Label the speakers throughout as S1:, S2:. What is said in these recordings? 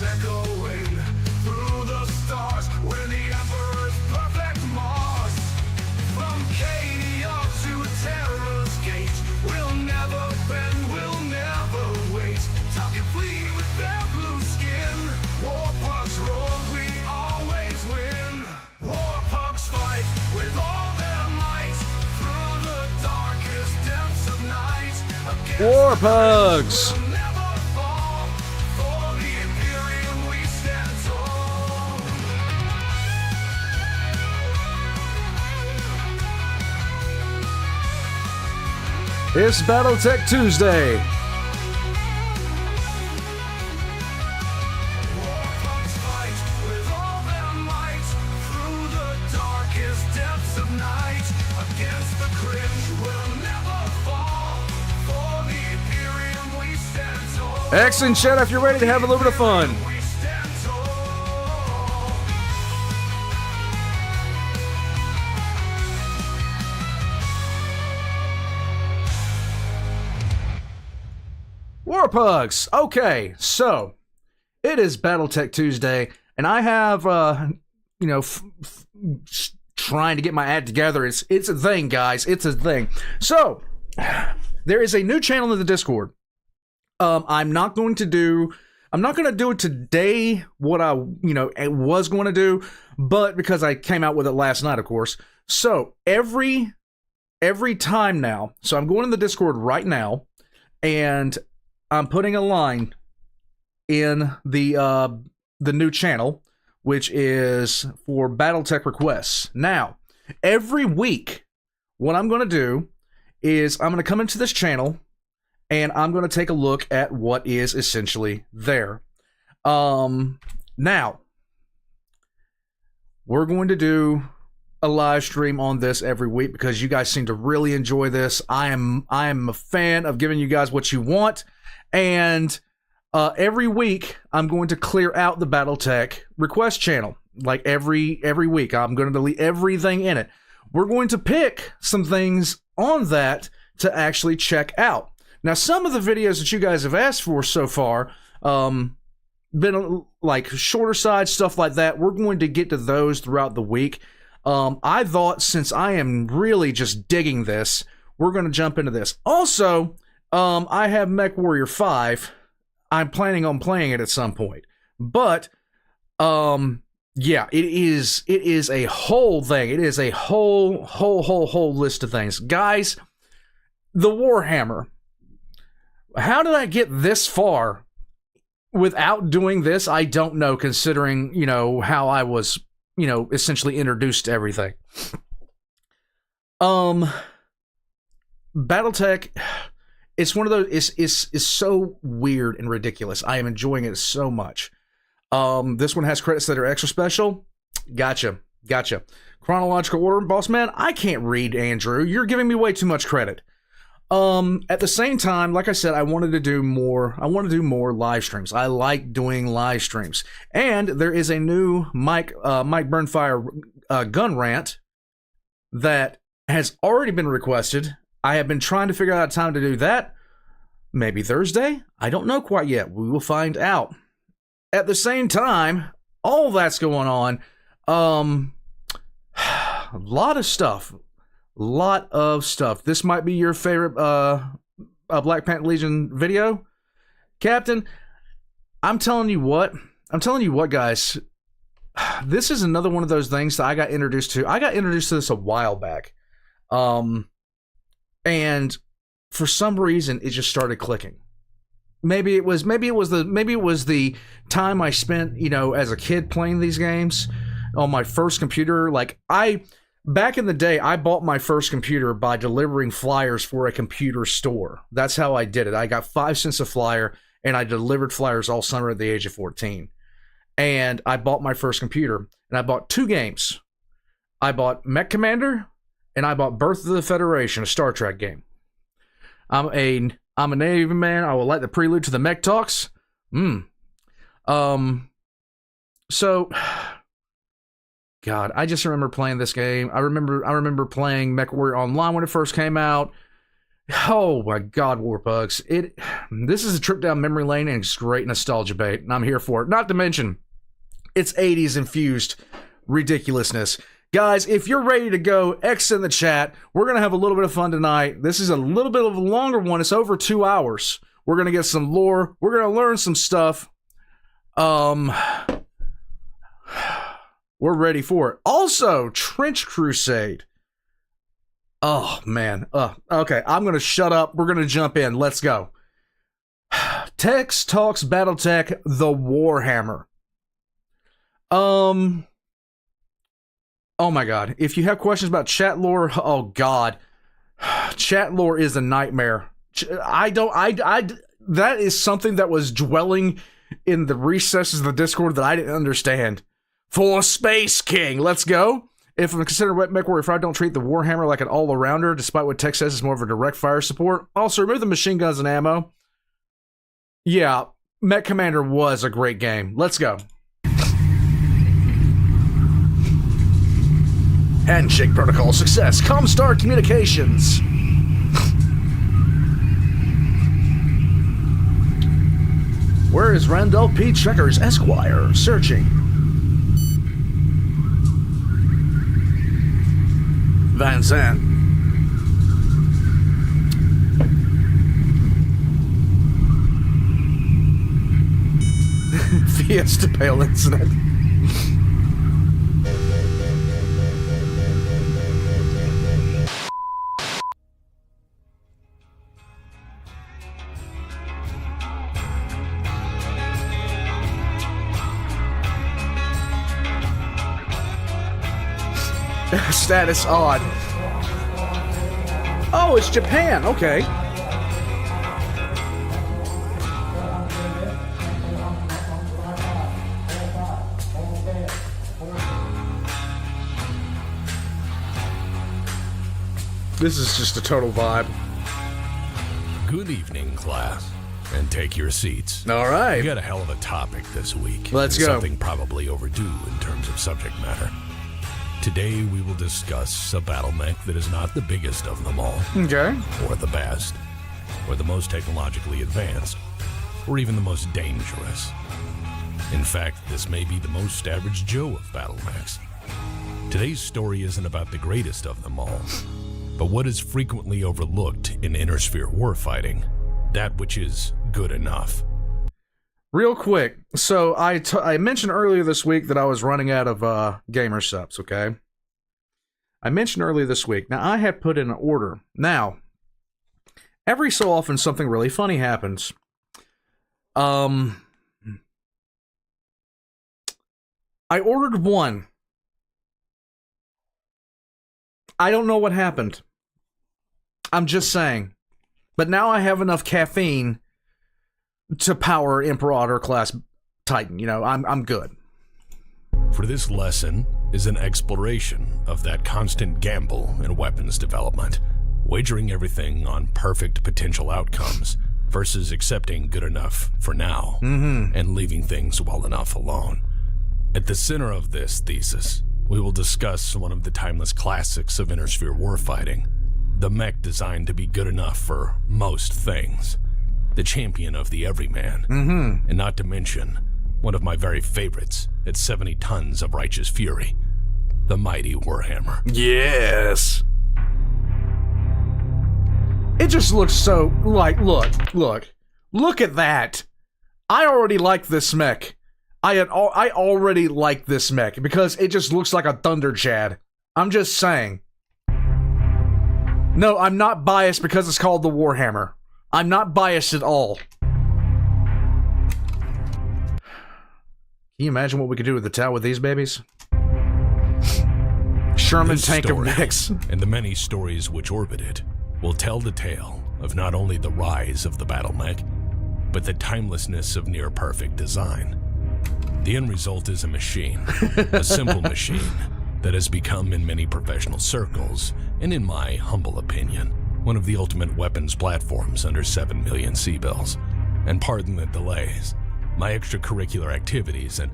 S1: echoing through the stars when the Emperor's perfect Mars. From Cadia to Terra's gate, we'll never bend, we'll never wait. Talking fleet with their blue skin. Warpugs roar, we always win. Warpugs fight with all their might through the darkest depths of night.
S2: Warpugs!
S1: We'll never fall. For the Imperium we stand tall.
S2: It's BattleTech Tuesday.
S1: Warpugs fight with all their might through the darkest depths of night. Against the cringe we'll never fall. For the Imperium we stand tall.
S2: Excellent chat if you're ready to have a little bit of fun.
S1: We stand tall.
S2: Warpugs! Okay, so it is BattleTech Tuesday, and I have, trying to get my ad together. It's a thing, guys. It's a thing. So, there is a new channel in the Discord. I'm not going to do it today, what I was going to do, but because I came out with it last night, of course. So, every time now, so I'm going in the Discord right now, and I'm putting a line in the new channel, which is for BattleTech requests. Now, every week, what I'm going to do is I'm going to come into this channel and I'm going to take a look at what is essentially there. Now, we're going to do a live stream on this every week because you guys seem to really enjoy this. I am a fan of giving you guys what you want. And every week, I'm going to clear out the BattleTech request channel. Like every week, I'm going to delete everything in it. We're going to pick some things on that to actually check out. Now, some of the videos that you guys have asked for so far, been like shorter side, stuff like that. We're going to get to those throughout the week. I thought since I am really just digging this, we're going to jump into this. Also, I have MechWarrior 5. I'm planning on playing it at some point. But, yeah, it is a whole thing. It is a whole list of things. Guys, the Warhammer. How did I get this far without doing this? I don't know, considering, how I was, essentially introduced to everything. BattleTech, it's one of those, it's so weird and ridiculous. I am enjoying it so much. This one has credits that are extra special. Gotcha. Chronological order, boss man, I can't read, Andrew. You're giving me way too much credit. At the same time, like I said, I wanted to do more live streams. I like doing live streams. And there is a new Mike Burnfire gun rant that has already been requested. I have been trying to figure out a time to do that. Maybe Thursday? I don't know quite yet. We will find out. At the same time, all that's going on. A lot of stuff. This might be your favorite Black Panther Legion video, Captain. I'm telling you what, guys. This is another one of those things that I got introduced to. I got introduced to this a while back, and for some reason it just started clicking. Maybe it was the time I spent, as a kid playing these games on my first computer. Back in the day, I bought my first computer by delivering flyers for a computer store. That's how I did it. I got 5 cents a flyer, and I delivered flyers all summer at the age of 14. And I bought my first computer, and I bought 2 games. I bought Mech Commander, and I bought Birth of the Federation, a Star Trek game. I'm a Navy man. I will like the prelude to the Mech Talks. So... God, I just remember playing this game. I remember playing MechWarrior Online when it first came out. Oh my God, Warbugs. This is a trip down memory lane and it's great nostalgia bait, and I'm here for it. Not to mention, it's 80s infused ridiculousness. Guys, if you're ready to go, X in the chat. We're going to have a little bit of fun tonight. This is a little bit of a longer one. It's over 2 hours. We're going to get some lore. We're going to learn some stuff. We're ready for it. Also, Trench Crusade. Oh, man. Okay, I'm going to shut up. We're going to jump in. Let's go. Tex Talks BattleTech, the Warhammer. Oh my God. If you have questions about chat lore, oh God. Chat lore is a nightmare. That is something that was dwelling in the recesses of the Discord that I didn't understand. For Space King, let's go. If I'm considered wet mech warrior, if I don't treat the Warhammer like an all-arounder, despite what Tech says is more of a direct fire support. Also, remove the machine guns and ammo. Yeah, Mech Commander was a great game. Let's go. Handshake protocol success. Comstar communications. Where is Randolph P. Checkers, Esquire? Searching. Van Zandt. Fiesta Pale incident. Status odd. Oh, it's Japan. Okay. This is just a total vibe.
S3: Good evening, class, and take your seats.
S2: All right.
S3: We got a hell of a topic this week.
S2: Let's go.
S3: Something probably overdue in terms of subject matter. Today we will discuss a battle mech that is not the biggest of them all,
S2: Okay.
S3: or the best, or the most technologically advanced, or even the most dangerous. In fact, this may be the most average Joe of battle mechs. Today's story isn't about the greatest of them all, but what is frequently overlooked in inner sphere warfighting, that which is good enough.
S2: Real quick, so I mentioned earlier this week that I was running out of gamer subs, okay? I mentioned earlier this week. Now, I had put in an order. Now, every so often something really funny happens. I ordered one. I don't know what happened. I'm just saying. But now I have enough caffeine to power Imperator class Titan. You know, I'm good.
S3: For this lesson is an exploration of that constant gamble in weapons development, wagering everything on perfect potential outcomes versus accepting good enough for now and leaving things well enough alone. At the center of this thesis, we will discuss one of the timeless classics of inner sphere warfighting, the mech designed to be good enough for most things. The champion of the everyman, and not to mention one of my very favorites at 70 tons of righteous fury, the mighty Warhammer.
S2: Yes. It just looks so like look at that. I already like this mech. I already like this mech because it just looks like a Thunder Chad. I'm just saying. No, I'm not biased because it's called the Warhammer. I'm not biased at all. Can you imagine what we could do with the tower with these babies? Sherman
S3: This
S2: tank of
S3: story,
S2: mechs.
S3: and the many stories which orbit it, will tell the tale of not only the rise of the battle mech, but the timelessness of near-perfect design. The end result is a machine, a simple machine that has become in many professional circles, and in my humble opinion, one of the ultimate weapons platforms under 7 million C-bills. And pardon the delays, my extracurricular activities and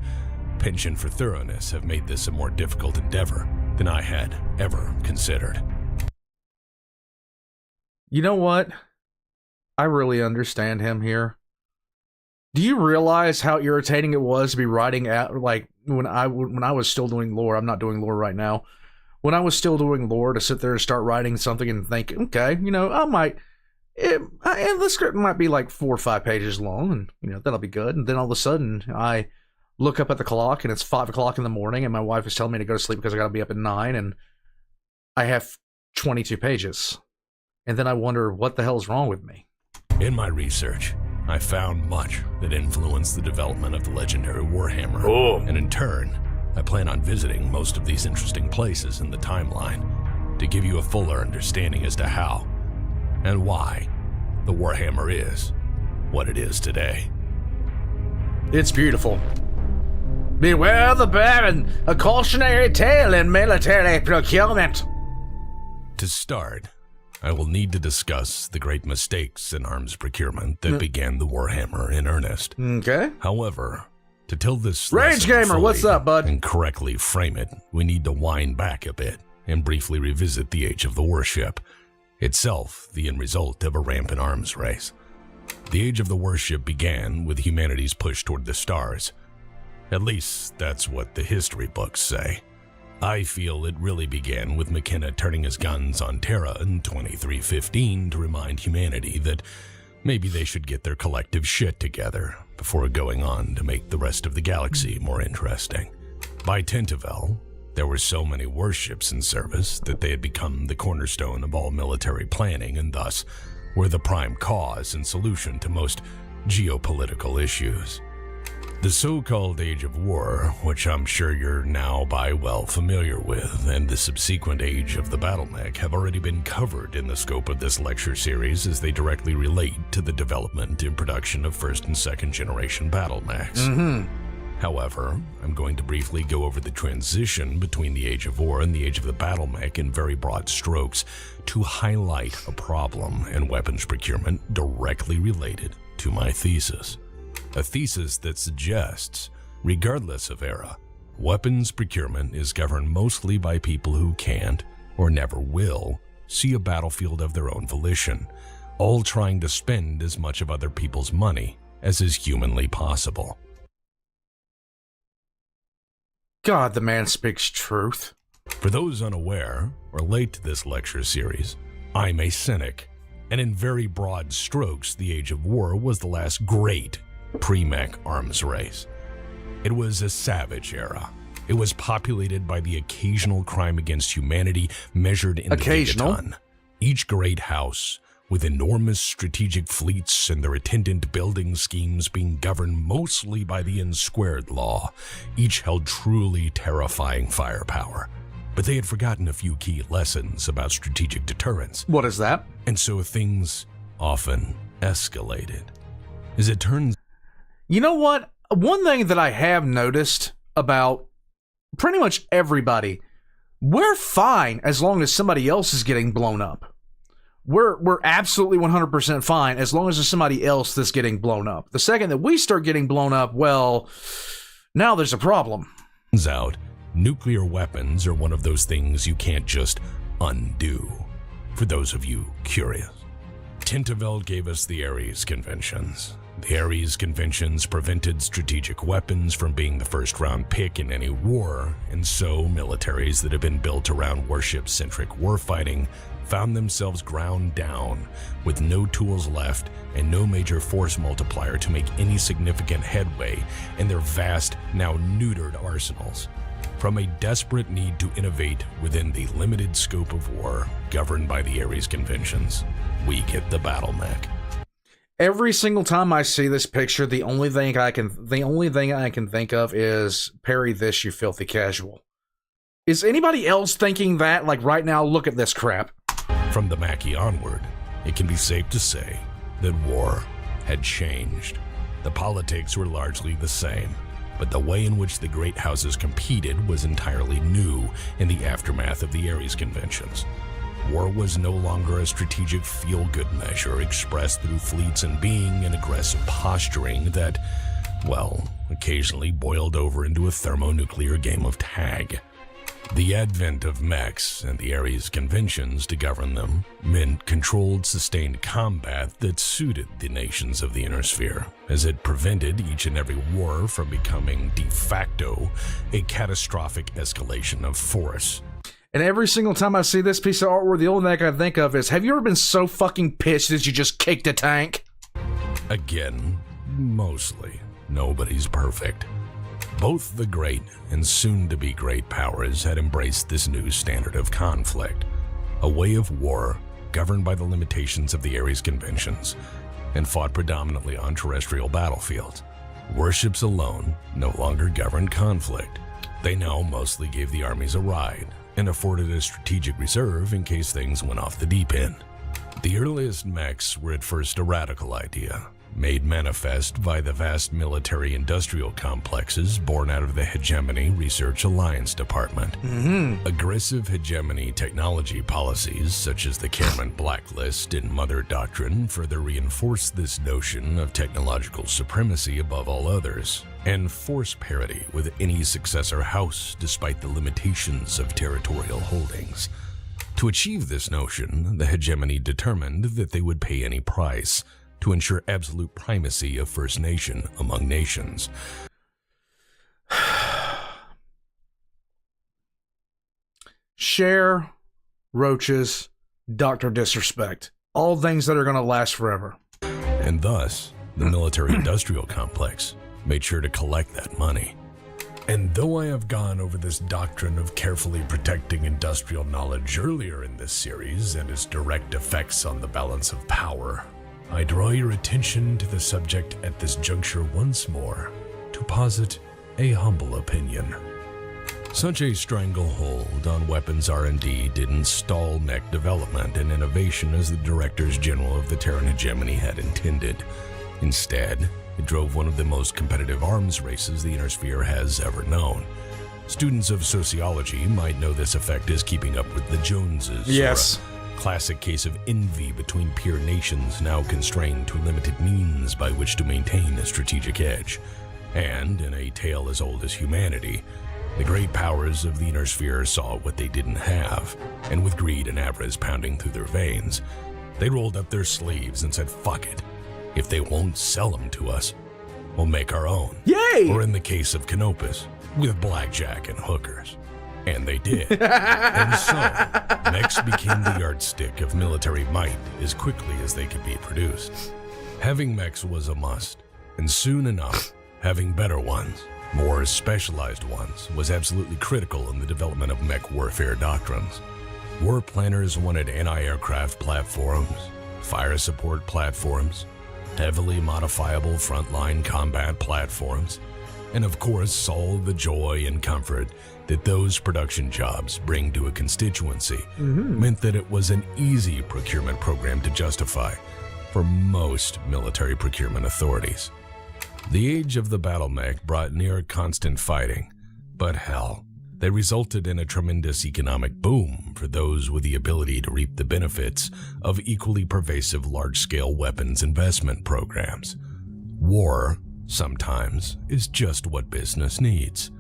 S3: penchant for thoroughness have made this a more difficult endeavor than I had ever considered.
S2: You know what? I really understand him here. Do you realize how irritating it was to be writing out, like, when I was still doing lore? I'm not doing lore right now. When I was still doing lore, to sit there and start writing something and think, okay, you know, the script might be like 4 or 5 pages long, and, you know, that'll be good. And then all of a sudden, I look up at the clock, and it's 5 o'clock in the morning, and my wife is telling me to go to sleep because I got to be up at 9, and I have 22 pages. And then I wonder, what the hell is wrong with me?
S3: In my research, I found much that influenced the development of the legendary Warhammer.
S2: Oh.
S3: And in turn, I plan on visiting most of these interesting places in the timeline to give you a fuller understanding as to how and why the Warhammer is what it is today.
S2: It's beautiful. Beware the Baron, a cautionary tale in military procurement.
S3: To start, I will need to discuss the great mistakes in arms procurement that began the Warhammer in earnest.
S2: Okay.
S3: However, to tell this
S2: Rage
S3: lesson
S2: Gamer,
S3: fully
S2: what's up, bud?
S3: and correctly frame it, we need to wind back a bit and briefly revisit the age of the warship, itself the end result of a rampant arms race. The age of the warship began with humanity's push toward the stars. At least that's what the history books say. I feel it really began with McKenna turning his guns on Terra in 2315 to remind humanity that maybe they should get their collective shit together before going on to make the rest of the galaxy more interesting. By Tentavel, there were so many warships in service that they had become the cornerstone of all military planning and thus were the prime cause and solution to most geopolitical issues. The so-called Age of War, which I'm sure you're now well familiar with, and the subsequent Age of the BattleTech have already been covered in the scope of this lecture series as they directly relate to the development and production of first and second generation BattleTechs. However, I'm going to briefly go over the transition between the Age of War and the Age of the BattleTech in very broad strokes to highlight a problem in weapons procurement directly related to my thesis. A thesis that suggests, regardless of era, weapons procurement is governed mostly by people who can't, or never will, see a battlefield of their own volition, all trying to spend as much of other people's money as is humanly possible.
S2: God, the man speaks truth.
S3: For those unaware or late to this lecture series, I'm a cynic, and in very broad strokes, the Age of War was the last great pre-mech arms race. It was a savage era. It was populated by the occasional crime against humanity measured in the gigaton. Each great house, with enormous strategic fleets and their attendant building schemes being governed mostly by the N-squared law, each held truly terrifying firepower. But they had forgotten a few key lessons about strategic deterrence.
S2: What is that?
S3: And so things often escalated. As it turns
S2: You know what? One thing that I have noticed about pretty much everybody, we're fine as long as somebody else is getting blown up. We're absolutely 100% fine as long as there's somebody else that's getting blown up. The second that we start getting blown up, well, now there's a problem.
S3: turns out, nuclear weapons are one of those things you can't just undo. For those of you curious, Tinteveld gave us the Ares Conventions. The Ares Conventions prevented strategic weapons from being the first-round pick in any war, and so militaries that had been built around warship-centric warfighting found themselves ground down, with no tools left and no major force multiplier to make any significant headway in their vast, now neutered arsenals. From a desperate need to innovate within the limited scope of war governed by the Ares Conventions, we get the BattleTech.
S2: Every single time I see this picture, the only thing I can think of is parry this, you filthy casual. Is anybody else thinking that? Like right now, look at this crap.
S3: From the Mackie onward, it can be safe to say that war had changed. The politics were largely the same, but the way in which the great houses competed was entirely new in the aftermath of the Ares Conventions. War was no longer a strategic feel-good measure expressed through fleets and being and aggressive posturing that, well, occasionally boiled over into a thermonuclear game of tag. The advent of mechs and the Ares conventions to govern them meant controlled, sustained combat that suited the nations of the Inner Sphere, as it prevented each and every war from becoming de facto a catastrophic escalation of force.
S2: And every single time I see this piece of artwork, the only thing I can think of is, have you ever been so fucking pissed that you just kicked a tank?
S3: Again, mostly, nobody's perfect. Both the great and soon-to-be great powers had embraced this new standard of conflict, a way of war governed by the limitations of the Ares conventions, and fought predominantly on terrestrial battlefields. Warships alone no longer governed conflict. They now mostly gave the armies a ride and afforded a strategic reserve in case things went off the deep end. The earliest mechs were at first a radical idea, made manifest by the vast military-industrial complexes born out of the Hegemony Research Alliance Department. Aggressive hegemony technology policies such as the Cameron Blacklist and Mother Doctrine further reinforced this notion of technological supremacy above all others, and force parity with any successor house despite the limitations of territorial holdings. To achieve this notion, the hegemony determined that they would pay any price to ensure absolute primacy of First Nation among nations.
S2: Share, roaches, Dr. Disrespect. All things that are going to last forever.
S3: And thus, the military-industrial complex made sure to collect that money. And though I have gone over this doctrine of carefully protecting industrial knowledge earlier in this series and its direct effects on the balance of power, I draw your attention to the subject at this juncture once more to posit a humble opinion. Such a stranglehold on weapons R&D didn't stall mech development and innovation as the directors general of the Terran hegemony had intended. Instead, it drove one of the most competitive arms races the Inner Sphere has ever known. Students of sociology might know this effect as keeping up with the Joneses.
S2: Yes.
S3: Classic case of envy between peer nations now constrained to limited means by which to maintain a strategic edge. And, in a tale as old as humanity, the great powers of the Inner Sphere saw what they didn't have, and with greed and avarice pounding through their veins, they rolled up their sleeves and said, fuck it. If they won't sell them to us, we'll make our own.
S2: Yay!
S3: Or in the case of Canopus, with blackjack and hookers. And they did. And so, mechs became the yardstick of military might as quickly as they could be produced. Having mechs was a must, and soon enough, having better ones, more specialized ones, was absolutely critical in the development of mech warfare doctrines. War planners wanted anti-aircraft platforms, fire support platforms, heavily modifiable frontline combat platforms, and of course all the joy and comfort that those production jobs bring to a constituency meant that it was an easy procurement program to justify for most military procurement authorities. The age of the battle mech brought near constant fighting, but hell, they resulted in a tremendous economic boom for those with the ability to reap the benefits of equally pervasive large-scale weapons investment programs. War, sometimes, is just what business needs.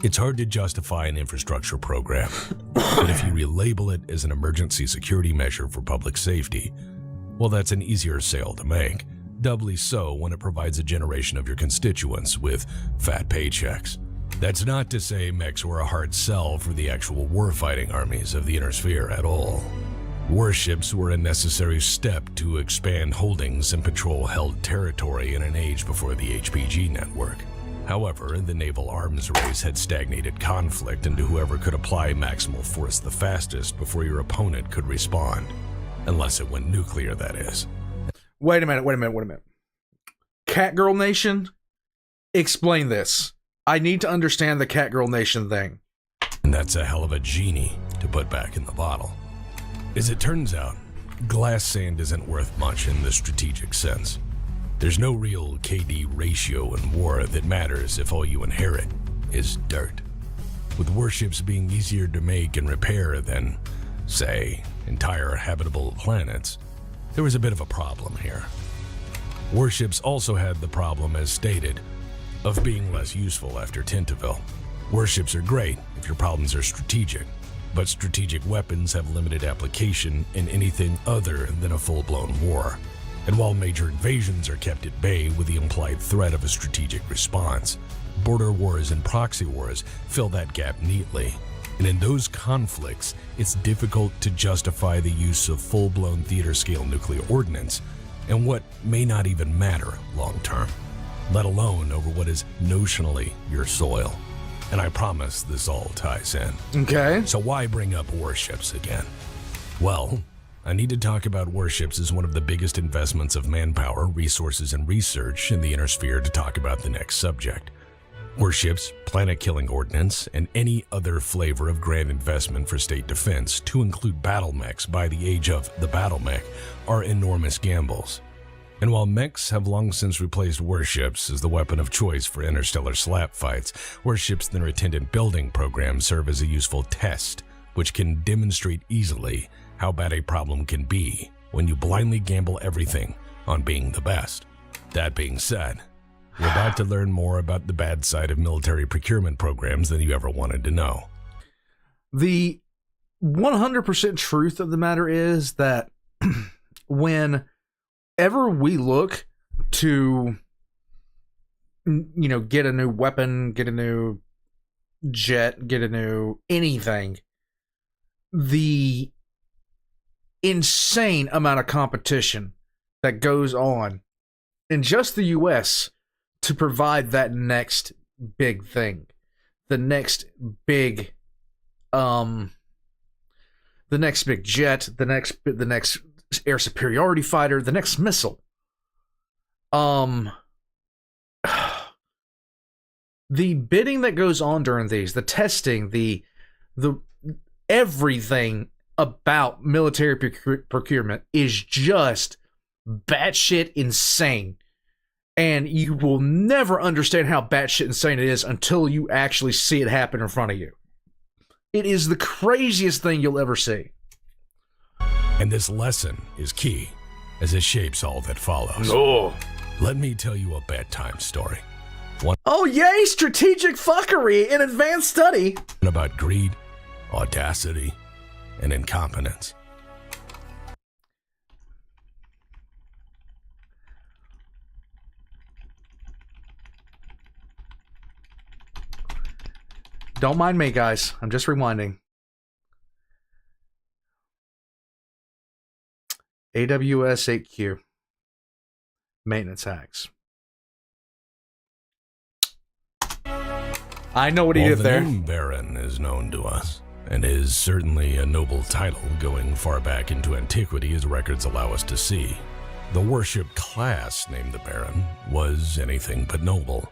S3: It's hard to justify an infrastructure program, but if you relabel it as an emergency security measure for public safety, well, that's an easier sale to make, doubly so when it provides a generation of your constituents with fat paychecks. That's not to say mechs were a hard sell for the actual warfighting armies of the Inner Sphere at all. Warships were a necessary step to expand holdings and patrol held territory in an age before the HPG network. However, the naval arms race had stagnated conflict into whoever could apply maximal force the fastest before your opponent could respond. Unless it went nuclear, that is.
S2: Wait a minute. Catgirl Nation? Explain this. I need to understand the Catgirl Nation thing.
S3: And that's a hell of a genie to put back in the bottle. As it turns out, glass sand isn't worth much in the strategic sense. There's no real KD ratio in war that matters if all you inherit is dirt. With warships being easier to make and repair than, say, entire habitable planets, there was a bit of a problem here. Warships also had the problem, as stated, of being less useful after Tintaville. Warships are great if your problems are strategic, but strategic weapons have limited application in anything other than a full-blown war. And while major invasions are kept at bay with the implied threat of a strategic response, border wars and proxy wars fill that gap neatly. And in those conflicts, it's difficult to justify the use of full-blown theater-scale nuclear ordnance, and what may not even matter long-term, let alone over what is notionally your soil. And I promise this all ties in.
S2: Okay.
S3: So why bring up warships again? Well, I need to talk about warships as one of the biggest investments of manpower, resources, and research in the inner sphere to talk about the next subject. Warships, planet-killing ordnance, and any other flavor of grand investment for state defense, to include battle mechs by the age of the battle mech, are enormous gambles. And while mechs have long since replaced warships as the weapon of choice for interstellar slap fights, warships and their attendant building programs serve as a useful test, which can demonstrate easily how bad a problem can be when you blindly gamble everything on being the best. That being said, you're about to learn more about the bad side of military procurement programs than you ever wanted to know.
S2: The 100% truth of the matter is that whenever we look to, get a new weapon, get a new jet, get a new anything, the insane amount of competition that goes on in just the US to provide that next big thing, the next big jet, the next air superiority fighter, the next missile. The bidding that goes on during these, the testing, the everything about military procurement is just batshit insane. And you will never understand how batshit insane it is until you actually see it happen in front of you. It is the craziest thing you'll ever see.
S3: And this lesson is key, as it shapes all that follows.
S2: Oh.
S3: Let me tell you a bedtime story.
S2: Oh, yay, strategic fuckery in advanced study.
S3: About greed, audacity, and incompetence.
S2: Don't mind me, guys. I'm just rewinding. AWS 8Q. Maintenance hacks. I know what he did there.
S3: The name Baron is known to us, and is certainly a noble title going far back into antiquity as records allow us to see. The warship class named the Baron was anything but noble.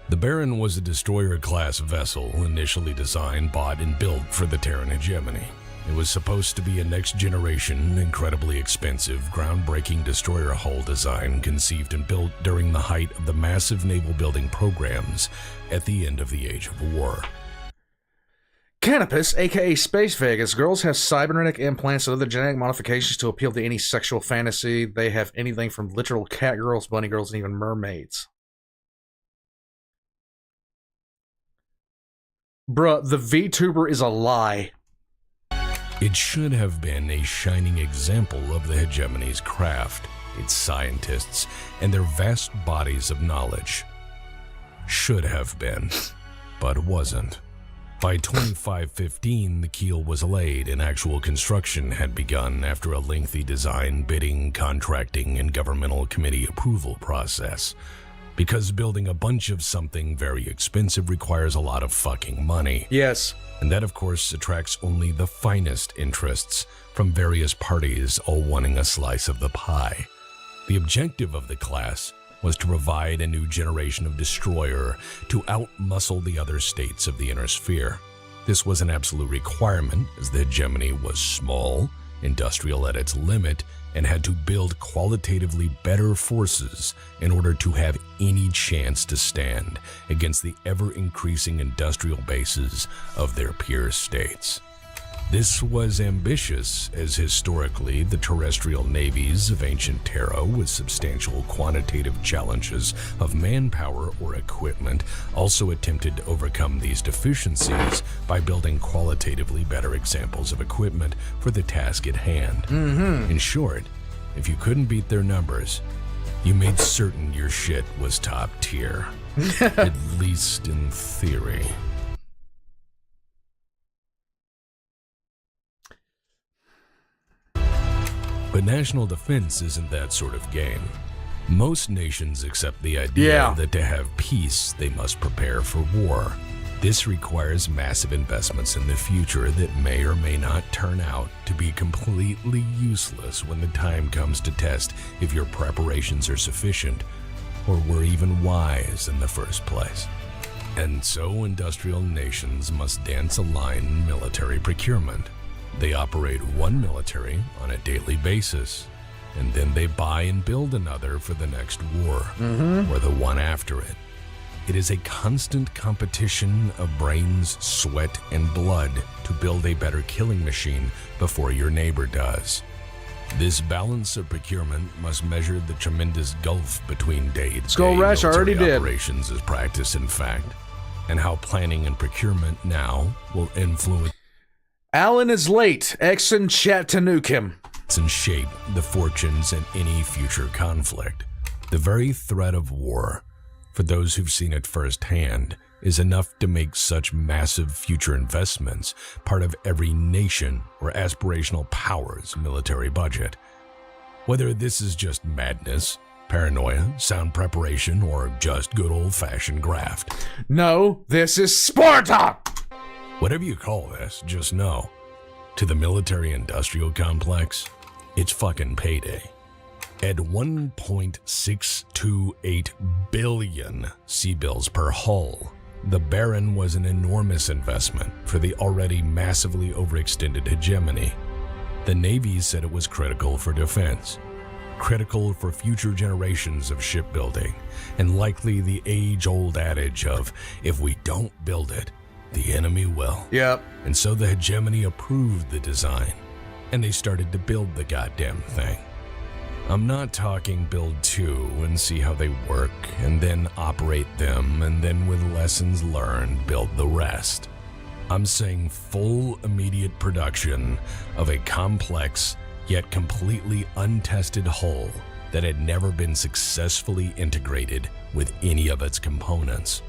S3: The Baron was a destroyer-class vessel initially designed, bought, and built for the Terran hegemony. It was supposed to be a next-generation, incredibly expensive, groundbreaking destroyer hull design conceived and built during the height of the massive naval building programs at the end of the Age of War.
S2: Canopus, aka Space Vegas, girls have cybernetic implants and other genetic modifications to appeal to any sexual fantasy. They have anything from literal cat girls, bunny girls, and even mermaids. Bruh, the VTuber is a lie.
S3: It should have been a shining example of the hegemony's craft, its scientists, and their vast bodies of knowledge. Should have been, but wasn't. By 2515, the keel was laid and actual construction had begun after a lengthy design, bidding, contracting, and governmental committee approval process. Because building a bunch of something very expensive requires a lot of fucking money.
S2: Yes.
S3: And that, of course, attracts only the finest interests from various parties, all wanting a slice of the pie. The objective of the class was to provide a new generation of destroyer to outmuscle the other states of the inner sphere. This was an absolute requirement, as the hegemony was small, industrial at its limit, and had to build qualitatively better forces in order to have any chance to stand against the ever-increasing industrial bases of their peer states. This was ambitious, as historically the terrestrial navies of ancient Terra, with substantial quantitative challenges of manpower or equipment, also attempted to overcome these deficiencies by building qualitatively better examples of equipment for the task at hand. In short, if you couldn't beat their numbers, you made certain your shit was top tier. At least in theory. But national defense isn't that sort of game. Most nations accept the idea that to have peace, they must prepare for war. This requires massive investments in the future that may or may not turn out to be completely useless when the time comes to test if your preparations are sufficient or were even wise in the first place. And so industrial nations must dance a line in military procurement. They operate one military on a daily basis, and then they buy and build another for the next war, or the one after it. It is a constant competition of brains, sweat, and blood to build a better killing machine before your neighbor does. This balance of procurement must measure the tremendous gulf between day-to-day military operations as practice in fact, and how planning and procurement now will influence
S2: Alan is late. X in chat to nuke him.
S3: and shape the fortunes in any future conflict. The very threat of war, for those who've seen it firsthand, is enough to make such massive future investments part of every nation or aspirational power's military budget. Whether this is just madness, paranoia, sound preparation, or just good old-fashioned graft.
S2: No, this is Sparta!
S3: Whatever you call this, just know, to the military-industrial complex, it's fucking payday. At 1.628 billion C-bills per hull, the Baron was an enormous investment for the already massively overextended hegemony. The Navy said it was critical for defense, critical for future generations of shipbuilding, and likely the age-old adage of, if we don't build it, the enemy will.
S2: Yep.
S3: And so the hegemony approved the design, and they started to build the goddamn thing. I'm not talking build two and see how they work, and then operate them, and then with lessons learned, build the rest. I'm saying full immediate production of a complex yet completely untested hull that had never been successfully integrated with any of its components.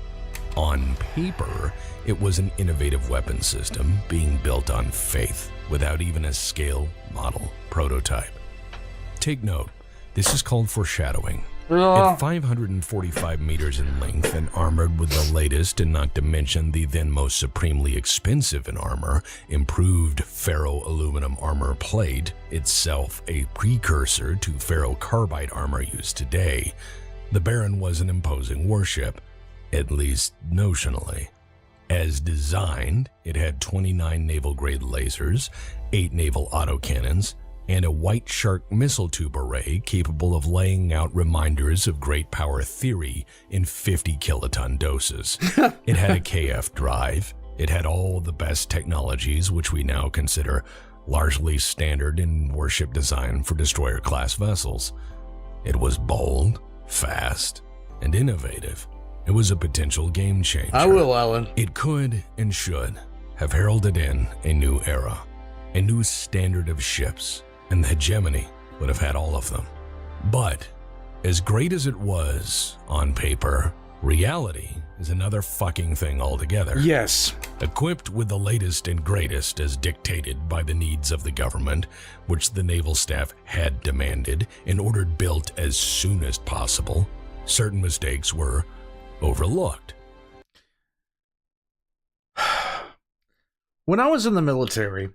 S3: On paper, it was an innovative weapon system being built on faith without even a scale model prototype. Take note, this is called foreshadowing. At 545 meters in length and armored with the latest, and not to mention the then most supremely expensive in armor, improved ferro aluminum armor plate, itself a precursor to ferrocarbide armor used today, the Baron was an imposing warship, at least notionally. As designed, it had 29 naval-grade lasers, 8 naval autocannons, and a White Shark missile tube array capable of laying out reminders of great power theory in 50 kiloton doses. It had a KF drive. It had all the best technologies which we now consider largely standard in warship design for destroyer-class vessels. It was bold, fast, and innovative. It was a potential game changer.
S2: I will, Alan.
S3: It could and should have heralded in a new era, a new standard of ships, and the hegemony would have had all of them. But as great as it was on paper, reality is another fucking thing altogether.
S2: Yes.
S3: Equipped with the latest and greatest as dictated by the needs of the government, which the naval staff had demanded and ordered built as soon as possible, certain mistakes were overlooked.
S2: When I was in the military,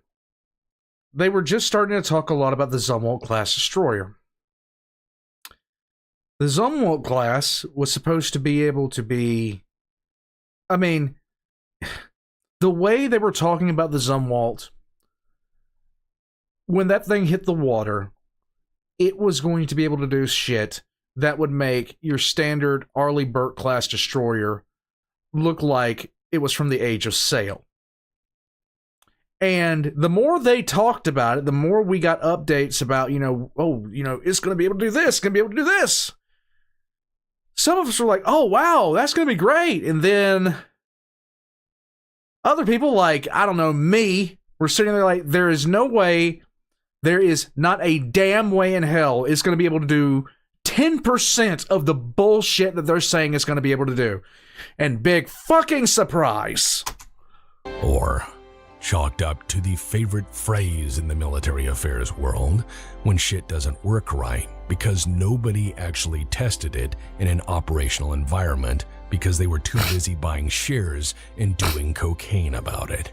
S2: they were just starting to talk a lot about the Zumwalt class destroyer. The Zumwalt class was supposed to be able to be... I mean, the way they were talking about the Zumwalt, when that thing hit the water, it was going to be able to do shit that would make your standard Arleigh Burke class destroyer look like it was from the age of sail. And the more they talked about it, the more we got updates about, it's going to be able to do this, going to be able to do this. Some of us were like, oh, wow, that's going to be great. And then other people like, I don't know, me, were sitting there like, there is no way, there is not a damn way in hell it's going to be able to do 10% of the bullshit that they're saying it's going to be able to do. And big fucking surprise.
S3: Or chalked up to the favorite phrase in the military affairs world when shit doesn't work right because nobody actually tested it in an operational environment because they were too busy buying shares and doing cocaine about it.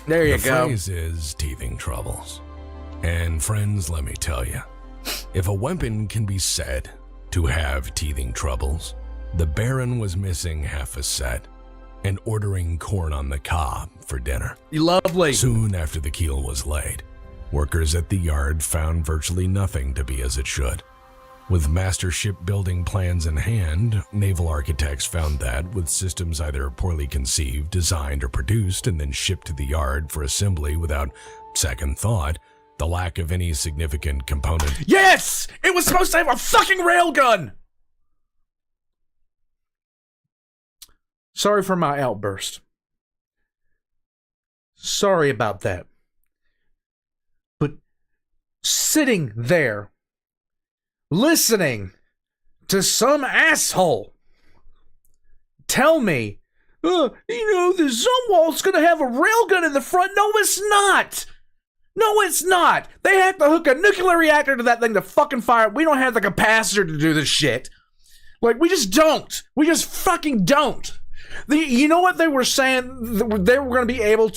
S2: There you
S3: the
S2: go.
S3: The phrase is teething troubles. And friends, let me tell you, if a weapon can be said to have teething troubles, the Baron was missing half a set and ordering corn on the cob for dinner.
S2: Lovely.
S3: Soon after the keel was laid, workers at the yard found virtually nothing to be as it should. With master shipbuilding plans in hand, naval architects found that, with systems either poorly conceived, designed, or produced and then shipped to the yard for assembly without second thought, the lack of any significant component.
S2: Yes! It was supposed to have a fucking railgun! Sorry for my outburst. Sorry about that. But sitting there, listening to some asshole tell me, the Zumwalt's gonna have a railgun in the front. No, it's not! No, it's not! They have to hook a nuclear reactor to that thing to fucking fire it. We don't have the capacity to do this shit. Like, we just don't. We just fucking don't. You know what they were saying? They were going to be able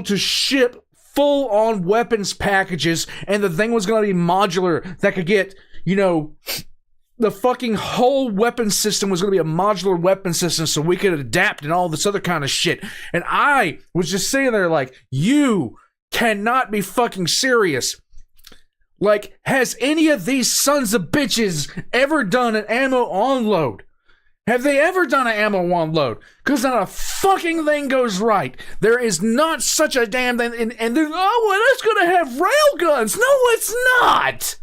S2: to ship full-on weapons packages, and the thing was going to be modular that could get, the fucking whole weapon system was going to be a modular weapon system so we could adapt and all this other kind of shit. And I was just sitting there like, you cannot be fucking serious. Like, has any of these sons of bitches ever done an ammo onload? Have they ever done an ammo onload? Because not a fucking thing goes right. There is not such a damn thing. And they're, it's going to have railguns. No, it's not.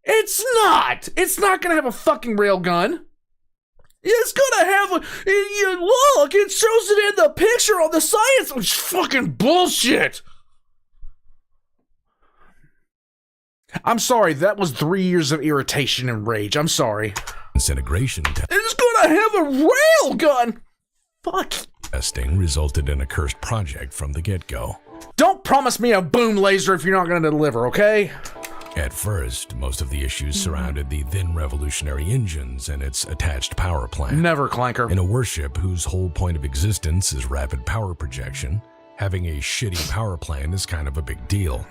S2: It's not. It's not going to have a fucking railgun. It's going to have look, it shows it in the picture on the science. It's fucking bullshit. I'm sorry. That was 3 years of irritation and rage. I'm sorry.
S3: Disintegration
S2: It's gonna have a railgun! Fuck.
S3: Testing resulted in a cursed project from the get-go.
S2: Don't promise me a boom laser if you're not gonna deliver, okay?
S3: At first, most of the issues surrounded the then revolutionary engines and its attached power plant.
S2: Never, Clanker.
S3: In a warship whose whole point of existence is rapid power projection, having a shitty power plant is kind of a big deal.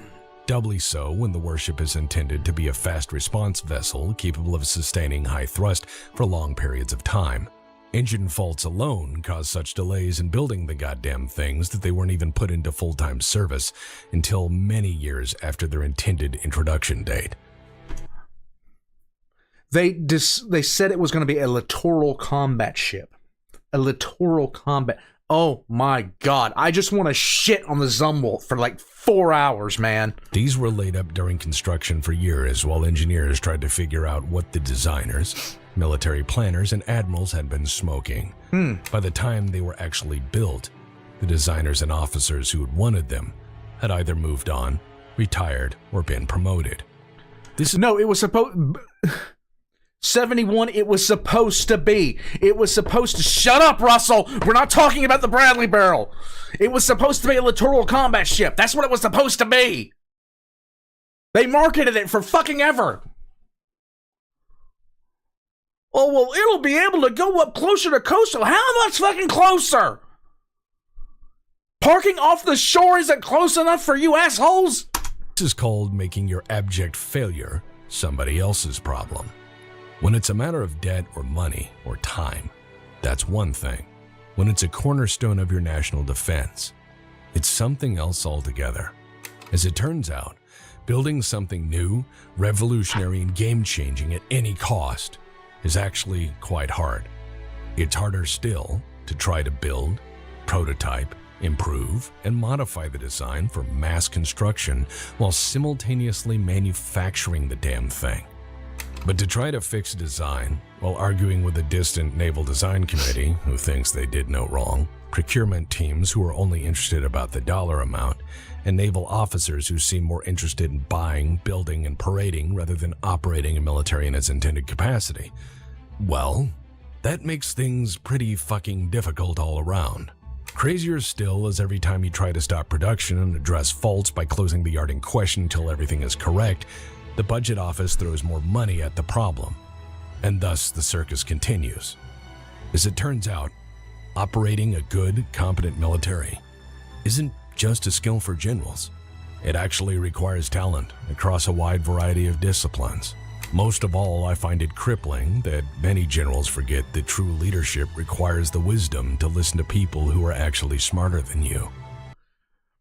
S3: Doubly so when the warship is intended to be a fast response vessel capable of sustaining high thrust for long periods of time. Engine faults alone caused such delays in building the goddamn things that they weren't even put into full-time service until many years after their intended introduction date.
S2: They said it was going to be a littoral combat ship. A littoral combat. Oh my god, I just want to shit on the Zumwalt for like 4 hours, man.
S3: These were laid up during construction for years while engineers tried to figure out what the designers, military planners, and admirals had been smoking. By the time they were actually built, the designers and officers who had wanted them had either moved on, retired, or been promoted.
S2: No, it was supposed... 71, it was supposed to be. It was supposed to... Shut up, Russell! We're not talking about the Bradley barrel. It was supposed to be a littoral combat ship. That's what it was supposed to be. They marketed it for fucking ever. Oh, well, it'll be able to go up closer to coastal. How much fucking closer? Parking off the shore isn't close enough for you assholes?
S3: This is called making your abject failure somebody else's problem. When it's a matter of debt or money or time, that's one thing. When it's a cornerstone of your national defense, it's something else altogether. As it turns out, building something new, revolutionary, and game-changing at any cost is actually quite hard. It's harder still to try to build, prototype, improve, and modify the design for mass construction while simultaneously manufacturing the damn thing. But to try to fix a design while arguing with a distant naval design committee who thinks they did no wrong, procurement teams who are only interested about the dollar amount, and naval officers who seem more interested in buying, building, and parading rather than operating a military in its intended capacity, well, that makes things pretty fucking difficult all around. Crazier still is every time you try to stop production and address faults by closing the yard in question until everything is correct, the budget office throws more money at the problem. And thus the circus continues. As it turns out, operating a good, competent military isn't just a skill for generals. It actually requires talent across a wide variety of disciplines. Most of all, I find it crippling that many generals forget that true leadership requires the wisdom to listen to people who are actually smarter than you.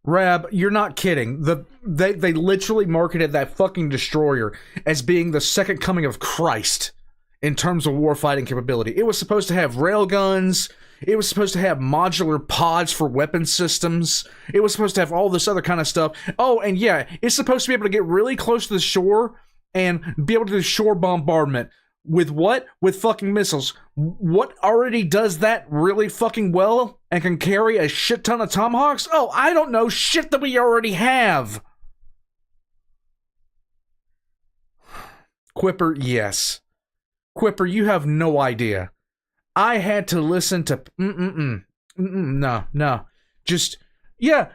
S2: Rab, you're not kidding. They literally marketed that fucking destroyer as being the second coming of Christ in terms of warfighting capability. It was supposed to have railguns. It was supposed to have modular pods for weapon systems. It was supposed to have all this other kind of stuff. Oh, and yeah, it's supposed to be able to get really close to the shore and be able to do shore bombardment. With what? With fucking missiles. What already does that really fucking well and can carry a shit ton of Tomahawks? Oh, I don't know. Shit that we already have. Quipper, yes. Quipper, you have no idea. I had to listen to... No. Just... Yeah.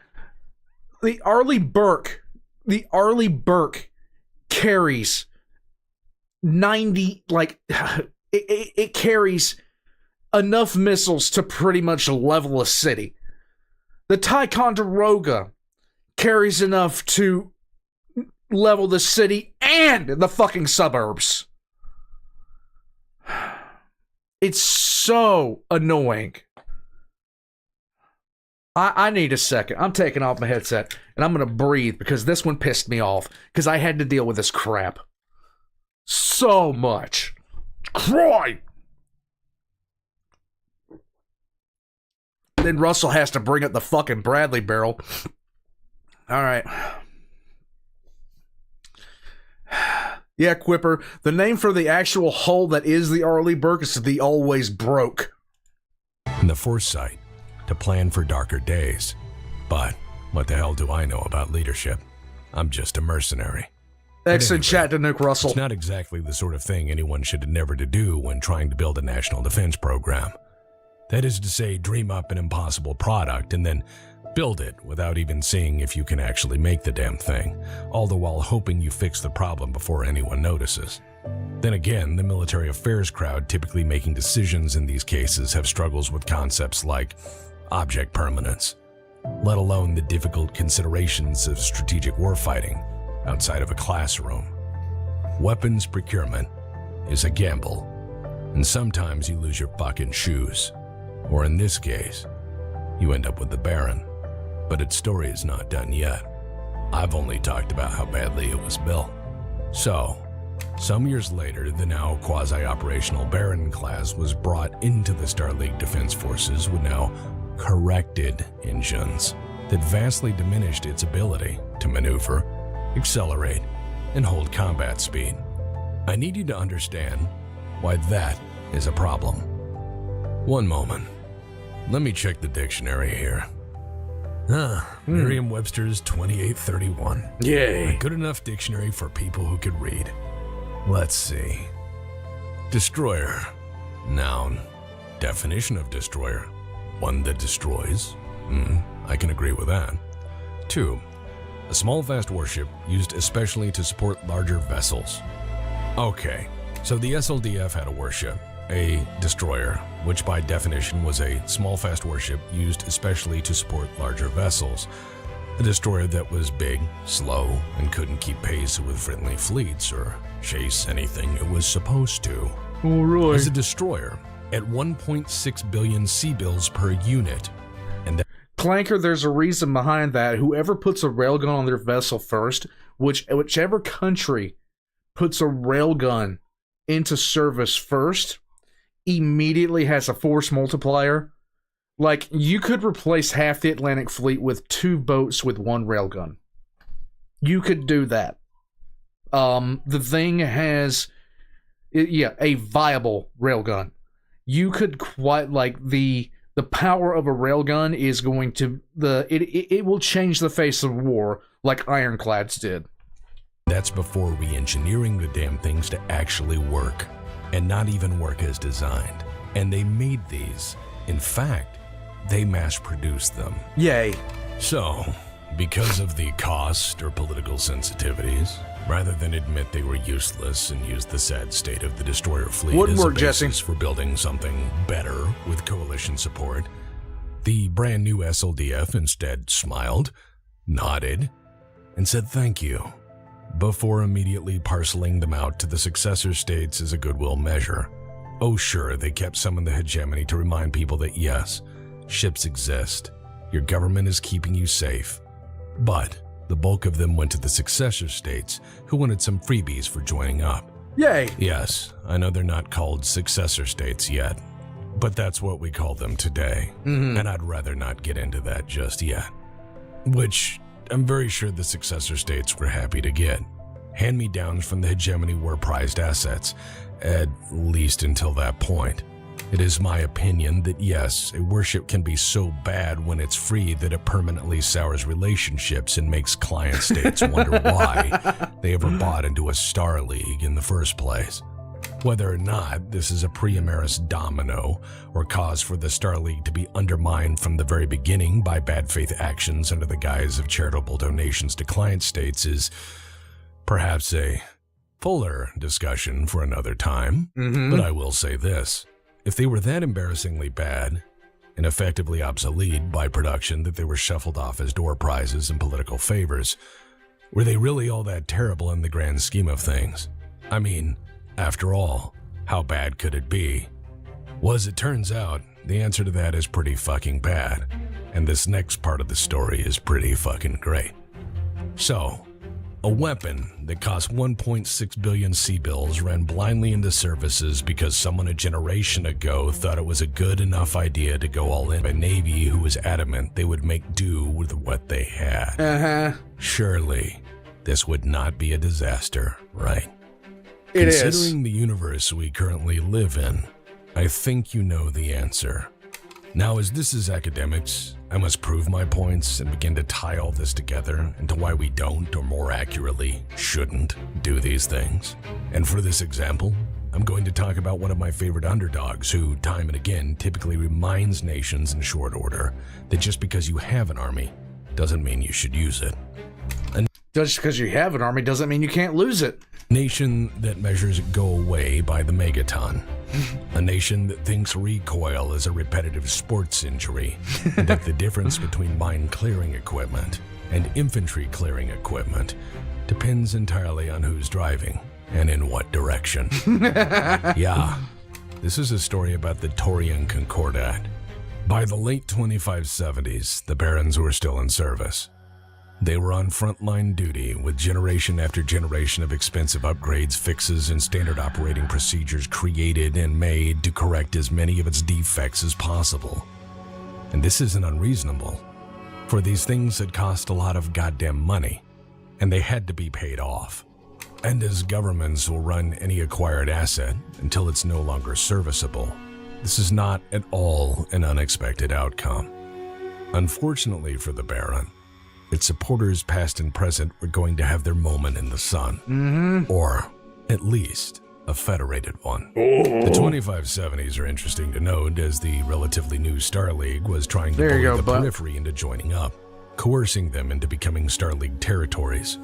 S2: The Arleigh Burke carries 90, like, it carries enough missiles to pretty much level a city. The Ticonderoga carries enough to level the city and the fucking suburbs. It's so annoying. I need a second. I'm taking off my headset and I'm going to breathe because this one pissed me off because I had to deal with this crap so much. Cry! Then Russell has to bring up the fucking Bradley barrel. All right. Yeah, Quipper. The name for the actual hull that is the Arleigh Burke is the Always Broke.
S3: And the foresight to plan for darker days. But what the hell do I know about leadership? I'm just a mercenary.
S2: Excellent chat to Nick Russell.
S3: It's not exactly the sort of thing anyone should endeavor to do when trying to build a national defense program. That is to say, dream up an impossible product and then build it without even seeing if you can actually make the damn thing, all the while hoping you fix the problem before anyone notices. Then again, the military affairs crowd typically making decisions in these cases have struggles with concepts like object permanence, let alone the difficult considerations of strategic warfighting outside of a classroom. Weapons procurement is a gamble, and sometimes you lose your fucking shoes. Or in this case, you end up with the Baron. But its story is not done yet. I've only talked about how badly it was built. So, some years later, the now quasi-operational Baron class was brought into the Star League Defense Forces with now corrected engines that vastly diminished its ability to maneuver, accelerate, and hold combat speed. I need you to understand why that is a problem. One moment. Let me check the dictionary here. Merriam-Webster's 2831.
S2: Yay.
S3: A good enough dictionary for people who could read. Let's see. Destroyer. Noun. Definition of destroyer. One that destroys. I can agree with that. 2. A small fast warship used especially to support larger vessels. Okay, so the SLDF had a warship, a destroyer, which by definition was a small fast warship used especially to support larger vessels. A destroyer that was big, slow, and couldn't keep pace with friendly fleets or chase anything it was supposed to.
S2: Oh, really?
S3: As a destroyer, at 1.6 billion C-bills per unit. And that
S2: Clanker, there's a reason behind that. Whoever puts a railgun on their vessel first, whichever country puts a railgun into service first, immediately has a force multiplier Like, you could replace half the Atlantic Fleet with 2 boats with 1 railgun. You could do that. The thing has, a viable railgun. You could quite, like, the power of a railgun is going to, it will change the face of war like ironclads did.
S3: That's before re-engineering the damn things to actually work, and not even work as designed. And they made these. In fact, they mass-produced them.
S2: Yay.
S3: So, because of the cost or political sensitivities, rather than admit they were useless and use the sad state of the destroyer fleet
S2: Wouldn't
S3: as
S2: work,
S3: a basis
S2: Jesse.
S3: for building something better with coalition support, the brand new SLDF instead smiled, nodded, and said thank you, before immediately parceling them out to the successor states as a goodwill measure. Oh sure, they kept some in the hegemony to remind people that yes, ships exist, your government is keeping you safe, but the bulk of them went to the successor states who wanted some freebies for joining up.
S2: Yay.
S3: Yes, I know they're not called successor states yet, but that's what we call them today, and I'd rather not get into that just yet. Which I'm very sure the successor states were happy to get. Hand-me-downs from the hegemony were prized assets, at least until that point. It is my opinion that yes, a warship can be so bad when it's free that it permanently sours relationships and makes client states wonder why they ever bought into a Star League in the first place. Whether or not this is a pre-Ameris domino or cause for the Star League to be undermined from the very beginning by bad faith actions under the guise of charitable donations to client states is perhaps a fuller discussion for another time, but I will say this. If they were that embarrassingly bad and effectively obsolete by production that they were shuffled off as door prizes and political favors, were they really all that terrible in the grand scheme of things? I mean, after all, how bad could it be? Well, as it turns out, the answer to that is pretty fucking bad, and this next part of the story is pretty fucking great. So, a weapon that cost 1.6 billion C-bills ran blindly into services because someone a generation ago thought it was a good enough idea to go all in. A Navy who was adamant they would make do with what they had. Surely, this would not be a disaster, right?
S2: It
S3: Considering the universe we currently live in, I think you know the answer. Now, as this is academics, I must prove my points and begin to tie all this together into why we don't, or more accurately, shouldn't do these things. And for this example, I'm going to talk about one of my favorite underdogs who, time and again, typically reminds nations in short order that just because you have an army doesn't mean you should use it.
S2: Just because you have an army doesn't mean you can't lose it.
S3: Nation that measures go away by the megaton. A nation that thinks recoil is a repetitive sports injury, and that the difference between mine clearing equipment and infantry clearing equipment depends entirely on who's driving and in what direction. Yeah, this is a story about the Taurian Concordat. By the late 2570s, the barons were still in service. They were on frontline duty with generation after generation of expensive upgrades, fixes, and standard operating procedures created and made to correct as many of its defects as possible. And this isn't unreasonable, for these things had cost a lot of goddamn money, and they had to be paid off. And as governments will run any acquired asset until it's no longer serviceable, this is not at all an unexpected outcome. Unfortunately for the Baron, its supporters past and present were going to have their moment in the sun. Or, at least, a federated one. The 2570s are interesting to note as the relatively new Star League was trying to bully the periphery into joining up, coercing them into becoming Star League territories.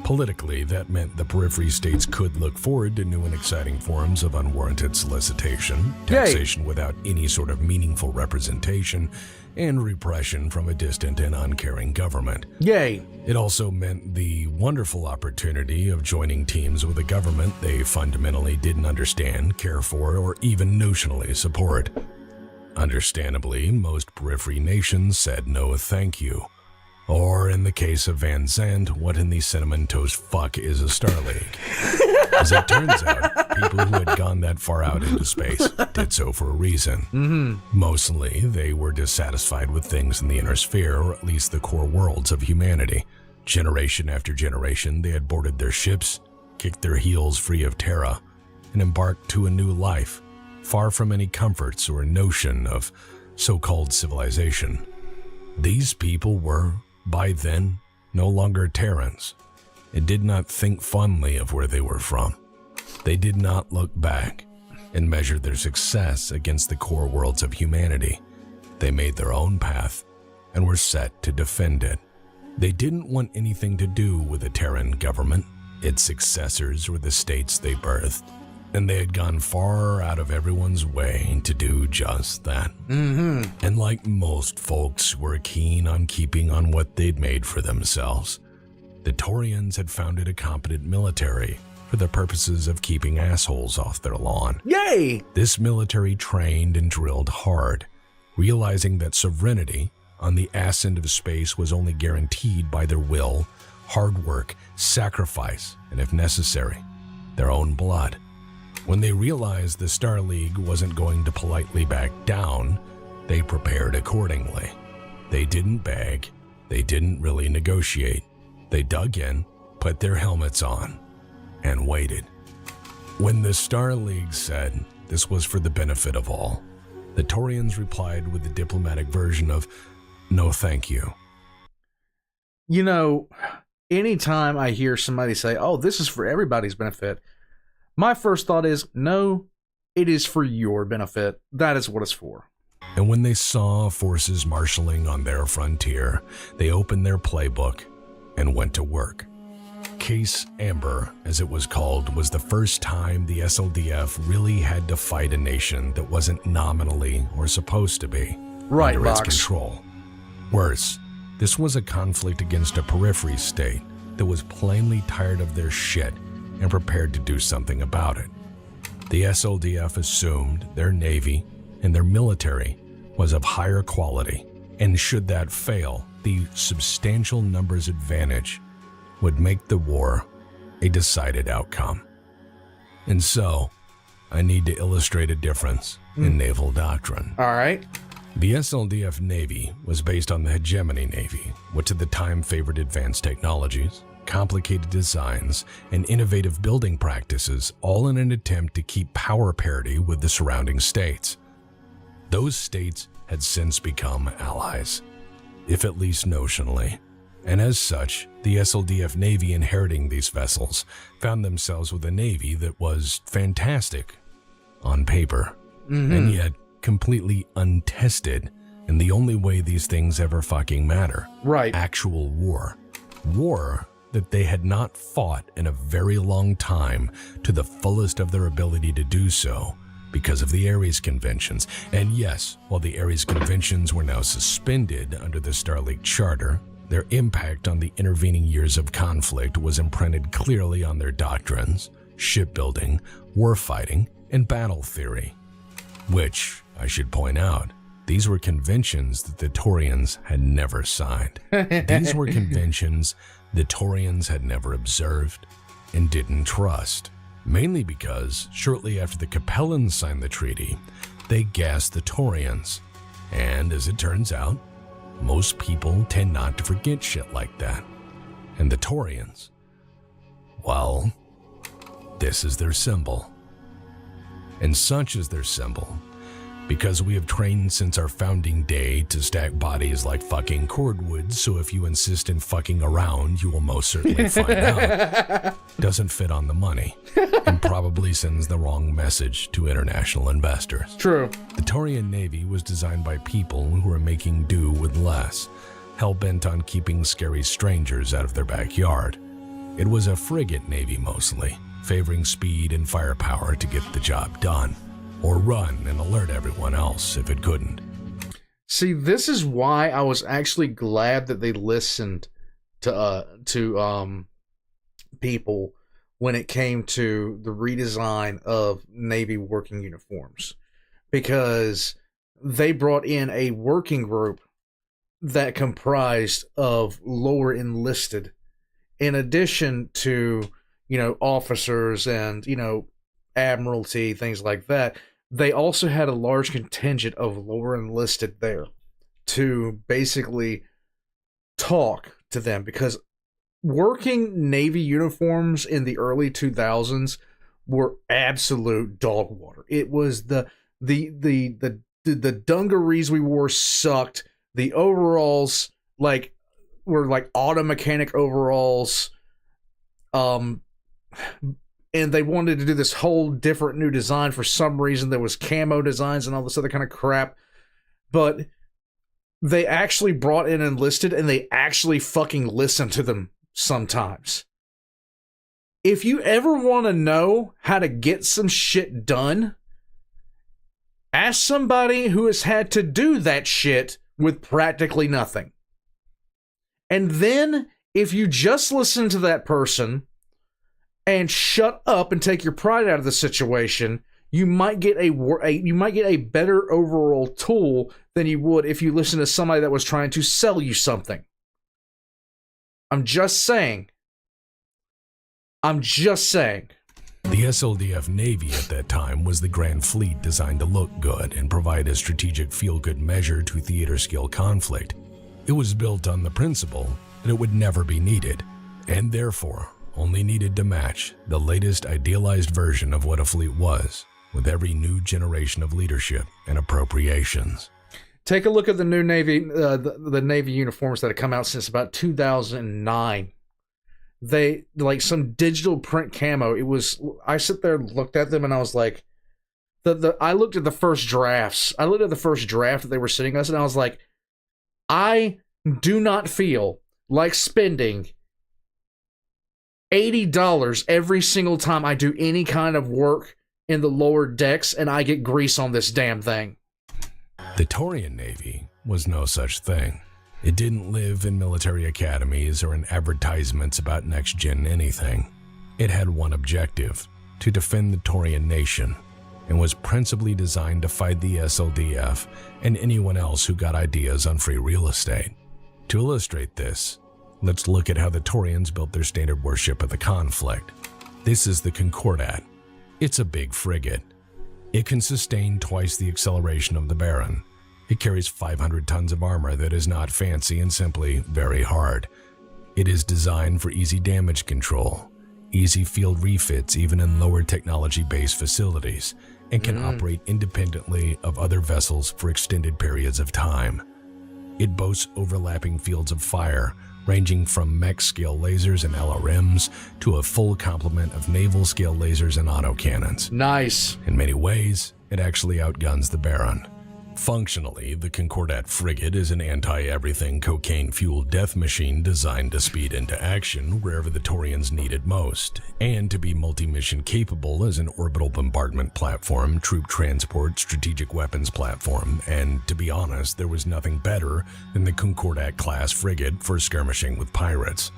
S3: Politically, that meant the periphery states could look forward to new and exciting forms of unwarranted solicitation, taxation without any sort of meaningful representation, and repression from a distant and uncaring government.
S2: Yay.
S3: It also meant the wonderful opportunity of joining teams with a government they fundamentally didn't understand, care for, or even notionally support. Understandably, most periphery nations said no thank you. Or in in the case of Van Zandt, what in the cinnamon toast fuck is a Star League? As it turns out, people who had gone that far out into space did so for a reason. Mostly, they were dissatisfied with things in the inner sphere, or at least the core worlds of humanity. Generation after generation, they had boarded their ships, kicked their heels free of Terra, and embarked to a new life, far from any comforts or notion of so-called civilization. These people were, by then, no longer Terrans, and did not think fondly of where they were from. They did not look back and measure their success against the core worlds of humanity. They made their own path and were set to defend it. They didn't want anything to do with the Terran government, its successors, or the states they birthed, and they had gone far out of everyone's way to do just that. And like most folks who were keen on keeping on what they'd made for themselves, the Taurians had founded a competent military for the purposes of keeping assholes off their lawn.
S2: Yay!
S3: This military trained and drilled hard, realizing that sovereignty on the ass end of space was only guaranteed by their will, hard work, sacrifice, and if necessary, their own blood. When they realized the Star League wasn't going to politely back down, they prepared accordingly. They didn't beg, they didn't really negotiate. They dug in, put their helmets on, and waited. When the Star League said this was for the benefit of all, the Taurians replied with the diplomatic version of, "No thank you."
S2: You know, anytime I hear somebody say, oh, this is for everybody's benefit, my first thought is, no, it is for your benefit. That is what it's for.
S3: And when they saw forces marshaling on their frontier, they opened their playbook and went to work. Case Amber, as it was called, was the first time the SLDF really had to fight a nation that wasn't nominally or supposed to be
S2: Right,
S3: under its
S2: Box.
S3: control. Worse, this was a conflict against a periphery state that was plainly tired of their shit and prepared to do something about it. The SLDF assumed their navy and their military was of higher quality, and should that fail, the substantial numbers advantage would make the war a decided outcome. And so, I need to illustrate a difference in naval doctrine.
S2: All right.
S3: The SLDF Navy was based on the Hegemony Navy, which at the time favored advanced technologies, complicated designs, and innovative building practices, all in an attempt to keep power parity with the surrounding states. Those states had since become allies, if at least notionally, and as such, the SLDF Navy inheriting these vessels found themselves with a navy that was fantastic on paper, and yet completely untested in the only way these things ever fucking matter.
S2: Right.
S3: Actual war. War that they had not fought in a very long time to the fullest of their ability to do so because of the Ares Conventions. And yes, while the Ares Conventions were now suspended under the Star League Charter, their impact on the intervening years of conflict was imprinted clearly on their doctrines, shipbuilding, warfighting, and battle theory. Which, I should point out, these were conventions that the Taurians had never signed. These were conventions the Taurians had never observed and didn't trust, mainly because shortly after the Capellans signed the treaty, they gassed the Taurians. And as it turns out, most people tend not to forget shit like that. And the Taurians, well, this is their symbol. And such is their symbol, because we have trained since our founding day to stack bodies like fucking cordwood, so if you insist in fucking around, you will most certainly find out. Doesn't fit on the money, and probably sends the wrong message to international investors.
S2: True.
S3: The Taurian Navy was designed by people who were making do with less, hell-bent on keeping scary strangers out of their backyard. It was a frigate navy mostly, favoring speed and firepower to get the job done, or run and alert everyone else if it couldn't.
S2: See, this is why I was actually glad that they listened to people when it came to the redesign of Navy working uniforms, because they brought in a working group that comprised of lower enlisted, in addition to, officers and, admiralty, things like that. They also had a large contingent of lower enlisted there to basically talk to them, because working Navy uniforms in the early 2000s were absolute dog water. It was the dungarees we wore sucked. The overalls were like auto mechanic overalls. And they wanted to do this whole different new design for some reason. There was camo designs and all this other kind of crap. But they actually brought in enlisted, and they actually fucking listened to them sometimes. If you ever want to know how to get some shit done, ask somebody who has had to do that shit with practically nothing. And then, if you just listen to that person and shut up and take your pride out of the situation, you might get a better overall tool than you would if you listen to somebody that was trying to sell you something. I'm just saying. The
S3: SLDF Navy at that time was the Grand Fleet designed to look good and provide a strategic feel-good measure to theater-scale conflict. It was built on the principle that it would never be needed, and therefore only needed to match the latest idealized version of what a fleet was, with every new generation of leadership and appropriations.
S2: Take a look at the new Navy, the Navy uniforms that have come out since about 2009. They, like some digital print camo. I sit there and looked at them, and I was like, I looked at the first drafts. I looked at the first draft that they were sending us, and I was like, I do not feel like spending $80 every single time I do any kind of work in the lower decks and I get grease on this damn thing.
S3: The Taurian Navy was no such thing. It didn't live in military academies or in advertisements about next-gen anything. It had one objective: to defend the Taurian nation, and was principally designed to fight the SLDF and anyone else who got ideas on free real estate. To illustrate this, let's look at how the Taurians built their standard warship of the conflict. This is the Concordat. It's a big frigate. It can sustain twice the acceleration of the Baron. It carries 500 tons of armor that is not fancy and simply very hard. It is designed for easy damage control, easy field refits even in lower technology-based facilities, and can operate independently of other vessels for extended periods of time. It boasts overlapping fields of fire, ranging from mech-scale lasers and LRMs to a full complement of naval-scale lasers and autocannons.
S2: Nice.
S3: In many ways, it actually outguns the Baron. Functionally, the Concordat frigate is an anti-everything cocaine-fueled death machine designed to speed into action wherever the Taurians need it most, and to be multi-mission capable as an orbital bombardment platform, troop transport, strategic weapons platform, and to be honest, there was nothing better than the Concordat-class frigate for skirmishing with pirates.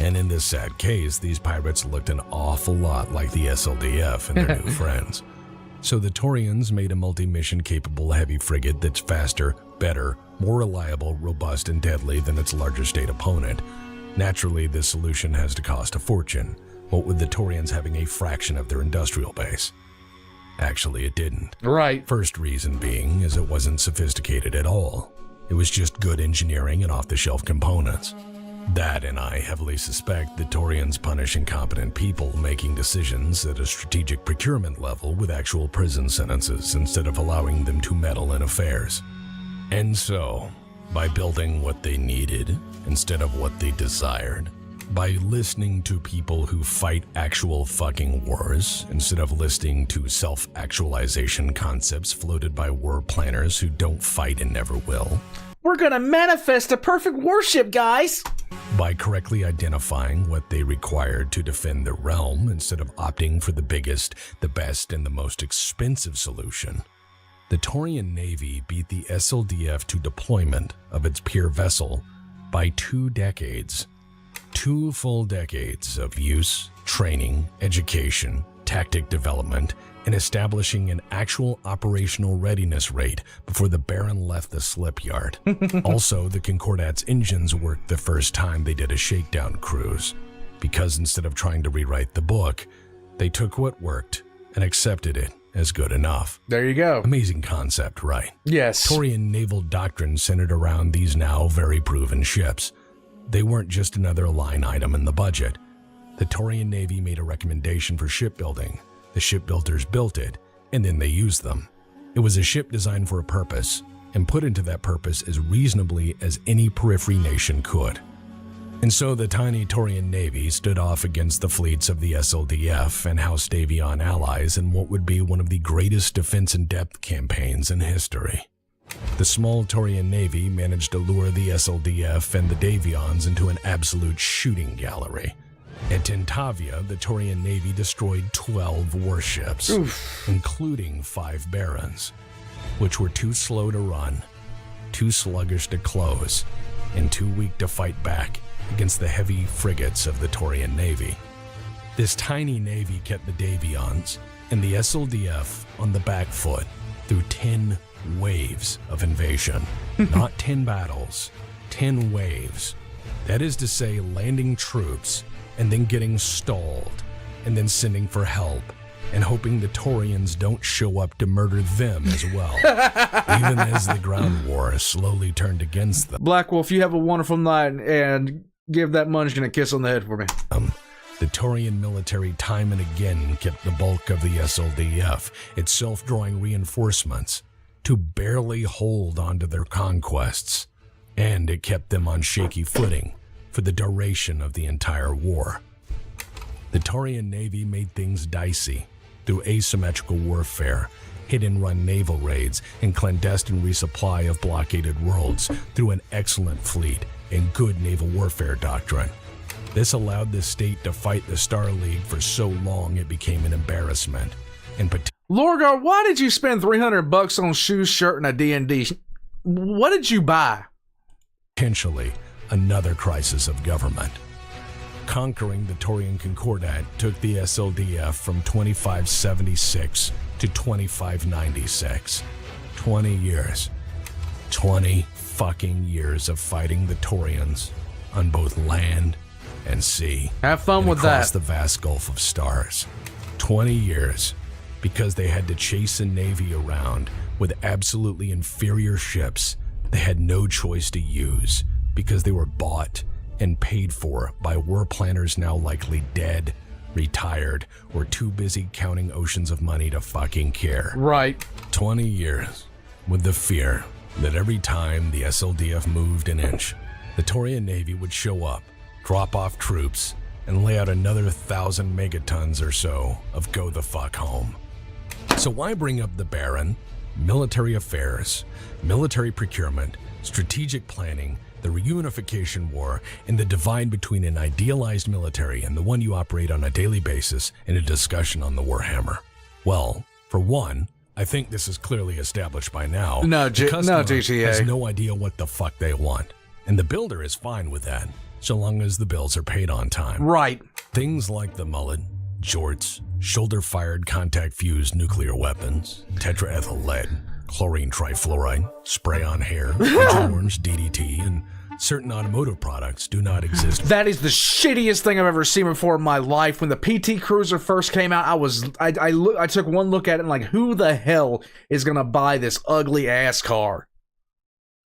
S3: And in this sad case, these pirates looked an awful lot like the SLDF and their new friends. So the Taurians made a multi-mission capable heavy frigate that's faster, better, more reliable, robust, and deadly than its larger state opponent. Naturally, this solution has to cost a fortune, what with the Taurians having a fraction of their industrial base. Actually, it didn't.
S2: Right.
S3: First reason being is it wasn't sophisticated at all. It was just good engineering and off-the-shelf components. That, and I heavily suspect the Taurians punish incompetent people making decisions at a strategic procurement level with actual prison sentences instead of allowing them to meddle in affairs. And so, by building what they needed instead of what they desired, by listening to people who fight actual fucking wars instead of listening to self-actualization concepts floated by war planners who don't fight and never will,
S2: we're gonna manifest a perfect warship, guys!
S3: By correctly identifying what they required to defend the realm instead of opting for the biggest, the best, and the most expensive solution, the Taurian Navy beat the SLDF to deployment of its peer vessel by 2 decades. 2 full decades of use, training, education, tactic development, and establishing an actual operational readiness rate before the Baron left the slip yard. Also, the Concordat's engines worked the first time they did a shakedown cruise, because instead of trying to rewrite the book, they took what worked and accepted it as good enough.
S2: There you go.
S3: Amazing concept, right?
S2: Yes.
S3: Taurian naval doctrine centered around these now very proven ships. They weren't just another line item in the budget. The Taurian Navy made a recommendation for shipbuilding. The shipbuilders built it, and then they used them. It was a ship designed for a purpose, and put into that purpose as reasonably as any periphery nation could. And so the tiny Taurian Navy stood off against the fleets of the SLDF and House Davion allies in what would be one of the greatest defense-in-depth campaigns in history. The small Taurian Navy managed to lure the SLDF and the Davions into an absolute shooting gallery. At Tintavia, the Taurian Navy destroyed 12 warships, including 5 Barons, which were too slow to run, too sluggish to close, and too weak to fight back against the heavy frigates of the Taurian Navy. This tiny navy kept the Davions and the SLDF on the back foot through 10 waves of invasion. Not 10 battles, 10 waves. That is to say, landing troops and then getting stalled and then sending for help and hoping the Taurians don't show up to murder them as well, even as the ground war slowly turned against them.
S2: Black Wolf, you have a wonderful night, and give that munchkin a kiss on the head for me.
S3: The Taurian military time and again kept the bulk of the SLDF, its self-drawing reinforcements, to barely hold onto their conquests, and it kept them on shaky footing for the duration of the entire war. The Taurian Navy made things dicey through asymmetrical warfare, hit-and-run naval raids, and clandestine resupply of blockaded worlds through an excellent fleet and good naval warfare doctrine. This allowed the state to fight the Star League for so long it became an embarrassment.
S2: Lorgar, why did you spend $300 on shoes, shirt, and a D&D? What did you buy?
S3: Potentially another crisis of government. Conquering the Taurian Concordat took the SLDF from 2576 to 2596. 20 years. 20 fucking years of fighting the Taurians on both land and sea.
S2: Have fun with
S3: across
S2: that.
S3: the vast Gulf of Stars. 20 years because they had to chase a navy around with absolutely inferior ships they had no choice to use because they were bought and paid for by war planners now likely dead, retired, or too busy counting oceans of money to fucking care.
S2: Right.
S3: 20 years with the fear that every time the SLDF moved an inch, the Taurian Navy would show up, drop off troops, and lay out another 1,000 megatons or so of go the fuck home. So why bring up the Baron, military affairs, military procurement, strategic planning, the reunification war, and the divide between an idealized military and the one you operate on a daily basis in a discussion on the Warhammer? Well, for one, I think this is clearly established by now.
S2: No,
S3: the customer
S2: GTA
S3: has no idea what the fuck they want, and the builder is fine with that, so long as the bills are paid on time.
S2: Right.
S3: Things like the mullet, jorts, shoulder-fired contact-fused nuclear weapons, tetraethyl lead, chlorine trifluoride, spray-on hair, Agent Orange DDT, and certain automotive products do not exist.
S2: That is the shittiest thing I've ever seen before in my life. When the PT Cruiser first came out, I took one look at it and like, who the hell is gonna buy this ugly ass car?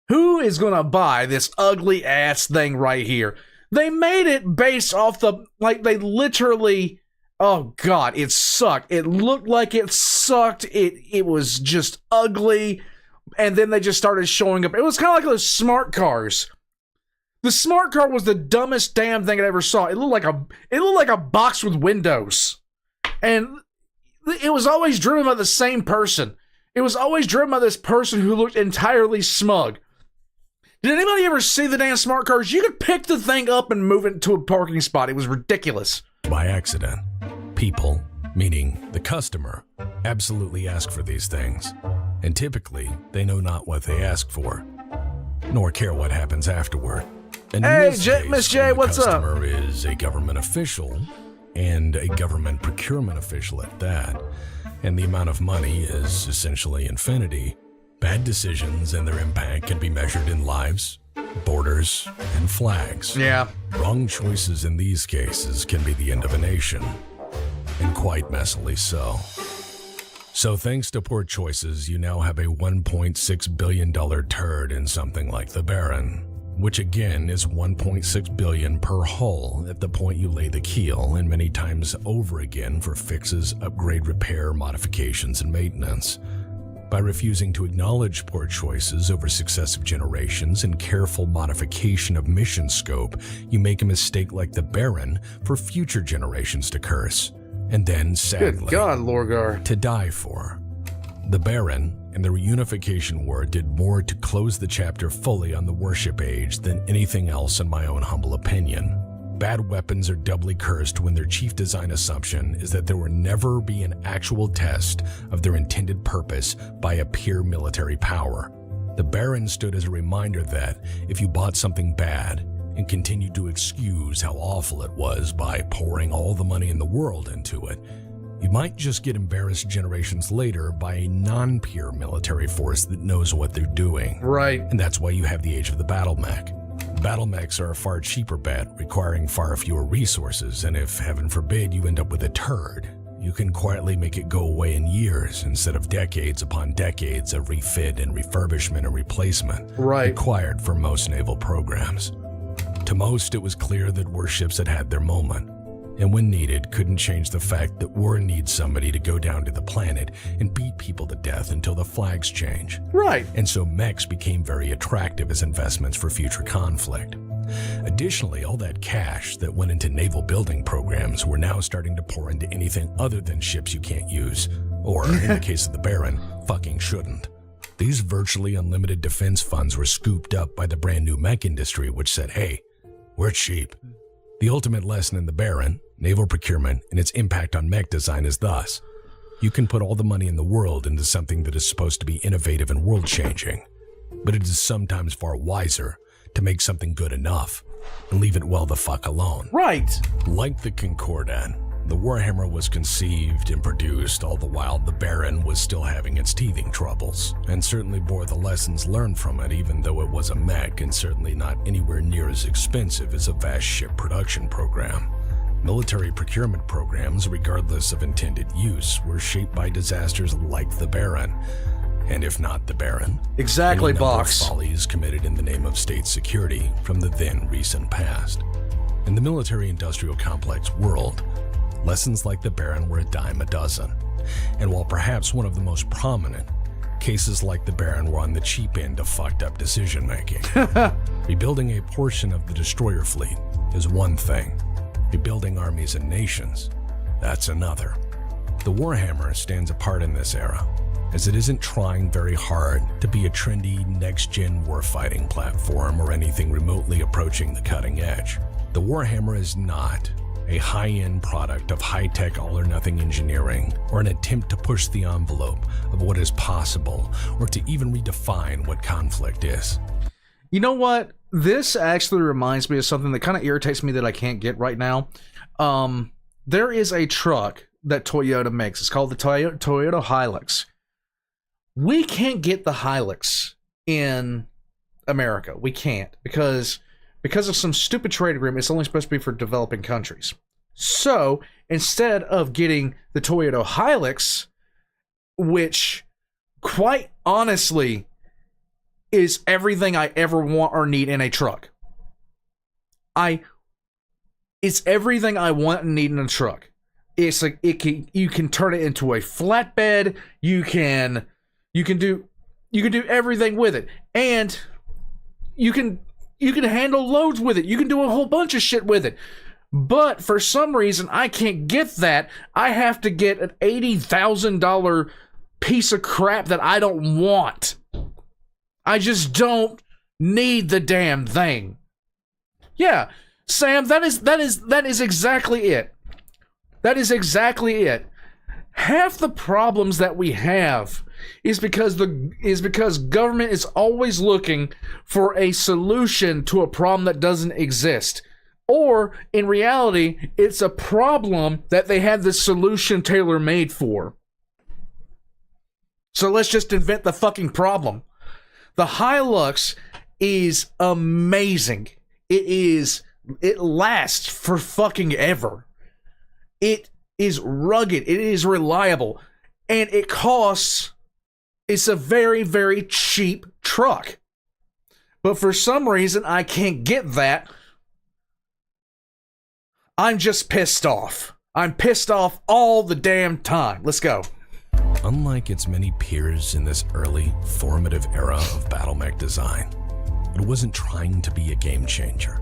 S2: Who is gonna buy this ugly ass thing right here? They made it based off they literally, oh god, it sucked. It looked like it sucked. It was just ugly. And then they just started showing up. It was kind of like those smart cars. The smart car was the dumbest damn thing I ever saw. It looked like a box with windows. And it was always driven by the same person. It was always driven by this person who looked entirely smug. Did anybody ever see the damn smart cars? You could pick the thing up and move it to a parking spot. It was ridiculous.
S3: By accident. People, meaning the customer, absolutely ask for these things. And typically, they know not what they ask for, nor care what happens afterward. And
S2: hey,
S3: Miss
S2: J, what's up?
S3: The customer is a government official, and a government procurement official at that, and the amount of money is essentially infinity, bad decisions and their impact can be measured in lives, borders, and flags.
S2: Yeah.
S3: Wrong choices in these cases can be the end of a nation, and quite messily so. So thanks to poor choices, you now have a $1.6 billion turd in something like the Baron, which again is $1.6 billion per hull at the point you lay the keel, and many times over again for fixes, upgrade, repair, modifications, and maintenance. By refusing to acknowledge poor choices over successive generations and careful modification of mission scope, you make a mistake like the Baron for future generations to curse, and then, sadly,
S2: Good God, Lorgar,
S3: to die for. The Baron and the Reunification War did more to close the chapter fully on the warship age than anything else in my own humble opinion. Bad weapons are doubly cursed when their chief design assumption is that there will never be an actual test of their intended purpose by a peer military power. The Baron stood as a reminder that if you bought something bad and continued to excuse how awful it was by pouring all the money in the world into it, you might just get embarrassed generations later by a non-peer military force that knows what they're doing.
S2: right?
S3: And that's why you have the age of the battle mech. Battle mechs are a far cheaper bet, requiring far fewer resources, and if, heaven forbid, you end up with a turd, you can quietly make it go away in years instead of decades upon decades of refit and refurbishment and replacement
S2: Right.
S3: required for most naval programs. To most, it was clear that warships had had their moment, and when needed, couldn't change the fact that war needs somebody to go down to the planet and beat people to death until the flags change.
S2: Right.
S3: And so mechs became very attractive as investments for future conflict. Additionally, all that cash that went into naval building programs were now starting to pour into anything other than ships you can't use, or, in the case of the Baron, fucking shouldn't. These virtually unlimited defense funds were scooped up by the brand new mech industry, which said, hey, we're cheap. The ultimate lesson in the Baron, naval procurement, and its impact on mech design is thus: you can put all the money in the world into something that is supposed to be innovative and world-changing, but it is sometimes far wiser to make something good enough and leave it well the fuck alone.
S2: Right.
S3: Like the Concordat, the Warhammer was conceived and produced all the while the Baron was still having its teething troubles, and certainly bore the lessons learned from it, even though it was a mech and certainly not anywhere near as expensive as a vast ship production program. Military procurement programs, regardless of intended use, were shaped by disasters like the Baron, and if not the Baron,
S2: Exactly,
S3: any number of
S2: Box.
S3: follies committed in the name of state security from the then recent past. In the military-industrial complex world, lessons like the Baron were a dime a dozen, and while perhaps one of the most prominent, cases like the Baron were on the cheap end of fucked up decision-making. Rebuilding a portion of the destroyer fleet is one thing. Rebuilding armies and nations, that's another. The Warhammer stands apart in this era, as it isn't trying very hard to be a trendy next-gen warfighting platform or anything remotely approaching the cutting edge. The Warhammer is not a high-end product of high-tech all-or-nothing engineering, or an attempt to push the envelope of what is possible, or to even redefine what conflict is.
S2: You know what? This actually reminds me of something that kind of irritates me that I can't get right now. There is a truck that Toyota makes. It's called the Toyota Hilux. We can't get the Hilux in America. We can't because of some stupid trade agreement. It's only supposed to be for developing countries. So instead of getting the Toyota Hilux, which quite honestly is everything I ever want or need in a truck. It's everything I want and need in a truck. It's like you can turn it into a flatbed. You can do everything with it, and you can handle loads with it. You can do a whole bunch of shit with it. But for some reason, I can't get that. I have to get an $80,000 piece of crap that I don't want. I just don't need the damn thing. Yeah, Sam, that is exactly it. That is exactly it. Half the problems that we have is because government is always looking for a solution to a problem that doesn't exist. Or, in reality, it's a problem that they had this solution tailor-made for. So let's just invent the fucking problem. The Hilux is amazing. It lasts for fucking ever. It is rugged. It is reliable. And it's a very, very cheap truck. But for some reason, I can't get that. I'm just pissed off. I'm pissed off all the damn time. Let's go.
S3: Unlike its many peers in this early, formative era of BattleMech design, it wasn't trying to be a game changer.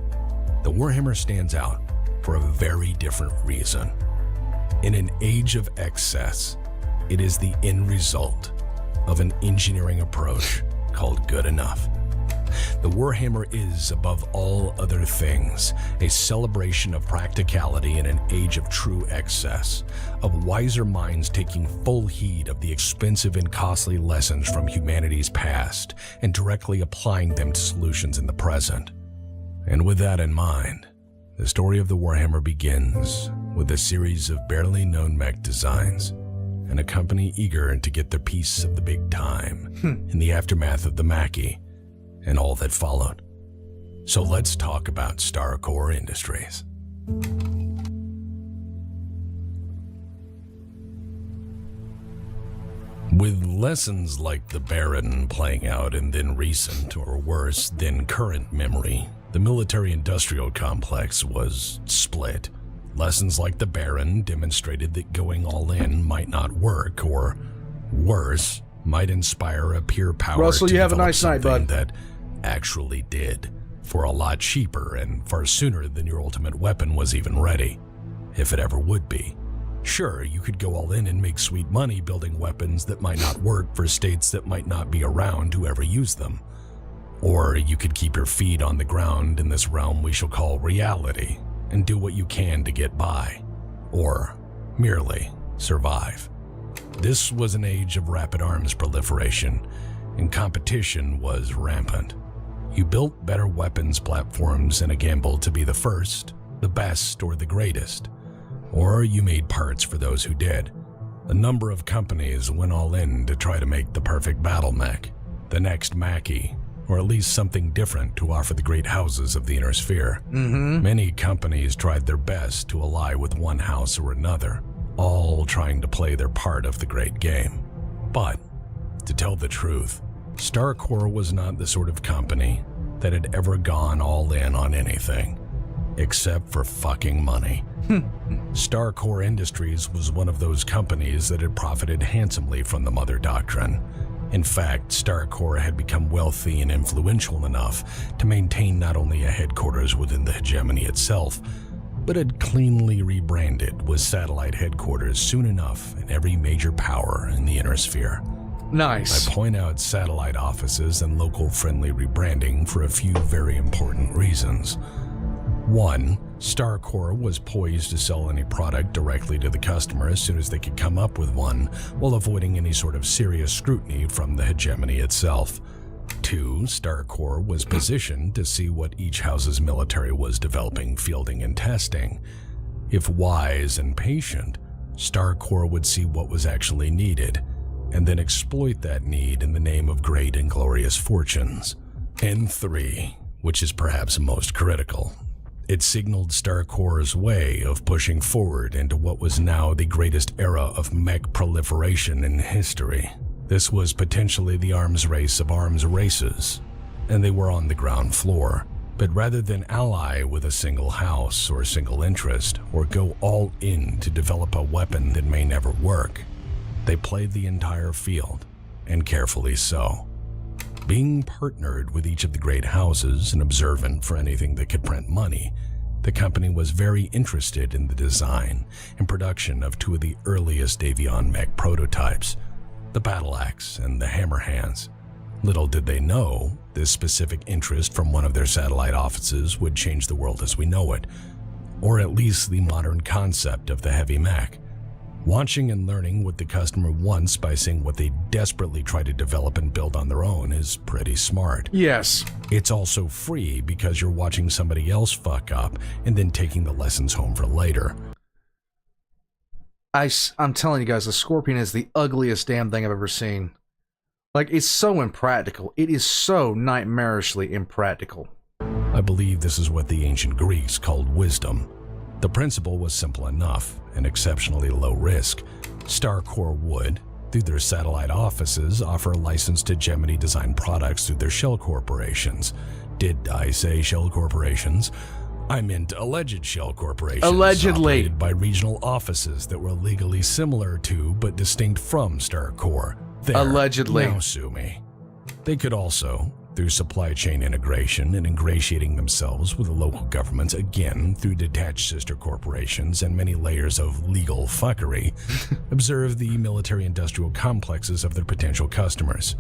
S3: The Warhammer stands out for a very different reason. In an age of excess, it is the end result of an engineering approach called good enough. The Warhammer is, above all other things, a celebration of practicality in an age of true excess, of wiser minds taking full heed of the expensive and costly lessons from humanity's past and directly applying them to solutions in the present. And with that in mind, the story of the Warhammer begins with a series of barely known mech designs and a company eager to get their piece of the big time in the aftermath of the Mackie and all that followed. So let's talk about Starcore Industries. With lessons like the Baron playing out in then recent, or worse, then current memory, the military-industrial complex was split. Lessons like the Baron demonstrated that going all in might not work, or worse, might inspire a pure power
S2: Russell,
S3: to
S2: you have a
S3: develop
S2: nice night,
S3: something
S2: bud.
S3: that actually did, for a lot cheaper and far sooner than your ultimate weapon was even ready, if it ever would be. Sure, you could go all in and make sweet money building weapons that might not work for states that might not be around to ever use them. Or you could keep your feet on the ground in this realm we shall call reality and do what you can to get by, or merely survive. This was an age of rapid arms proliferation, and competition was rampant. You built better weapons platforms in a gamble to be the first, the best, or the greatest. Or you made parts for those who did. A number of companies went all in to try to make the perfect battle mech, the next Mackie, or at least something different to offer the great houses of the inner sphere. Many companies tried their best to ally with one house or another, all trying to play their part of the great game. But, to tell the truth, Starcore was not the sort of company that had ever gone all in on anything, except for fucking money. Starcore Industries was one of those companies that had profited handsomely from the Mother Doctrine. In fact, Starcore had become wealthy and influential enough to maintain not only a headquarters within the hegemony itself, but had cleanly rebranded with satellite headquarters soon enough in every major power in the inner sphere.
S2: Nice.
S3: I point out satellite offices and local-friendly rebranding for a few very important reasons. One, Starcore was poised to sell any product directly to the customer as soon as they could come up with one, while avoiding any sort of serious scrutiny from the hegemony itself. Two, Starcore was positioned to see what each house's military was developing, fielding, and testing. If wise and patient, Starcore would see what was actually needed, and then exploit that need in the name of great and glorious fortunes. And three, which is perhaps most critical, it signaled Starcore's way of pushing forward into what was now the greatest era of mech proliferation in history. This was potentially the arms race of arms races, and they were on the ground floor. But rather than ally with a single house or single interest, or go all in to develop a weapon that may never work, they played the entire field, and carefully so. Being partnered with each of the great houses and observant for anything that could print money, the company was very interested in the design and production of two of the earliest Avion mech prototypes, the Battle Axe and the Hammer Hands. Little did they know, this specific interest from one of their satellite offices would change the world as we know it, or at least the modern concept of the heavy mech. Watching and learning what the customer wants by seeing what they desperately try to develop and build on their own is pretty smart.
S2: Yes.
S3: It's also free because you're watching somebody else fuck up and then taking the lessons home for later.
S2: I'm telling you guys, the Scorpion is the ugliest damn thing I've ever seen. Like, it's so impractical. It is so nightmarishly impractical.
S3: I believe this is what the ancient Greeks called wisdom. The principle was simple enough and exceptionally low risk. StarCorps would, through their satellite offices, offer a license to Gemini design products through their shell corporations. Did I say shell corporations? I meant alleged shell corporations.
S2: Allegedly.
S3: Operated by regional offices that were legally similar to but distinct from StarCorps. There,
S2: Allegedly.
S3: now sue me. They could also, through supply chain integration and ingratiating themselves with the local governments, again through detached sister corporations and many layers of legal fuckery, observe the military-industrial complexes of their potential customers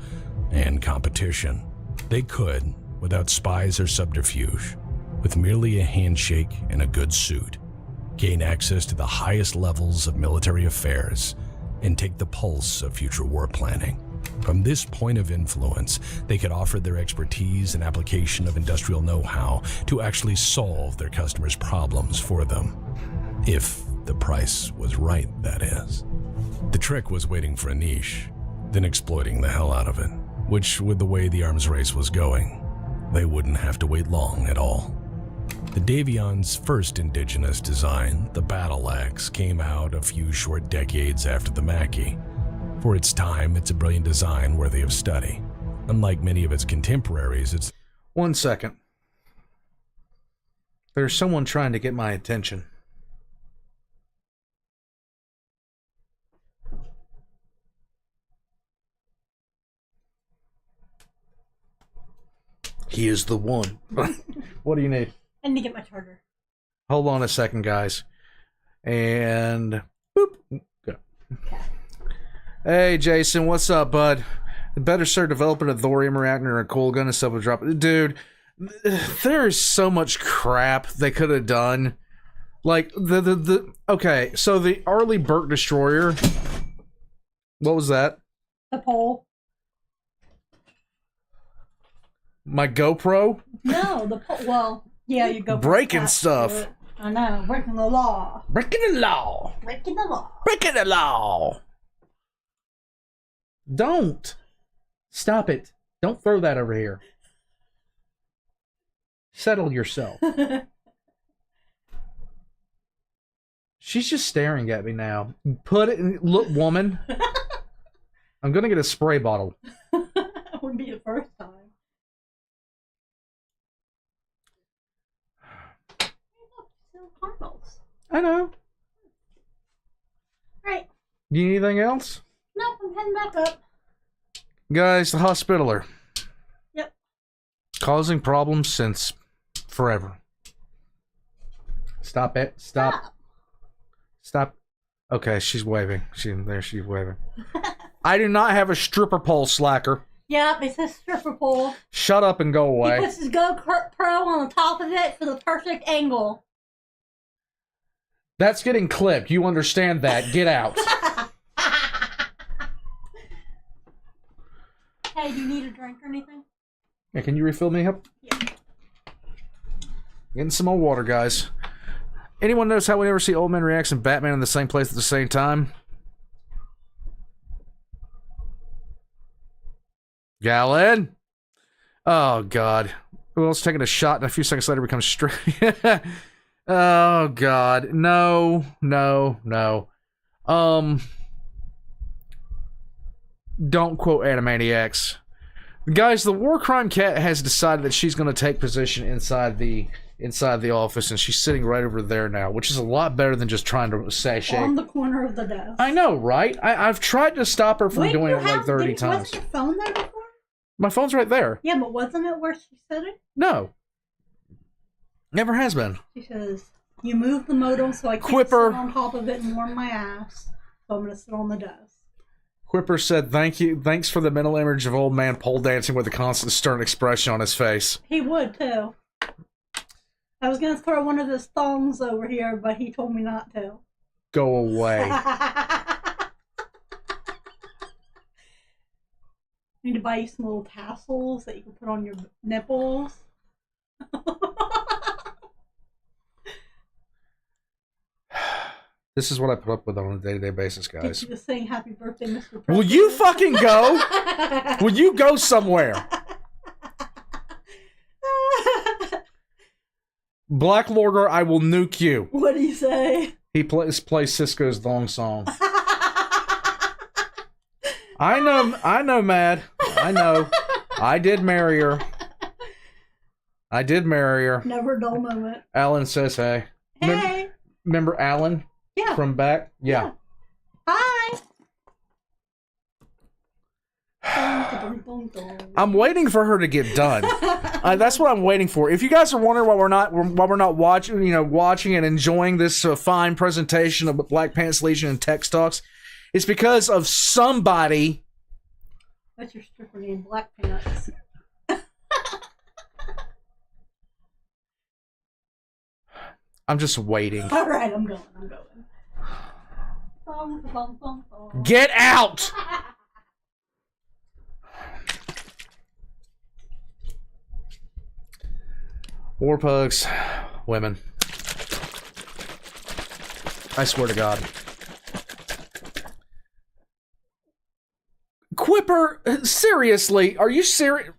S3: and competition. They could, without spies or subterfuge, with merely a handshake and a good suit, gain access to the highest levels of military affairs and take the pulse of future war planning. From this point of influence, they could offer their expertise and application of industrial know-how to actually solve their customers' problems for them. If the price was right, that is. The trick was waiting for a niche, then exploiting the hell out of it, which, with the way the arms race was going, they wouldn't have to wait long at all. The Davion's first indigenous design, the BATTLETECH, came out a few short decades after the Mackie. For its time, it's a brilliant design worthy of study. Unlike many of its contemporaries, it's...
S2: 1 second. There's someone trying to get my attention. He is the one. What do you need?
S4: I need to get my charger.
S2: Hold on a second, guys. And boop. Go.
S4: Okay.
S2: Hey, Jason, what's up, bud? Better start developing a thorium reactor and a cool gun and stuff will drop. Dude, there is so much crap they could have done. Like okay, so the Arleigh Burke destroyer. What was that?
S4: The pole.
S2: My GoPro?
S4: No, the pole. Well, yeah, you go
S2: breaking stuff.
S4: I know, breaking the law.
S2: Breaking the law.
S4: Breaking the law.
S2: Breaking the law. Don't. Stop it. Don't throw that over here. Settle yourself. She's just staring at me now. Put it in. Look, woman. I'm going to get a spray bottle.
S4: That wouldn't be the first time. Cardinals.
S2: I know.
S4: Right.
S2: Do you need anything else?
S4: Nope, I'm heading back up.
S2: Guys, the hospitaler.
S4: Yep.
S2: Causing problems since forever. Stop it. Stop. Stop. Okay, she's waving. She's waving. I do not have a stripper pole, slacker.
S4: Yep, it's a stripper pole.
S2: Shut up and go away.
S4: He puts his GoPro on the top of it for the perfect angle.
S2: That's getting clipped. You understand that. Get out.
S4: Hey, do you need a drink or anything?
S2: Yeah, can you refill me up?
S4: Yeah.
S2: Getting some more water, guys. Anyone notice how we never see Old Man Reacts and Batman in the same place at the same time? Galen? Oh, God. Who else taking a shot and a few seconds later becomes straight? Oh, God. No. Don't quote Animaniacs. Guys, the War Crime Cat has decided that she's going to take position inside the office, and she's sitting right over there now, which is a lot better than just trying to sashay.
S4: On the corner of the desk.
S2: I know, right? I've tried to stop her from doing it like 30 times.
S4: Wasn't your phone there before?
S2: My phone's right there.
S4: Yeah, but wasn't it where she said it?
S2: No. Never has been.
S4: She says, you moved the modem so I can't sit on top of it and warm my ass, so I'm going to sit on the desk.
S2: Quipper said, thanks for the mental image of old man pole dancing with a constant stern expression on his face.
S4: He would, too. I was going to throw one of his thongs over here, but he told me not to.
S2: Go away.
S4: Need to buy you some little tassels that you can put on your nipples.
S2: This is what I put up with on a day-to-day basis,
S4: Get
S2: guys.
S4: you to sing "Happy Birthday, Mr. President."
S2: Will you fucking go? Will you go somewhere? Black Lorgar, I will nuke you.
S4: What do you say?
S2: He plays Cisco's thong song. I know, Mad. I know. I did marry her.
S4: Never a dull moment.
S2: Alan says hey.
S4: Hey.
S2: Remember Alan?
S4: Yeah.
S2: From back? Yeah.
S4: Hi.
S2: I'm waiting for her to get done. That's what I'm waiting for. If you guys are wondering why we're not watching and enjoying this fine presentation of Black Pants Legion and Tech Talks, it's because of somebody.
S4: What's your stripper name? Black Pants.
S2: I'm just waiting.
S4: All right, I'm going.
S2: Get out! War pugs, women. I swear to God. Quipper, seriously, are you serious?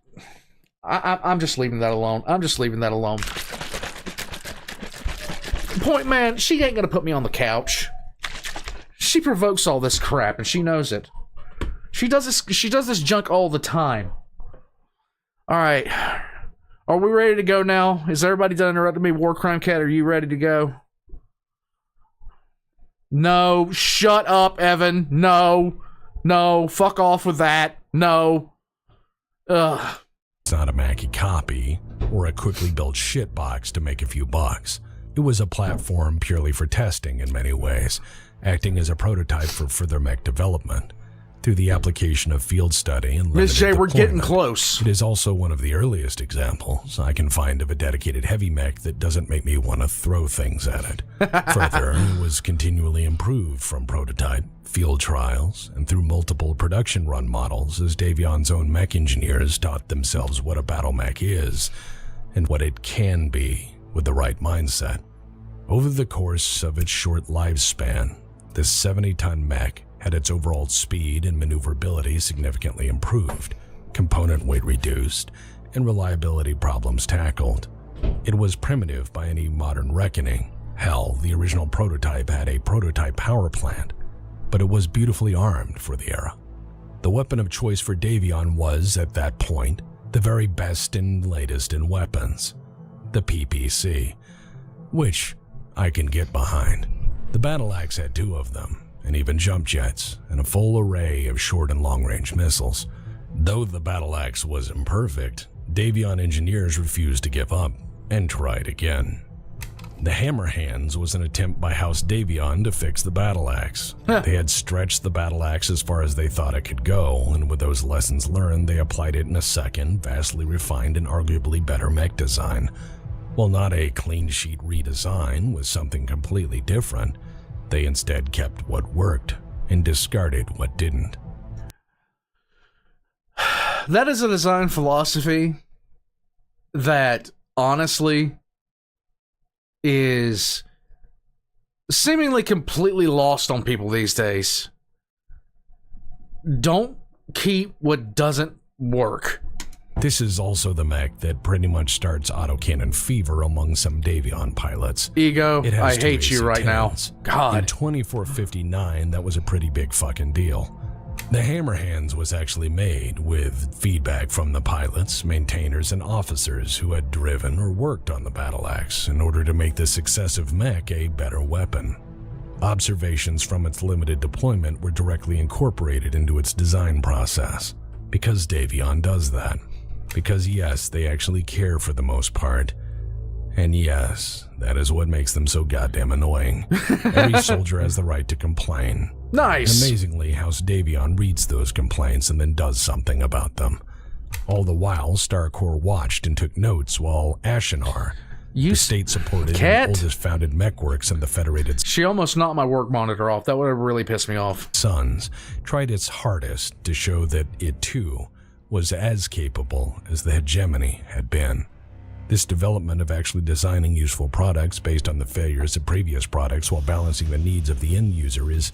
S2: I'm just leaving that alone. Point man, she ain't gonna put me on the couch. She provokes all this crap, and she knows it. She does this junk all the time. All right, are we ready to go now? Is everybody done interrupting me? War Crime Cat, are you ready to go? No, shut up, Evan. No, fuck off with that. No. Ugh.
S3: It's not a Mackie copy or a quickly built shitbox to make a few bucks. It was a platform purely for testing in many ways, acting as a prototype for further mech development. Through the application of field study and
S2: Ms. J, we're getting
S3: deployment,
S2: close.
S3: It is also one of the earliest examples I can find of a dedicated heavy mech that doesn't make me want to throw things at it. Further, it was continually improved from prototype, field trials, and through multiple production run models as Davion's own mech engineers taught themselves what a battle mech is and what it can be with the right mindset. Over the course of its short lifespan, this 70-ton mech had its overall speed and maneuverability significantly improved, component weight reduced, and reliability problems tackled. It was primitive by any modern reckoning. Hell, the original prototype had a prototype power plant, but it was beautifully armed for the era. The weapon of choice for Davion was, at that point, the very best and latest in weapons, the PPC, which I can get behind. The battle axe had 2 of them, and even jump jets, and a full array of short and long-range missiles. Though the battle axe was imperfect, Davion engineers refused to give up and tried again. The hammer hands was an attempt by House Davion to fix the battle axe. They had stretched the battle axe as far as they thought it could go, and with those lessons learned, they applied it in a second, vastly refined and arguably better mech design. While not a clean sheet redesign with something completely different, they instead kept what worked and discarded what didn't.
S2: That is a design philosophy that honestly is seemingly completely lost on people these days. Don't keep what doesn't work.
S3: This is also the mech that pretty much starts autocannon fever among some Davion pilots.
S2: Ego,
S3: It
S2: I
S3: has 2
S2: hate you right now.
S3: AC-10s. In
S2: God.
S3: 2459, that was a pretty big fucking deal. The hammer hands was actually made with feedback from the pilots, maintainers, and officers who had driven or worked on the battle axe in order to make this successive mech a better weapon. Observations from its limited deployment were directly incorporated into its design process. Because Davion does that. Because yes, they actually care for the most part. And yes, that is what makes them so goddamn annoying. Every soldier has the right to complain.
S2: Nice.
S3: And amazingly, House Davion reads those complaints and then does something about them. All the while, Starcore watched and took notes while Ashinar, The state-supported
S2: cat?
S3: and oldest founded mechworks in the Federated
S2: She almost knocked my work monitor off. That would have really pissed me off.
S3: Sons tried its hardest to show that it, too, was as capable as the hegemony had been. This development of actually designing useful products based on the failures of previous products while balancing the needs of the end user is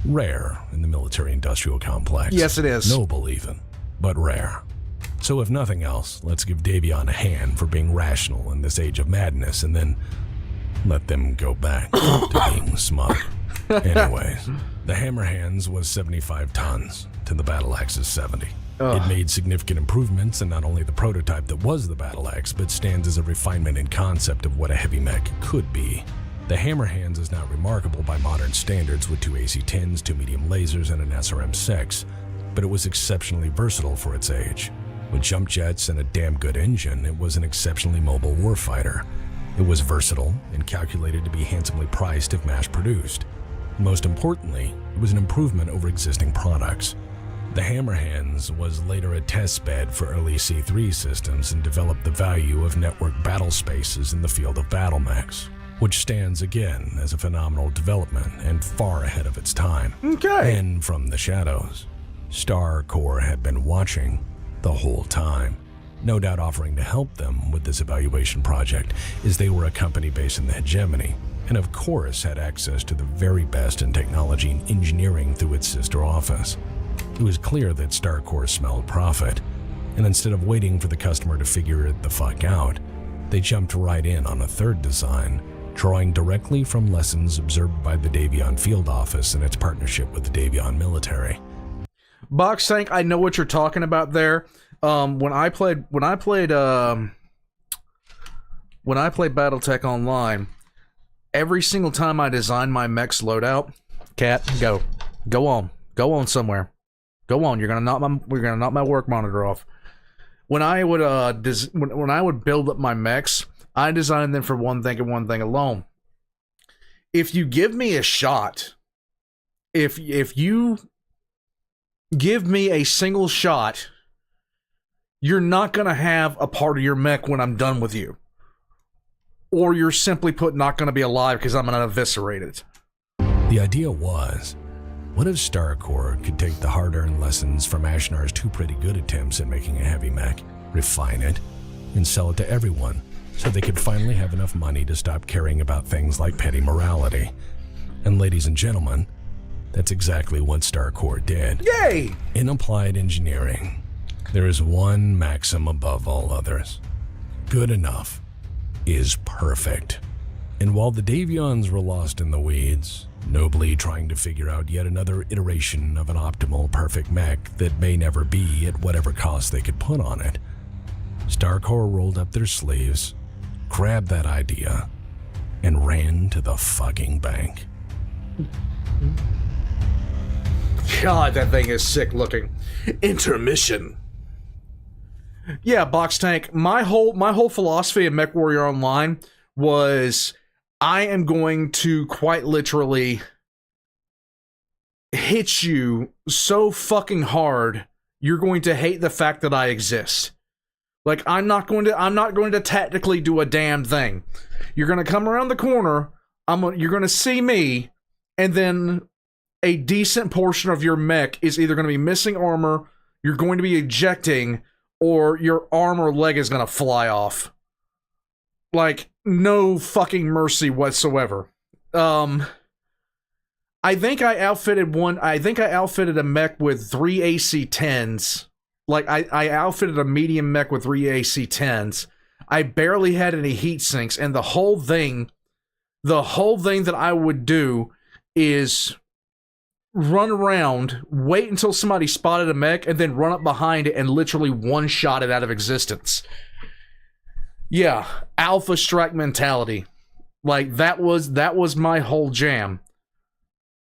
S3: rare in the military-industrial complex.
S2: Yes, it is.
S3: Noble even, but rare. So if nothing else, let's give Davion a hand for being rational in this age of madness and then let them go back to being smug. Anyways, the Hammerhands was 75 tons to the Battle Axe's 70. It made significant improvements in not only the prototype that was the Battle Axe, but stands as a refinement in concept of what a heavy mech could be. The Hammerhands is now remarkable by modern standards with 2 AC-10s, 2 medium lasers, and an SRM-6, but it was exceptionally versatile for its age. With jump jets and a damn good engine, it was an exceptionally mobile warfighter. It was versatile and calculated to be handsomely priced if mass-produced. Most importantly, it was an improvement over existing products. The Hammerhands was later a test bed for early C3 systems and developed the value of network battle spaces in the field of battle mechs, which stands again as a phenomenal development and far ahead of its time.
S2: Okay.
S3: And from the shadows, Star Corps had been watching the whole time, no doubt offering to help them with this evaluation project, as they were a company based in the hegemony, and of course had access to the very best in technology and engineering through its sister office. It was clear that Star Corps smelled profit, and instead of waiting for the customer to figure it the fuck out, they jumped right in on a third design, drawing directly from lessons observed by the Davion Field Office and its partnership with the Davion military.
S2: Box Tank, I know what you're talking about there. When I played BattleTech Online, every single time I designed my mech's loadout, cat, go on somewhere, go on. You're gonna knock my work monitor off. When I would when I would build up my mechs, I designed them for one thing and one thing alone. If you give me a shot, if you give me a single shot, you're not going to have a part of your mech when I'm done with you. Or you're simply put not going to be alive because I'm going to eviscerate it.
S3: The idea was, what if Star Corps could take the hard-earned lessons from Ashnar's 2 pretty good attempts at making a heavy mech, refine it, and sell it to everyone so they could finally have enough money to stop caring about things like petty morality. And ladies and gentlemen, that's exactly what Star Corps did.
S2: Yay!
S3: In applied engineering, there is one maxim above all others. Good enough is perfect. And while the Davions were lost in the weeds, nobly trying to figure out yet another iteration of an optimal perfect mech that may never be at whatever cost they could put on it, Star Corps rolled up their sleeves, grabbed that idea, and ran to the fucking bank.
S2: God, that thing is sick looking. Intermission. Yeah, Box Tank. My whole philosophy of MechWarrior Online was I am going to quite literally hit you so fucking hard you're going to hate the fact that I exist. Like I'm not going to tactically do a damn thing. You're going to come around the corner, you're going to see me, and then a decent portion of your mech is either going to be missing armor, you're going to be ejecting, or your arm or leg is going to fly off. Like, no fucking mercy whatsoever. I think I outfitted a mech with 3 AC-10s. Like, I outfitted a medium mech with 3 AC-10s. I barely had any heat sinks, and the whole thing that I would do is run around, wait until somebody spotted a mech, and then run up behind it and literally one-shot it out of existence. Yeah, alpha strike mentality. Like, that was my whole jam.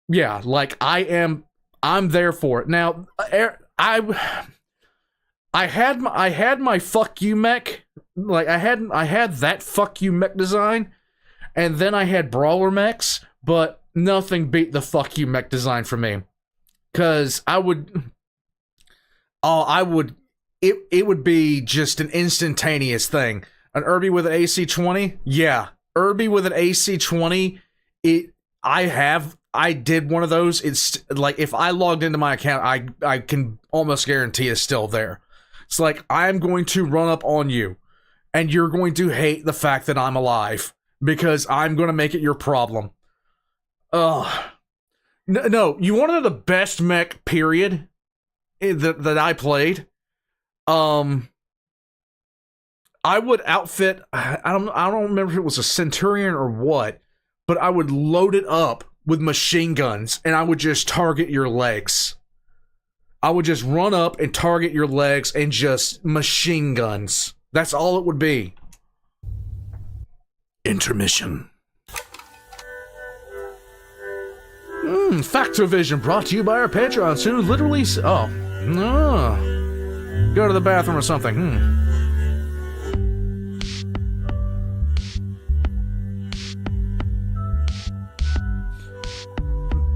S2: Yeah, like, I'm there for it. Now, I had my fuck you mech. Like, I had that fuck you mech design, and then I had brawler mechs, but nothing beat the fuck you mech design for me. Cause it would be just an instantaneous thing. An Irby with an AC-20? Yeah. Irby with an AC-20, I did one of those. It's like, if I logged into my account, I can almost guarantee it's still there. It's like, I'm going to run up on you, and you're going to hate the fact that I'm alive, because I'm going to make it your problem. Ugh. No, you want to know the best mech, period, that I played? I would outfit, I don't remember if it was a Centurion or what, but I would load it up with machine guns, and I would just target your legs. I would just run up and target your legs and just machine guns. That's all it would be. Intermission. Factovision brought to you by our patrons who literally... Oh. No. Go to the bathroom or something.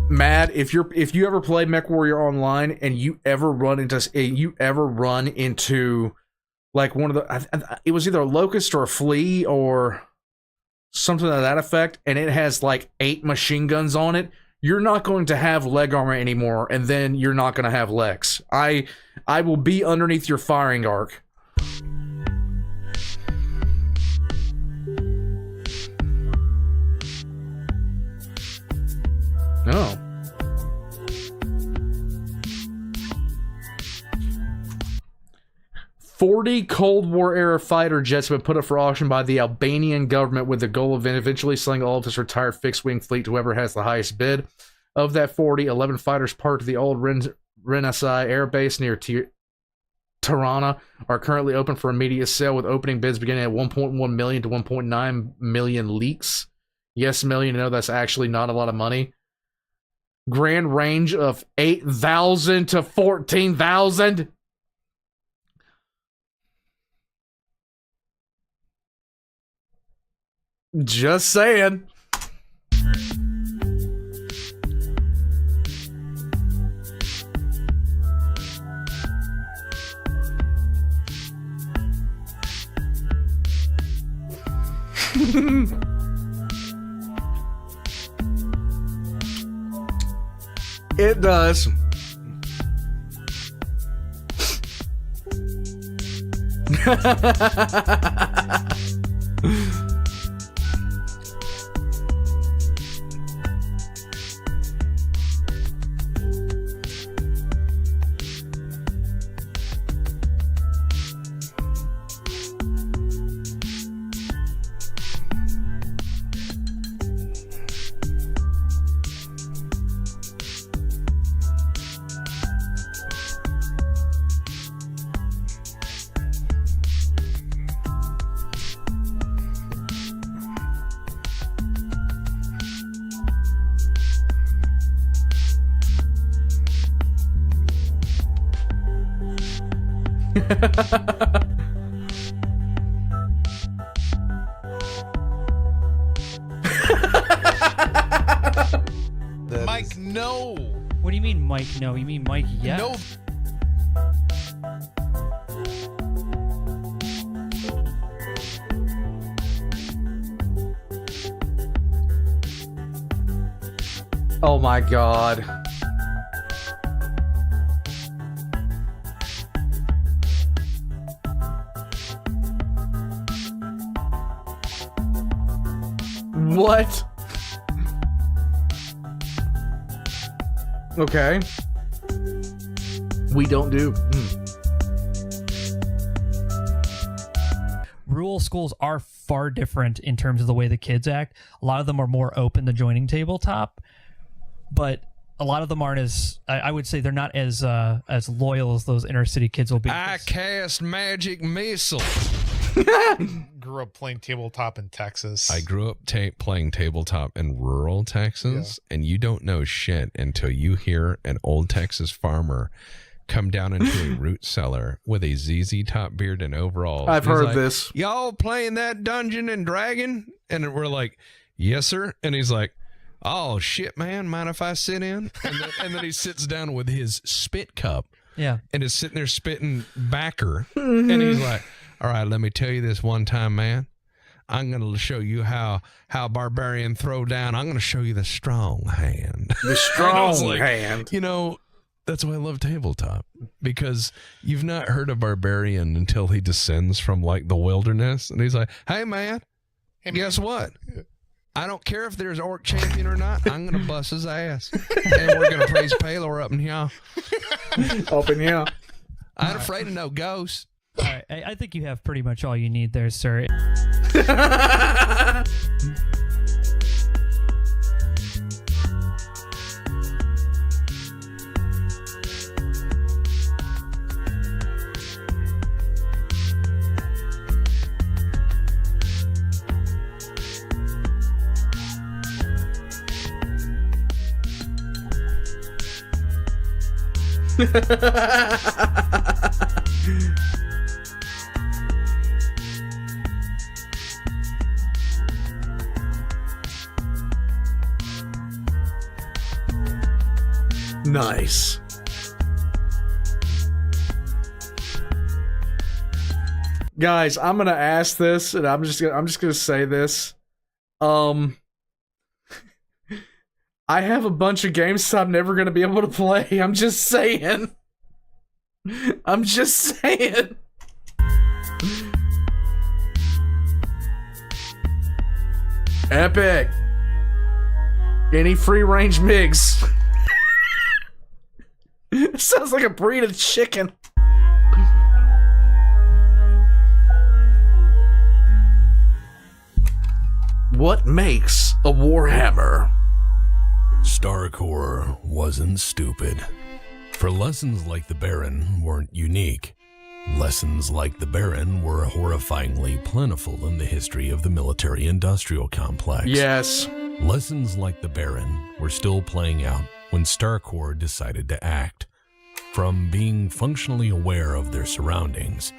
S2: Mad, if you ever play MechWarrior Online and you ever run into like one of the, it was either a locust or a flea or something to that effect, and it has like 8 machine guns on it, you're not going to have leg armor anymore, and then you're not going to have legs. I will be underneath your firing arc. Oh. "40 Cold War era fighter jets have been put up for auction by the Albanian government with the goal of eventually selling all of its retired fixed-wing fleet to whoever has the highest bid. Of that 40, 11 fighters parked at the old Renasai Air Base near Tirana are currently open for immediate sale, with opening bids beginning at 1.1 million to 1.9 million leaks. Yes, million. No, that's actually not a lot of money. Grand range of 8,000 to 14,000. Just saying. It does.
S5: Mike, no.
S6: What do you mean, Mike? No, you mean Mike? Yeah.
S5: No.
S2: Oh my god. What? Okay. We don't do.
S6: Rural schools are far different in terms of the way the kids act. A lot of them are more open to joining tabletop, but a lot of them aren't as, I would say they're not as loyal as those inner city kids will be.
S3: I cast magic missile.
S5: Grew up playing tabletop in Texas.
S3: I grew up playing tabletop in rural Texas, and you don't know shit until you hear an old Texas farmer come down into a root cellar with a ZZ Top beard and overalls.
S2: I've heard this.
S3: Y'all playing that Dungeon and Dragon? And we're like, yes, sir. And he's like, oh, shit, man, mind if I sit in? And then he sits down with his spit cup.
S6: Yeah.
S3: And is sitting there spitting backer. And he's like,
S7: All right, let me tell you this one time, man. I'm going to show you how barbarian throw down. I'm going to show you the strong hand.
S2: The strong
S7: like,
S2: hand.
S7: You know, that's why I love tabletop, because you've not heard a barbarian until he descends from like the wilderness, and he's like, "Hey man, guess what? I don't care if there's orc champion or not. I'm gonna bust his ass, and we're gonna praise Palor up in here.
S2: Up in here.
S7: I ain't afraid of no ghosts."
S6: All right, I think you have pretty much all you need there, sir.
S2: Nice. Guys, I'm gonna ask this, and I'm just gonna say this. I have a bunch of games I'm never gonna be able to play. I'm just saying. I'm just saying. Epic. Any free range MIGs. Sounds like a breed of chicken. What makes a Warhammer?
S3: Starcore wasn't stupid. For lessons like the Baron weren't unique. Lessons like the Baron were horrifyingly plentiful in the history of the military-industrial complex.
S2: Yes.
S3: Lessons like the Baron were still playing out when Starcore decided to act. From being functionally aware of their surroundings,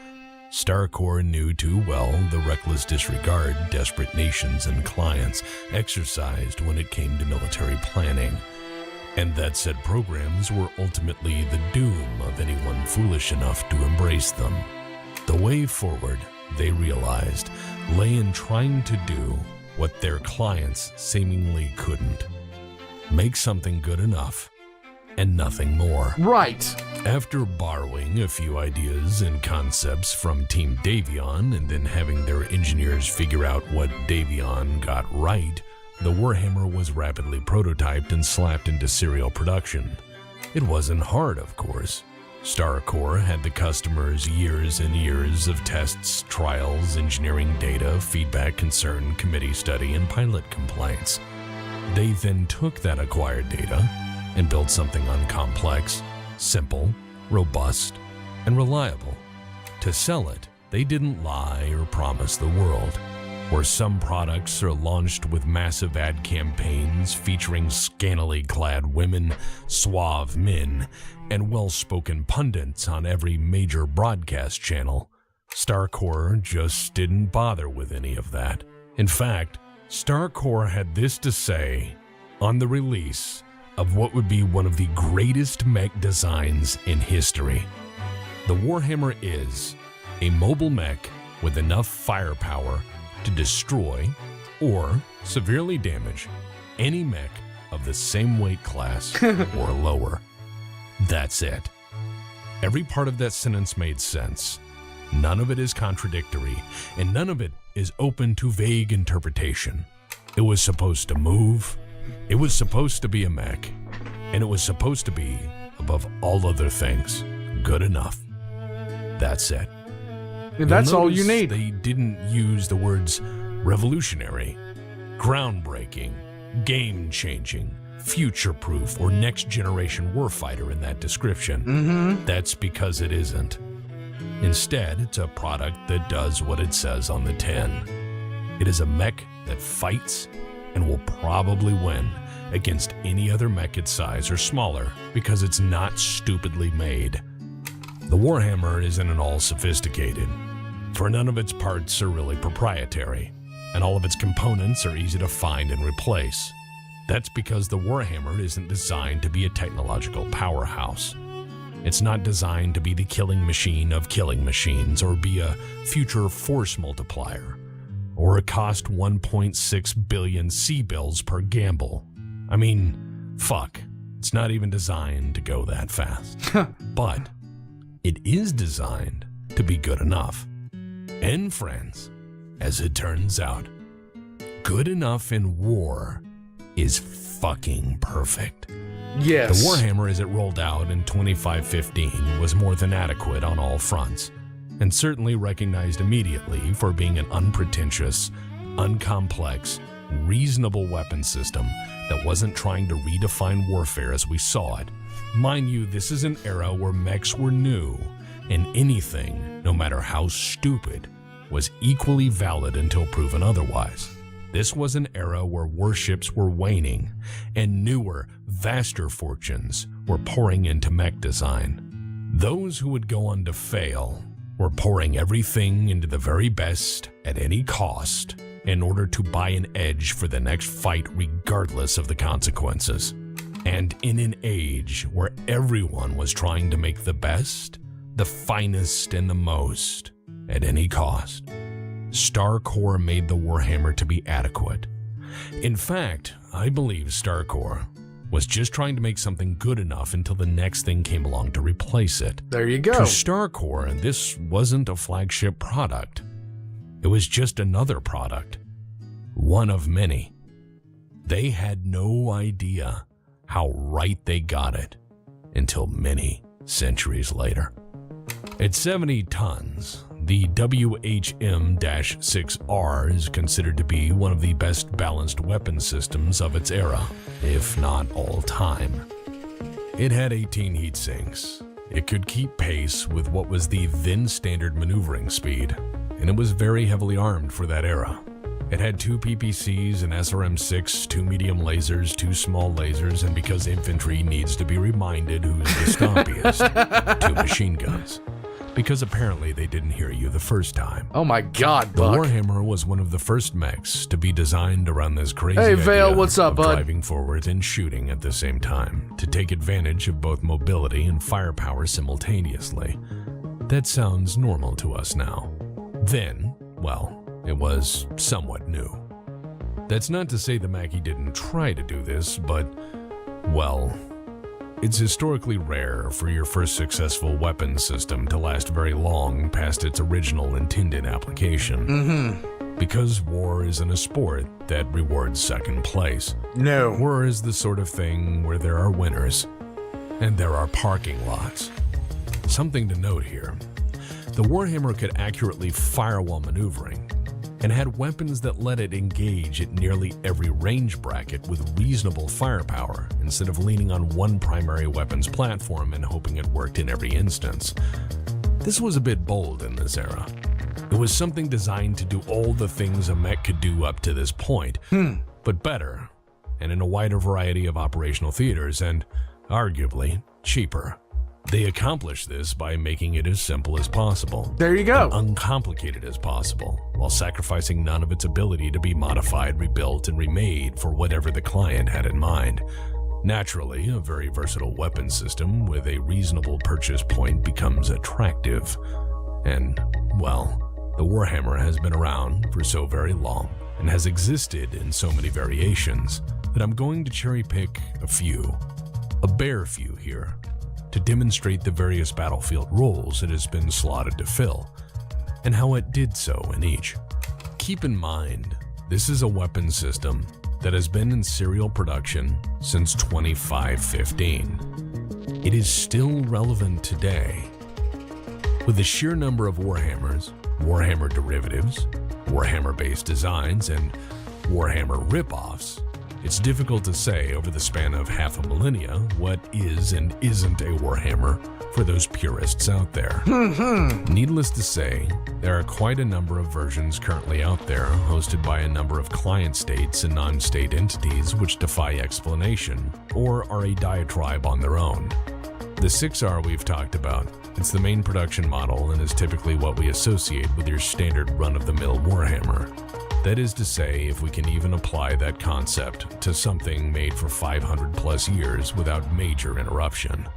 S3: Starcore knew too well the reckless disregard desperate nations and clients exercised when it came to military planning, and that said programs were ultimately the doom of anyone foolish enough to embrace them. The way forward, they realized, lay in trying to do what their clients seemingly couldn't. Make something good enough, and nothing more.
S2: Right.
S3: After borrowing a few ideas and concepts from Team Davion and then having their engineers figure out what Davion got right, the Warhammer was rapidly prototyped and slapped into serial production. It wasn't hard, of course. Starcore had the customers' years and years of tests, trials, engineering data, feedback, concern, committee study, and pilot complaints. They then took that acquired data and built something uncomplex, simple, robust, and reliable. To sell it, they didn't lie or promise the world. Where some products are launched with massive ad campaigns featuring scantily clad women, suave men, and well-spoken pundits on every major broadcast channel, Starcore just didn't bother with any of that. In fact, Starcore had this to say on the release of what would be one of the greatest mech designs in history. The Warhammer is a mobile mech with enough firepower to destroy or severely damage any mech of the same weight class or lower. That's it. Every part of that sentence made sense. None of it is contradictory, and none of it is open to vague interpretation. It was supposed to move, it was supposed to be a mech, and it was supposed to be, above all other things, good enough. That's it.
S2: And that's all you
S3: Notice
S2: need.
S3: They didn't use the words revolutionary, groundbreaking, game-changing, future-proof, or next-generation warfighter in that description. That's because it isn't. Instead, it's a product that does what it says on the tin. It is a mech that fights and will probably win against any other mech its size or smaller because it's not stupidly made. The Warhammer isn't at all sophisticated, for none of its parts are really proprietary, and all of its components are easy to find and replace. That's because the Warhammer isn't designed to be a technological powerhouse. It's not designed to be the killing machine of killing machines or be a future force multiplier or cost 1.6 billion C-bills per gamble. I mean, fuck, it's not even designed to go that fast. But it is designed to be good enough. And friends, as it turns out, good enough in war is fucking perfect.
S2: Yes.
S3: The Warhammer as it rolled out in 2515 was more than adequate on all fronts, and certainly recognized immediately for being an unpretentious, uncomplex, reasonable weapon system that wasn't trying to redefine warfare as we saw it. Mind you, this is an era where mechs were new, and anything, no matter how stupid, was equally valid until proven otherwise. This was an era where warships were waning, and newer, vaster fortunes were pouring into mech design. Those who would go on to fail were pouring everything into the very best at any cost in order to buy an edge for the next fight regardless of the consequences. And in an age where everyone was trying to make the best, the finest, and the most at any cost, StarCorps made the Warhammer to be adequate. In fact, I believe StarCorps was just trying to make something good enough until the next thing came along to replace it.
S2: There you go.
S3: To StarCorps, this wasn't a flagship product. It was just another product, one of many. They had no idea how right they got it until many centuries later. At 70 tons, the WHM-6R is considered to be one of the best balanced weapon systems of its era, if not all time. It had 18 heat sinks. It could keep pace with what was the then standard maneuvering speed, and it was very heavily armed for that era. It had 2 PPCs, an SRM-6, 2 medium lasers, 2 small lasers, and because infantry needs to be reminded who's the stompiest, 2 machine guns. Because apparently they didn't hear you the first time.
S2: Oh my God,
S3: The
S2: Buck.
S3: Warhammer was one of the first mechs to be designed around this crazy
S2: Hey, Vale,
S3: idea
S2: what's up,
S3: of
S2: bud?
S3: driving forward and shooting at the same time, to take advantage of both mobility and firepower simultaneously. That sounds normal to us now. Then, well, it was somewhat new. That's not to say the Mackie didn't try to do this, but, well, it's historically rare for your first successful weapon system to last very long past its original intended application. Because war isn't a sport that rewards second place.
S2: No.
S3: War is the sort of thing where there are winners, and there are parking lots. Something to note here. The Warhammer could accurately fire while maneuvering, and had weapons that let it engage at nearly every range bracket with reasonable firepower instead of leaning on one primary weapons platform and hoping it worked in every instance. This was a bit bold in this era. It was something designed to do all the things a mech could do up to this point, but better, and in a wider variety of operational theaters, and arguably cheaper. They accomplished this by making it as simple as possible.
S2: There you go.
S3: And uncomplicated as possible, while sacrificing none of its ability to be modified, rebuilt, and remade for whatever the client had in mind. Naturally, a very versatile weapon system with a reasonable purchase point becomes attractive. And, well, the Warhammer has been around for so very long and has existed in so many variations that I'm going to cherry pick a few, a bare few here, to demonstrate the various battlefield roles it has been slotted to fill, and how it did so in each. Keep in mind, this is a weapon system that has been in serial production since 2515. It is still relevant today. With the sheer number of Warhammers, Warhammer derivatives, Warhammer-based designs, and Warhammer rip-offs, it's difficult to say over the span of half a millennia what is and isn't a Warhammer for those purists out there. Needless to say, there are quite a number of versions currently out there, hosted by a number of client states and non-state entities which defy explanation, or are a diatribe on their own. The 6R we've talked about, it's the main production model and is typically what we associate with your standard run-of-the-mill Warhammer. That is to say, if we can even apply that concept to something made for 500 plus years without major interruption.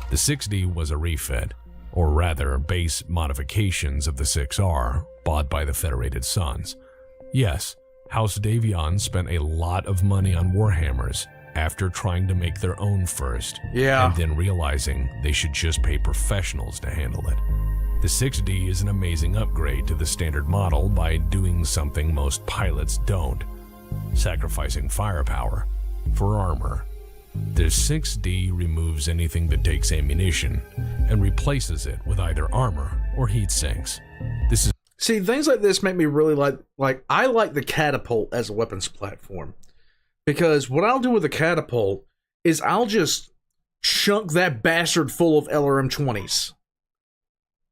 S3: The 6D was a refit, or rather base modifications of the 6R, bought by the Federated Sons. Yes, House Davion spent a lot of money on Warhammers after trying to make their own first, and then realizing they should just pay professionals to handle it. The 6D is an amazing upgrade to the standard model by doing something most pilots don't, sacrificing firepower for armor. The 6D removes anything that takes ammunition and replaces it with either armor or heat sinks. This is
S2: See, things like this make me really like I like the catapult as a weapons platform. Because what I'll do with the catapult is I'll just chunk that bastard full of LRM-20s.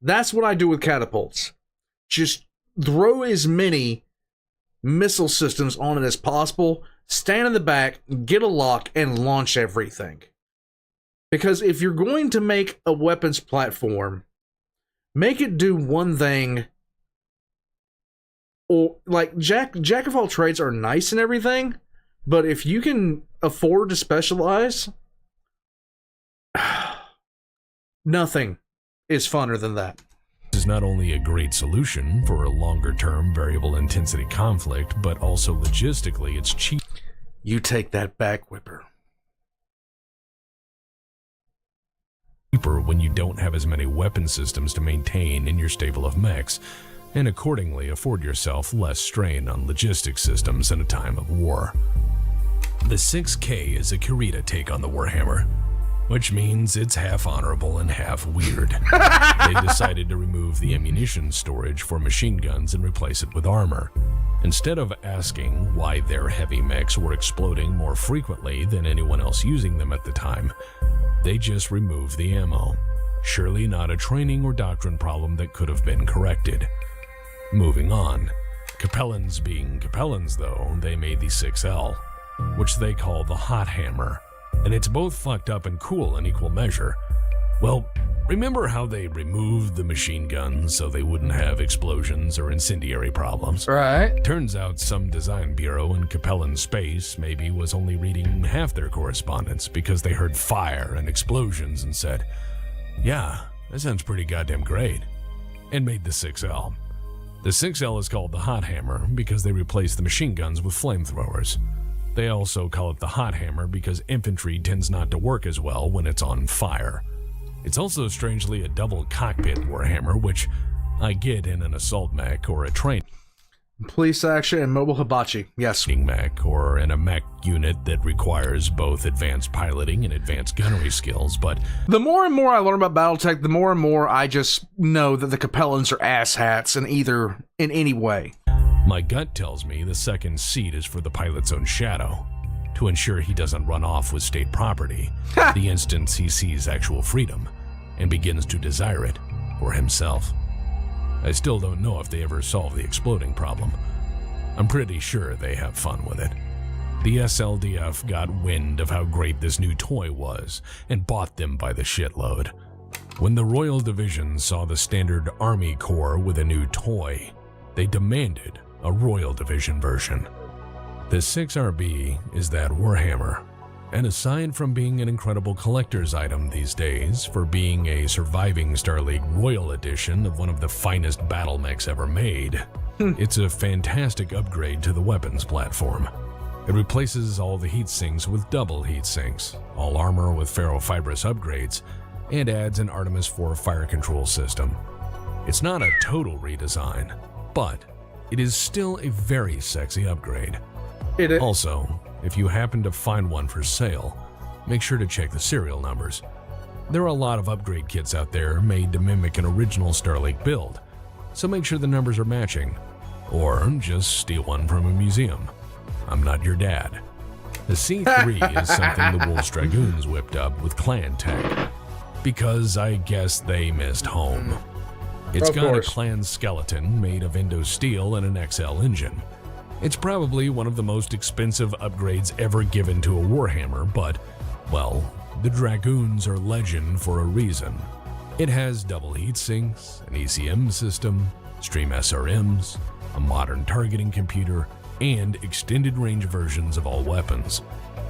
S2: That's what I do with catapults. Just throw as many missile systems on it as possible, stand in the back, get a lock, and launch everything. Because if you're going to make a weapons platform, make it do one thing. Or, like, jack of all trades are nice and everything, but if you can afford to specialize, nothing is funner than that.
S3: This is not only a great solution for a longer-term variable intensity conflict, but also logistically it's cheap.
S2: You take that back, Whipper.
S3: Cheaper when you don't have as many weapon systems to maintain in your stable of mechs, and accordingly afford yourself less strain on logistics systems in a time of war. The 6K is a Kurita take on the Warhammer, which means it's half honorable and half weird. They decided to remove the ammunition storage for machine guns and replace it with armor. Instead of asking why their heavy mechs were exploding more frequently than anyone else using them at the time, they just removed the ammo. Surely not a training or doctrine problem that could have been corrected. Moving on. Capellans being Capellans though, they made the 6L, which they call the Hot Hammer, and it's both fucked up and cool in equal measure. Well, remember how they removed the machine guns so they wouldn't have explosions or incendiary problems?
S2: Right.
S3: Turns out some design bureau in Capellan space maybe was only reading half their correspondence because they heard fire and explosions and said, yeah, that sounds pretty goddamn great, and made the 6L. The 6L is called the Hot Hammer because they replaced the machine guns with flamethrowers. They also call it the Hot Hammer because infantry tends not to work as well when it's on fire. It's also strangely a double cockpit Warhammer, which I get in an assault mech or a train
S2: Police action and mobile hibachi. Yes.
S3: mech, or in a mech unit that requires both advanced piloting and advanced gunnery skills, but
S2: The more and more I learn about BattleTech, the more and more I just know that the Capellans are asshats in any way.
S3: my gut tells me the second seat is for the pilot's own shadow, to ensure he doesn't run off with state property the instant he sees actual freedom and begins to desire it for himself. I still don't know if they ever solve the exploding problem. I'm pretty sure they have fun with it. The SLDF got wind of how great this new toy was and bought them by the shitload. When the Royal Division saw the standard Army Corps with a new toy, they demanded a Royal Division version. The 6RB is that Warhammer, and aside from being an incredible collector's item these days for being a surviving Star League Royal Edition of one of the finest battle mechs ever made, it's a fantastic upgrade to the weapons platform. It replaces all the heat sinks with double heat sinks, all armor with ferrofibrous upgrades, and adds an Artemis 4 fire control system. It's not a total redesign, but it is still a very sexy upgrade. Also, if you happen to find one for sale, make sure to check the serial numbers. There are a lot of upgrade kits out there made to mimic an original Star League build, so make sure the numbers are matching, or just steal one from a museum. I'm not your dad. The C3 is something the Wolves Dragoons whipped up with clan tech, because I guess they missed home. It's got a clan skeleton made of Indo steel and an XL engine. It's probably one of the most expensive upgrades ever given to a Warhammer, but, well, the Dragoons are legend for a reason. It has double heat sinks, an ECM system, stream SRMs, a modern targeting computer, and extended range versions of all weapons.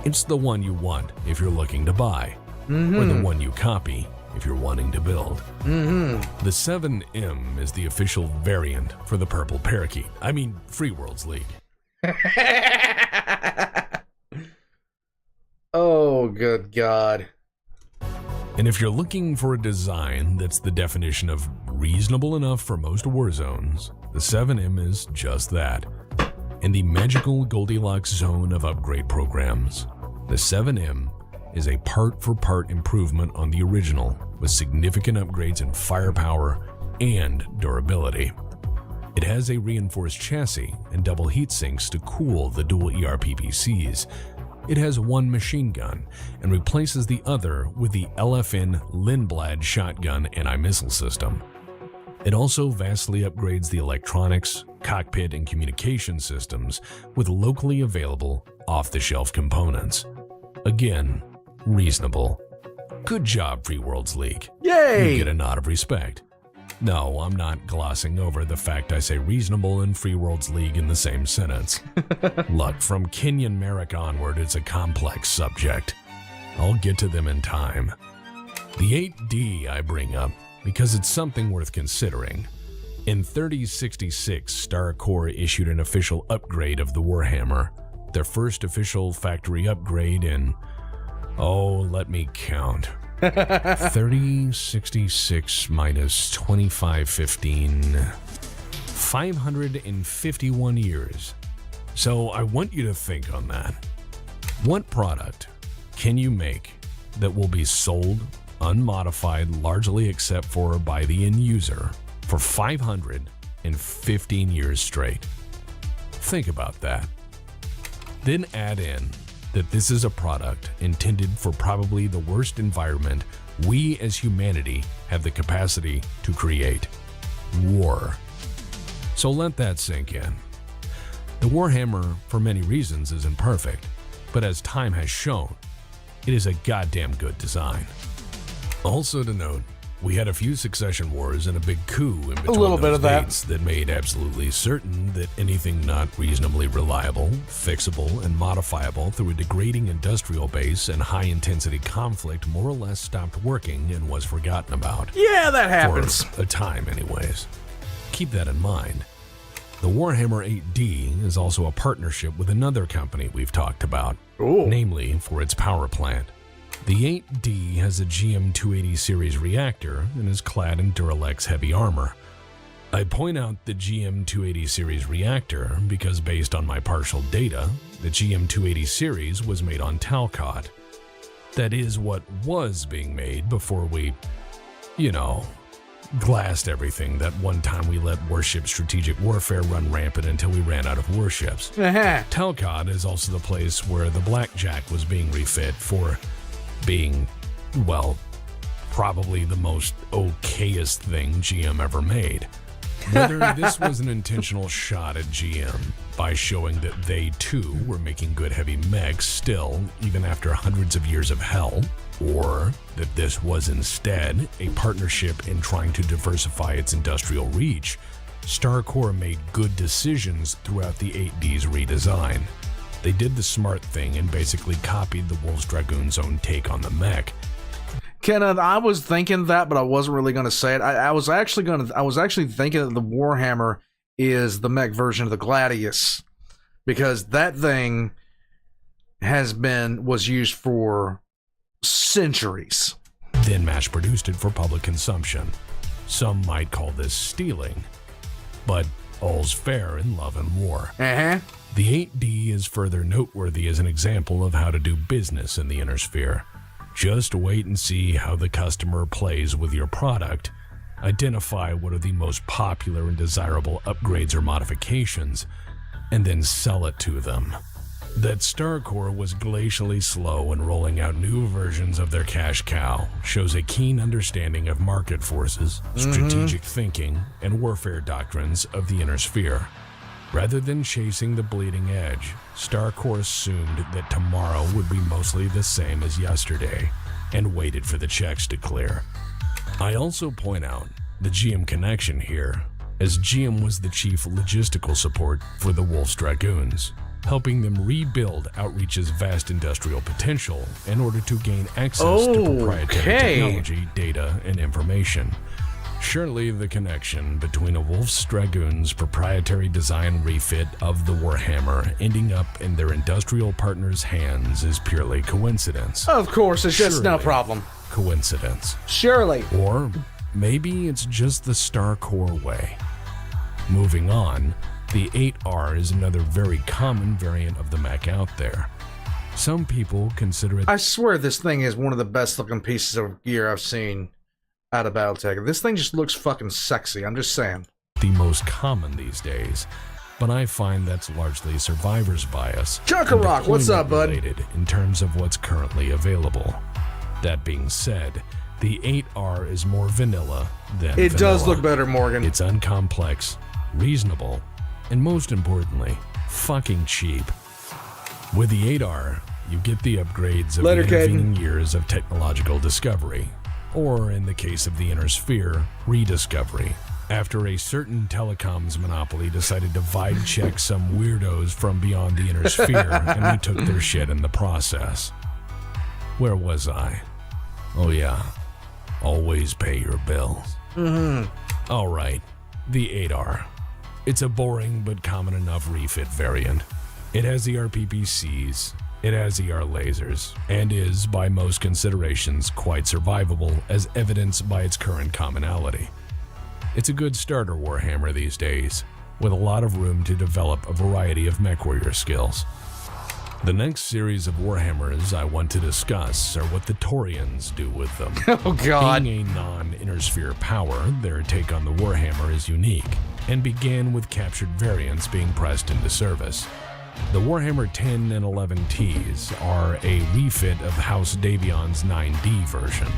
S3: It's the one you want if you're looking to buy, or the one you copy if you're wanting to build. The 7M is the official variant for the Purple Parakeet. I mean, Free Worlds League.
S2: Oh, good God.
S3: And if you're looking for a design that's the definition of reasonable enough for most war zones, the 7M is just that. In the magical Goldilocks zone of upgrade programs, the 7M is a part-for-part improvement on the original with significant upgrades in firepower and durability. It has a reinforced chassis and double heat sinks to cool the dual ERPPCs. It has one machine gun and replaces the other with the LFN Lindblad shotgun anti-missile system. It also vastly upgrades the electronics, cockpit, and communication systems with locally available, off-the-shelf components. Again, reasonable. Good job, Free Worlds League.
S2: Yay!
S3: You get a nod of respect. No, I'm not glossing over the fact I say reasonable and Free Worlds League in the same sentence. Look, from Kenyan Merrick onward, it's a complex subject. I'll get to them in time. The 8D I bring up because it's something worth considering. In 3066, Star Corps issued an official upgrade of the Warhammer, their first official factory upgrade in, let me count. 3066 minus 2515, 551 years. So I want you to think on that. What product can you make that will be sold unmodified, largely except for by the end user, for 515 years straight? Think about that. Then add in that this is a product intended for probably the worst environment we as humanity have the capacity to create: war. So let that sink in. The Warhammer, for many reasons, isn't perfect, but as time has shown, it is a goddamn good design. Also to note, we had a few succession wars and a big coup in between
S2: little bit of that.
S3: dates that made absolutely certain that anything not reasonably reliable, fixable, and modifiable through a degrading industrial base and high-intensity conflict more or less stopped working and was forgotten about.
S2: Yeah, that happens.
S3: For a time, anyways. Keep that in mind. The Warhammer 8D is also a partnership with another company we've talked about, namely for its power plant. The 8D has a GM280 series reactor and is clad in Duralex heavy armor. I point out the GM280 series reactor because based on my partial data, the GM280 series was made on Talcott. That is what was being made before we, glassed everything that one time we let warship strategic warfare run rampant until we ran out of warships. Talcott is also the place where the Blackjack was being refit for being, probably the most okayest thing GM ever made. Whether this was an intentional shot at GM by showing that they too were making good heavy mechs still, even after hundreds of years of hell, or that this was instead a partnership in trying to diversify its industrial reach, Star Corps made good decisions throughout the 8D's redesign. They did the smart thing and basically copied the Wolf's Dragoon's own take on the mech.
S2: Kenneth, I was thinking that, but I wasn't really going to say it. I was actually thinking that the Warhammer is the mech version of the Gladius, because that thing was used for centuries.
S3: Then mass-produced it for public consumption. Some might call this stealing, but all's fair in love and war. The 8D is further noteworthy as an example of how to do business in the inner sphere. Just wait and see how the customer plays with your product, identify what are the most popular and desirable upgrades or modifications, and then sell it to them. That Star Corps was glacially slow in rolling out new versions of their cash cow shows a keen understanding of market forces, strategic thinking, and warfare doctrines of the inner sphere. Rather than chasing the bleeding edge, Star Corps assumed that tomorrow would be mostly the same as yesterday, and waited for the checks to clear. I also point out the GM connection here, as GM was the chief logistical support for the Wolf's Dragoons. helping them rebuild Outreach's vast industrial potential in order to gain access to proprietary technology, data, and information. Surely the connection between a Wolf's Dragoon's proprietary design refit of the Warhammer ending up in their industrial partners' hands is purely coincidence.
S2: Of course, it's just no
S3: Surely
S2: problem.
S3: Coincidence.
S2: Surely.
S3: Or maybe it's just the StarCore way. Moving on, the 8R is another very common variant of the mech out there. Some people consider it...
S2: I swear this thing is one of the best looking pieces of gear I've seen out of BattleTech. This thing just looks fucking sexy, I'm just saying.
S3: ...the most common these days, but I find that's largely survivor's bias.
S2: Chuckarock, what's up, bud?
S3: ...related in terms of what's currently available. That being said, the 8R is more vanilla than
S2: It
S3: vanilla.
S2: does look better, Morgan.
S3: It's uncomplex, reasonable, and most importantly, fucking cheap. With the 8R, you get the upgrades of
S2: Later,
S3: the intervening
S2: Caden.
S3: years of technological discovery, or in the case of the Inner Sphere, rediscovery. After a certain telecoms monopoly decided to vibe check some weirdos from beyond the Inner Sphere, and we took their shit in the process. Where was I? Oh yeah, always pay your bills. Alright, the 8R. It's a boring but common enough refit variant. It has ER PPCs, it has ER lasers, and is, by most considerations, quite survivable as evidenced by its current commonality. It's a good starter Warhammer these days, with a lot of room to develop a variety of mech warrior skills. The next series of Warhammers I want to discuss are what the Taurians do with them.
S2: Oh, God.
S3: Being a non-Inner Sphere power, their take on the Warhammer is unique, and began with captured variants being pressed into service. The Warhammer 10 and 11Ts are a refit of House Davion's 9D version,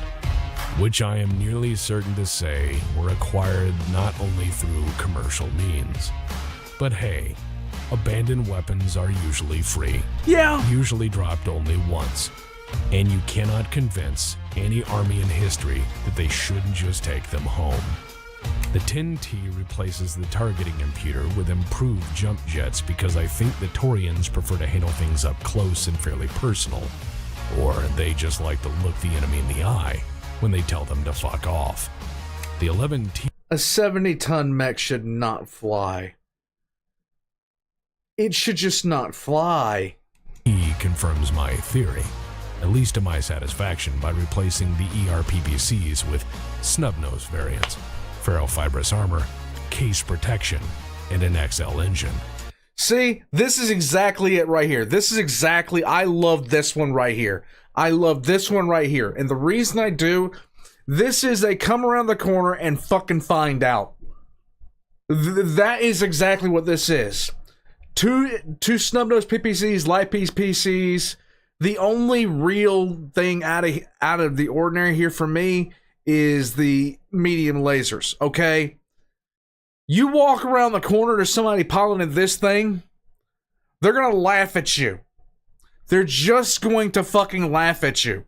S3: which I am nearly certain to say were acquired not only through commercial means. But hey, abandoned weapons are usually free.
S2: Yeah.
S3: Usually dropped only once. And you cannot convince any army in history that they shouldn't just take them home. The 10T replaces the targeting computer with improved jump jets because I think the Taurians prefer to handle things up close and fairly personal. Or they just like to look the enemy in the eye when they tell them to fuck off. The 11T
S2: A 70-ton mech should not fly. It should just not fly.
S3: confirms my theory, at least to my satisfaction, by replacing the ERPBCs with snub-nose variants, ferrofibrous armor, case protection, and an XL engine.
S2: See, this is exactly it right here. This is exactly, I love this one right here. I love this one right here. And the reason I do, this is a come around the corner and fucking find out. That is exactly what this is. Two snub-nosed PPCs, light piece PCs. The only real thing out of the ordinary here for me is the medium lasers, okay? You walk around the corner to somebody piloting this thing, they're gonna laugh at you. They're just going to fucking laugh at you.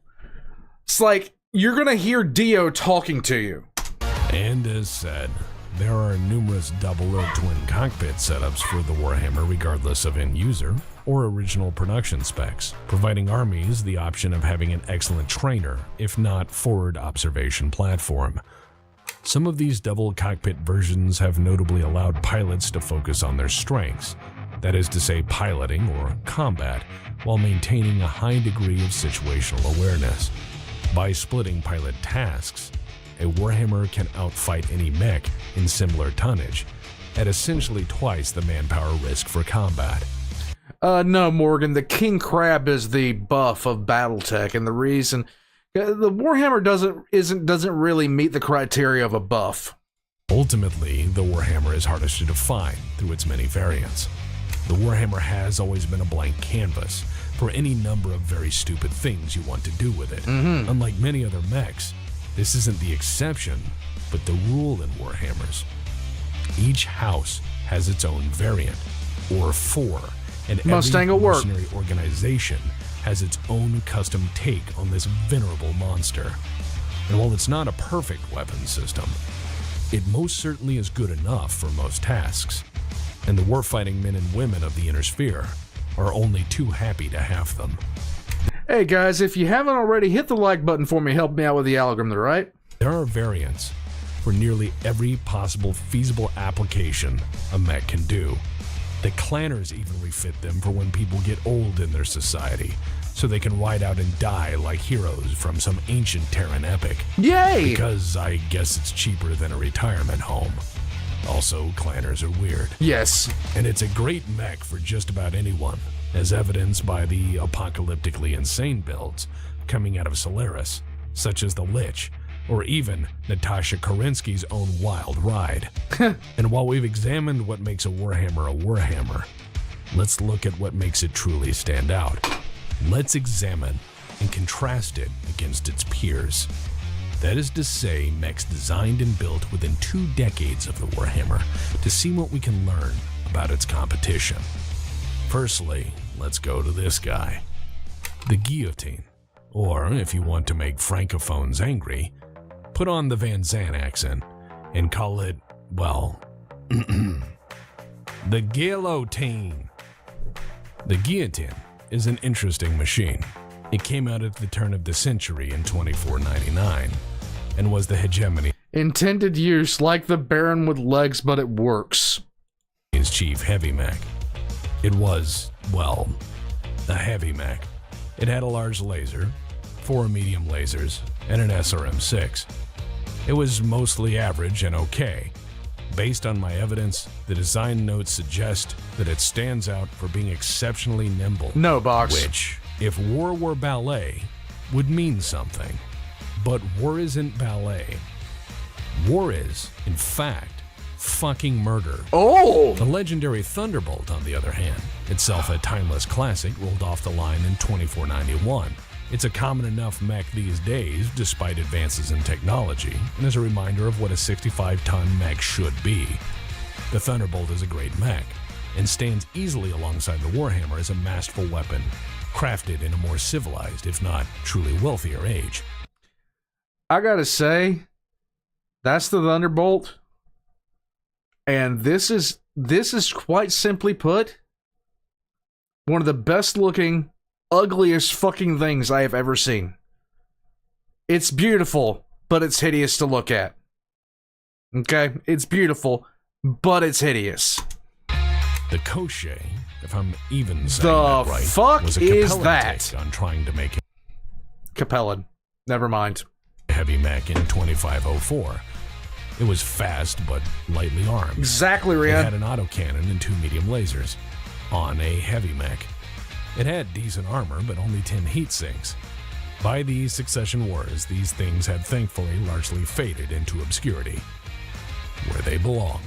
S2: It's like, you're gonna hear Dio talking to you.
S3: And as said, there are numerous double or twin cockpit setups for the Warhammer regardless of end user or original production specs, providing armies the option of having an excellent trainer, if not forward observation platform. Some of these double cockpit versions have notably allowed pilots to focus on their strengths, that is to say piloting or combat, while maintaining a high degree of situational awareness. By splitting pilot tasks, a Warhammer can outfight any mech in similar tonnage, at essentially twice the manpower risk for combat.
S2: No, Morgan, the King Crab is the buff of BattleTech, and the reason the Warhammer doesn't really meet the criteria of a buff.
S3: Ultimately, the Warhammer is hardest to define through its many variants. The Warhammer has always been a blank canvas for any number of very stupid things you want to do with it. Unlike many other mechs, this isn't the exception, but the rule in Warhammers. Each house has its own variant, or four, and
S2: Mustang
S3: every
S2: will work.
S3: mercenary organization has its own custom take on this venerable monster. And while it's not a perfect weapon system, it most certainly is good enough for most tasks. And the warfighting men and women of the Inner Sphere are only too happy to have them.
S2: Hey guys, if you haven't already, hit the like button for me. Help me out with the algorithm, right?
S3: There are variants for nearly every possible feasible application a mech can do. The clanners even refit them for when people get old in their society, so they can ride out and die like heroes from some ancient Terran epic.
S2: Yay!
S3: Because I guess it's cheaper than a retirement home. Also, clanners are weird.
S2: Yes.
S3: And it's a great mech for just about anyone, as evidenced by the apocalyptically insane builds coming out of Solaris, such as the Lich, or even Natasha Kerensky's own wild ride. And while we've examined what makes a Warhammer, let's look at what makes it truly stand out. Let's examine and contrast it against its peers. That is to say, mechs designed and built within 2 decades of the Warhammer, to see what we can learn about its competition. Firstly, let's go to this guy. The Guillotine. Or, if you want to make francophones angry, put on the Van Zandt accent and call it, well, the Guillotine. The Guillotine is an interesting machine. It came out at the turn of the century in 2499 and was the hegemony.
S2: Intended use like the Baron with legs, but it works.
S3: His chief heavy mech. It was, well, a heavy mech. It had a large laser, 4 medium lasers, and an SRM-6. It was mostly average and okay. Based on my evidence, the design notes suggest that it stands out for being exceptionally nimble.
S2: No, Box.
S3: Which, if war were ballet, would mean something. But war isn't ballet. War is, in fact, fucking murder.
S2: Oh!
S3: The legendary Thunderbolt, on the other hand, itself a timeless classic, rolled off the line in 2491. It's a common enough mech these days, despite advances in technology, and is a reminder of what a 65-ton mech should be. The Thunderbolt is a great mech, and stands easily alongside the Warhammer as a masterful weapon, crafted in a more civilized, if not truly wealthier age.
S2: I gotta say, that's the Thunderbolt, and this is quite simply put, one of the best looking, ugliest fucking things I have ever seen. It's beautiful, but it's hideous to look at. Okay? It's beautiful, but it's hideous.
S3: The Koche, if I'm even saying
S2: The
S3: that right,
S2: fuck
S3: was a
S2: is
S3: Capellan
S2: that?
S3: take on trying to make it
S2: Capellan. Never mind.
S3: a heavy mech in 2504. It was fast, but lightly armed.
S2: Exactly,
S3: It had
S2: Rian.
S3: an autocannon and 2 medium lasers on a heavy mech. It had decent armor, but only 10 heat sinks. By the succession wars, these things had thankfully largely faded into obscurity, where they belong.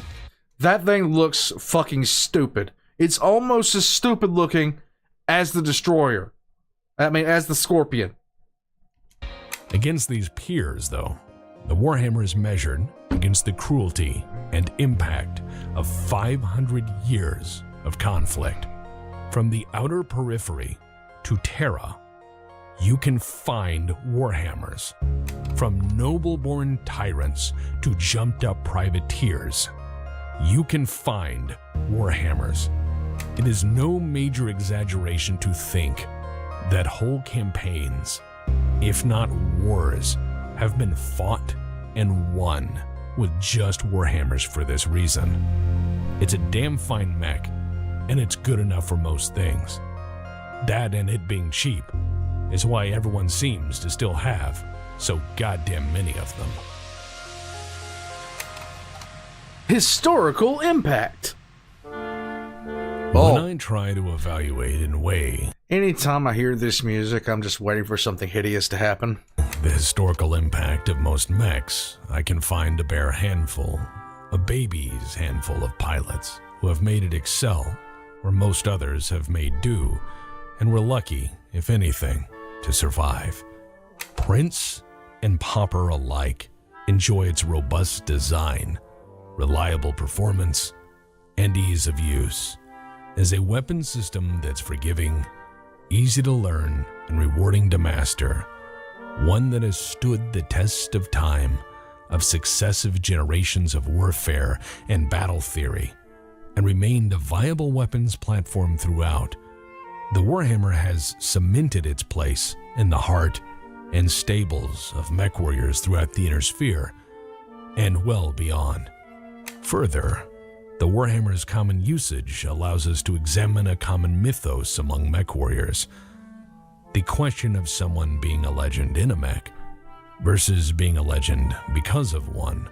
S2: That thing looks fucking stupid. It's almost as stupid looking as the Destroyer. I mean, as the Scorpion.
S3: Against these peers, though, the Warhammer is measured against the cruelty and impact of 500 years of conflict. From the outer periphery to Terra, you can find Warhammers. From noble-born tyrants to jumped-up privateers, you can find Warhammers. It is no major exaggeration to think that whole campaigns, if not wars, have been fought and won with just Warhammers for this reason. It's a damn fine mech, and it's good enough for most things. That and it being cheap is why everyone seems to still have so goddamn many of them.
S2: Historical impact.
S3: When I try to evaluate and weigh
S2: Anytime I hear this music, I'm just waiting for something hideous to happen.
S3: the historical impact of most mechs, I can find a bare handful, a baby's handful of pilots who have made it excel where most others have made do, and were lucky, if anything, to survive. Prince and pauper alike enjoy its robust design, reliable performance, and ease of use as a weapon system that's forgiving, easy to learn, and rewarding to master. One that has stood the test of time, of successive generations of warfare and battle theory, and remained a viable weapons platform throughout, The Warhammer has cemented its place in the heart and stables of mech warriors throughout the Inner Sphere, and well beyond. Further, the Warhammer's common usage allows us to examine a common mythos among mech warriors. The question of someone being a legend in a mech versus being a legend because of one.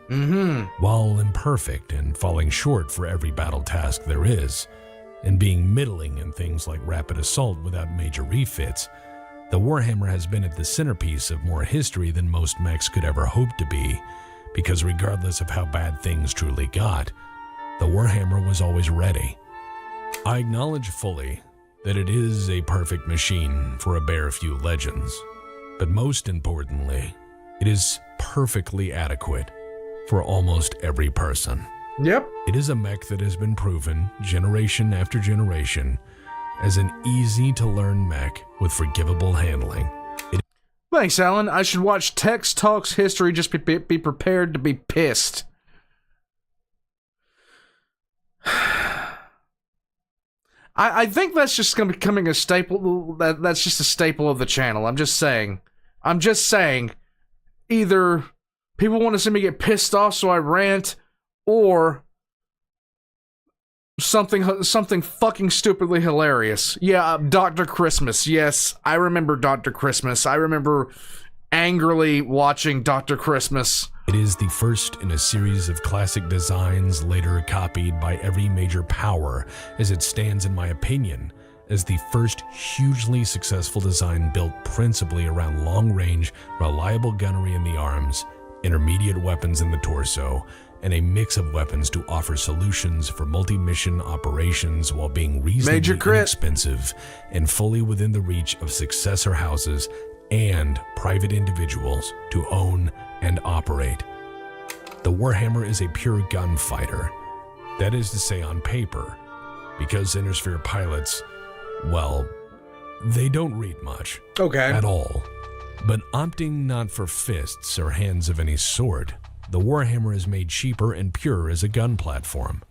S3: While imperfect and falling short for every battle task there is, and being middling in things like rapid assault without major refits, the Warhammer has been at the centerpiece of more history than most mechs could ever hope to be, because regardless of how bad things truly got, the Warhammer was always ready. I acknowledge fully that it is a perfect machine for a bare few legends, but most importantly, it is perfectly adequate for almost every person.
S2: Yep.
S3: It is a mech that has been proven, generation after generation, as an easy-to-learn mech with forgivable handling.
S2: Thanks, Alan. I should watch Tex Talks History. Just be prepared to be pissed. I think that's just going to be becoming a staple. That's just a staple of the channel. I'm just saying. Either people want to see me get pissed off, so I rant, or something fucking stupidly hilarious. Yeah, Dr. Christmas. Yes, I remember Dr. Christmas. I remember angrily watching Dr. Christmas.
S3: It is the first in a series of classic designs later copied by every major power, as it stands, in my opinion, as the first hugely successful design built principally around long-range, reliable gunnery in the arms, intermediate weapons in the torso, and a mix of weapons to offer solutions for multi-mission operations while being reasonably inexpensive and fully within the reach of successor houses and private individuals to own and operate. The Warhammer is a pure gunfighter. That is to say, on paper, because Inner Sphere pilots, well, they don't read much. At all. But opting not for fists or hands of any sort, the Warhammer is made cheaper and purer as a gun platform.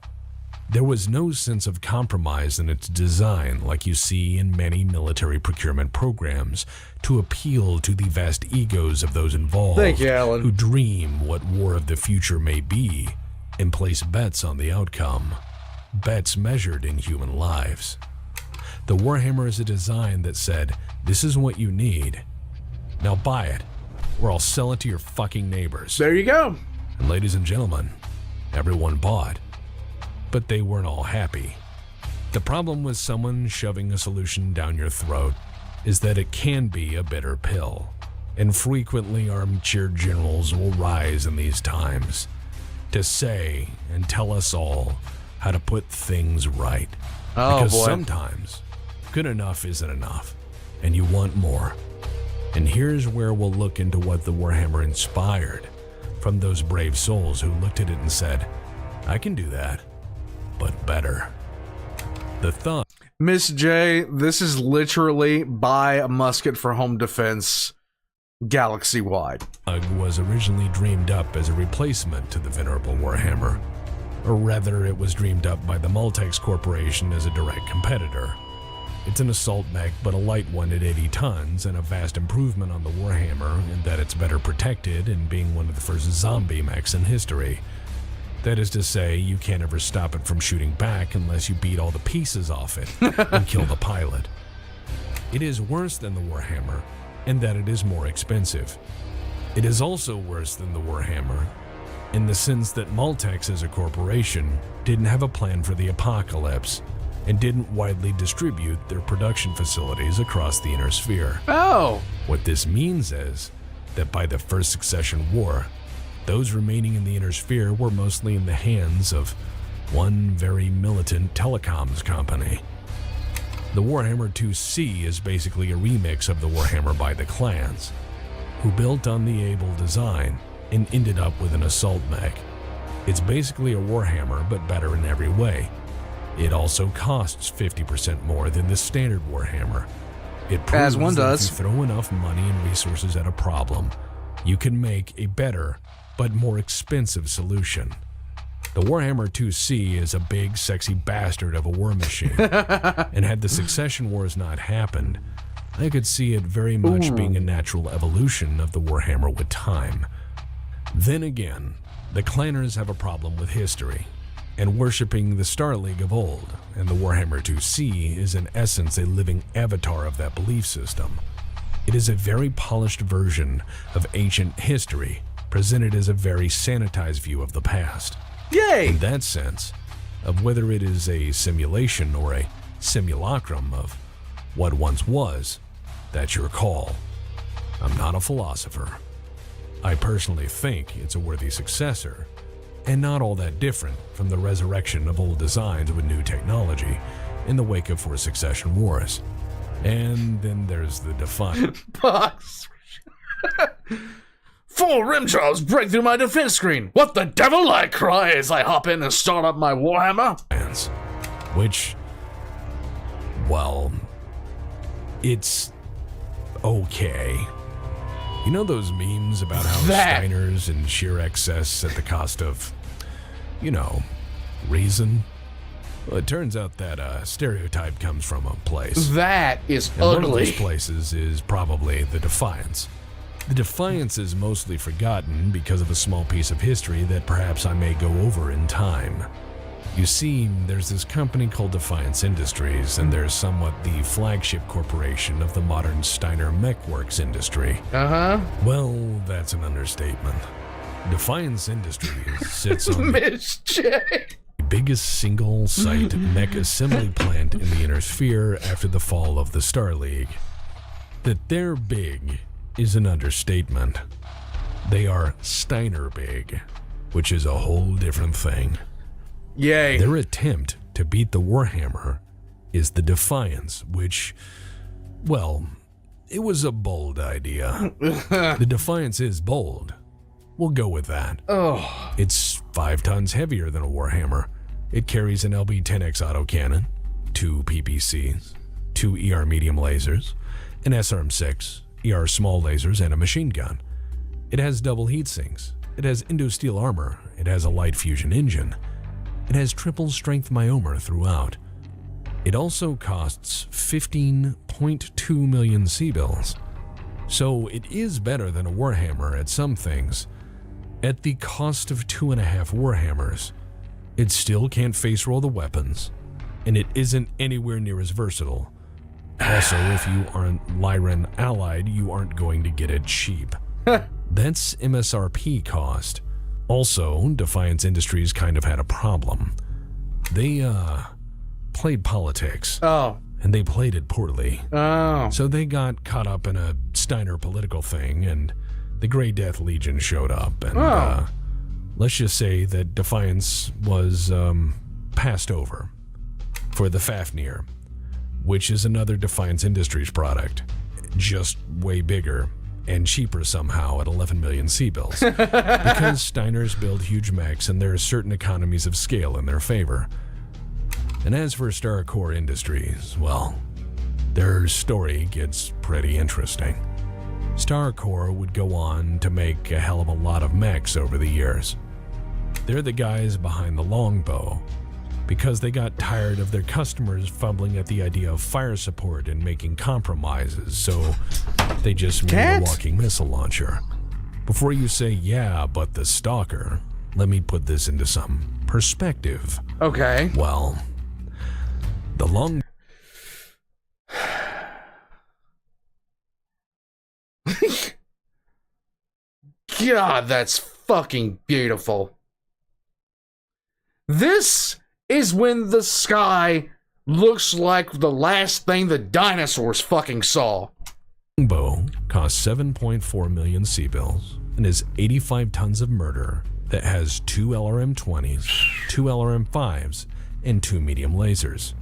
S3: There was no sense of compromise in its design like you see in many military procurement programs to appeal to the vast egos of those involved.
S2: Thank you, Alan.
S3: Who dream what war of the future may be and place bets on the outcome. Bets measured in human lives. The Warhammer is a design that said, this is what you need. Now buy it, or I'll sell it to your fucking neighbors.
S2: There you go.
S3: And ladies and gentlemen, everyone bought. But they weren't all happy. The problem with someone shoving a solution down your throat is that it can be a bitter pill. And frequently armchair generals will rise in these times to say and tell us all how to put things right. Because sometimes good enough isn't enough, and you want more. And here's where we'll look into what the Warhammer inspired from those brave souls who looked at it and said, I can do that, but better. The thought.
S2: Miss J, this is literally buy a musket for home defense galaxy-wide.
S3: Was originally dreamed up as a replacement to the venerable Warhammer. Or rather, it was dreamed up by the Multex Corporation as a direct competitor. It's an assault mech, but a light one at 80 tons, and a vast improvement on the Warhammer in that it's better protected and being one of the first zombie mechs in history. That is to say, you can't ever stop it from shooting back unless you beat all the pieces off it and kill the pilot. It is worse than the Warhammer in that it is more expensive. It is also worse than the Warhammer in the sense that Multex as a corporation didn't have a plan for the apocalypse and didn't widely distribute their production facilities across the Inner Sphere.
S2: Oh!
S3: What this means is that by the First Succession War, those remaining in the Inner Sphere were mostly in the hands of one very militant telecoms company. The Warhammer 2C is basically a remix of the Warhammer by the clans, who built on the Able design and ended up with an assault mech. It's basically a Warhammer, but better in every way. It also costs 50% more than the standard Warhammer. It proves
S2: As one
S3: that
S2: does.
S3: if you throw enough money and resources at a problem, you can make a better but more expensive solution. The Warhammer 2C is a big, sexy bastard of a war machine. And had the Succession Wars not happened, I could see it very much being a natural evolution of the Warhammer with time. Then again, the clanners have a problem with history and worshipping the Star League of old, and the Warhammer 2C is in essence a living avatar of that belief system. It is a very polished version of ancient history, presented as a very sanitized view of the past.
S2: Yay!
S3: In that sense, of whether it is a simulation or a simulacrum of what once was, that's your call. I'm not a philosopher. I personally think it's a worthy successor, and not all that different from the resurrection of old designs with new technology in the wake of 4 Succession Wars. And then there's the Defiant.
S2: Box. 4 rim jobs break through my defense screen. What the devil, I cry as I hop in and start up my Warhammer.
S3: Which, well, it's okay. You know those memes about how Steiners and sheer excess at the cost of, reason? Well, it turns out that stereotype comes from a place.
S2: That is
S3: and
S2: ugly.
S3: One of those places is probably the Defiance. The Defiance is mostly forgotten because of a small piece of history that perhaps I may go over in time. You see, there's this company called Defiance Industries, and they're somewhat the flagship corporation of the modern Steiner Mechworks industry.
S2: Uh-huh.
S3: Well, that's an understatement. Defiance Industries sits on
S2: Miss J.
S3: the biggest single-site mech assembly plant in the inner sphere after the fall of the Star League. That they're big is an understatement. They are Steiner big, which is a whole different thing.
S2: Yay.
S3: Their attempt to beat the Warhammer is the Defiance, which, well, it was a bold idea. The Defiance is bold. We'll go with that.
S2: Oh.
S3: It's 5 tons heavier than a Warhammer. It carries an LB-10X autocannon, 2 PPCs, 2 ER medium lasers, an SRM-6, ER small lasers, and a machine gun. It has double heat sinks. It has Indo-steel armor. It has a light fusion engine. It has triple strength myomer throughout. It also costs 15.2 million C-bills. So it is better than a Warhammer at some things. At the cost of 2.5 Warhammers, it still can't face roll the weapons, and it isn't anywhere near as versatile. Also, if you aren't Lyran allied, you aren't going to get it cheap. That's MSRP cost. Also, Defiance Industries kind of had a problem. They, played politics.
S2: Oh.
S3: And they played it poorly.
S2: Oh.
S3: So they got caught up in a Steiner political thing, and the Grey Death Legion showed up, and, let's just say that Defiance was, passed over for the Fafnir, which is another Defiance Industries product, just way bigger and cheaper somehow at 11 million C-bills. Because Steiners build huge mechs and there are certain economies of scale in their favor. And as for StarCorp Industries, well, their story gets pretty interesting. StarCorp would go on to make a hell of a lot of mechs over the years. They're the guys behind the longbow, because they got tired of their customers fumbling at the idea of fire support and making compromises, so they just made a walking missile launcher. Before you say, yeah, but the Stalker, let me put this into some perspective.
S2: Okay.
S3: Well, the long...
S2: God, that's fucking beautiful. This is when the sky looks like the last thing the dinosaurs fucking saw.
S3: Longbow costs 7.4 million C-bills and is 85 tons of murder that has 2 LRM-20s, 2 LRM-5s, and 2 medium lasers.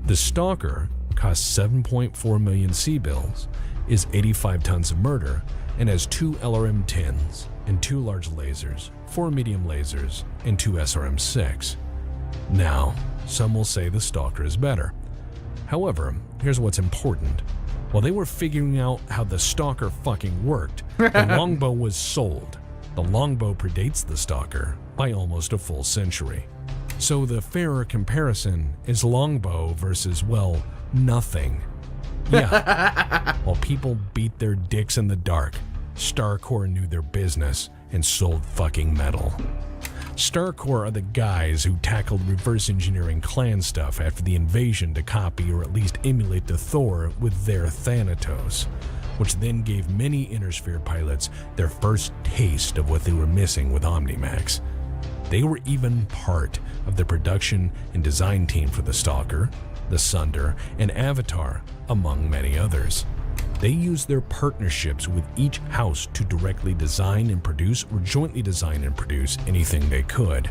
S3: The Stalker costs 7.4 million C-bills, is 85 tons of murder, and has 2 LRM-10s and 2 large lasers, 4 medium lasers, and 2 SRM-6. Now, some will say the Stalker is better. However, here's what's important. While they were figuring out how the Stalker fucking worked, the longbow was sold. The longbow predates the Stalker by almost a full century. So the fairer comparison is longbow versus, well, nothing. Yeah, while people beat their dicks in the dark, StarCorps knew their business and sold fucking metal. StarCorps are the guys who tackled reverse engineering clan stuff after the invasion to copy or at least emulate the Thor with their Thanatos, which then gave many Innersphere pilots their first taste of what they were missing with Omnimax. They were even part of the production and design team for the Stalker, the Sunder, and Avatar, among many others. They used their partnerships with each house to directly design and produce or jointly design and produce anything they could.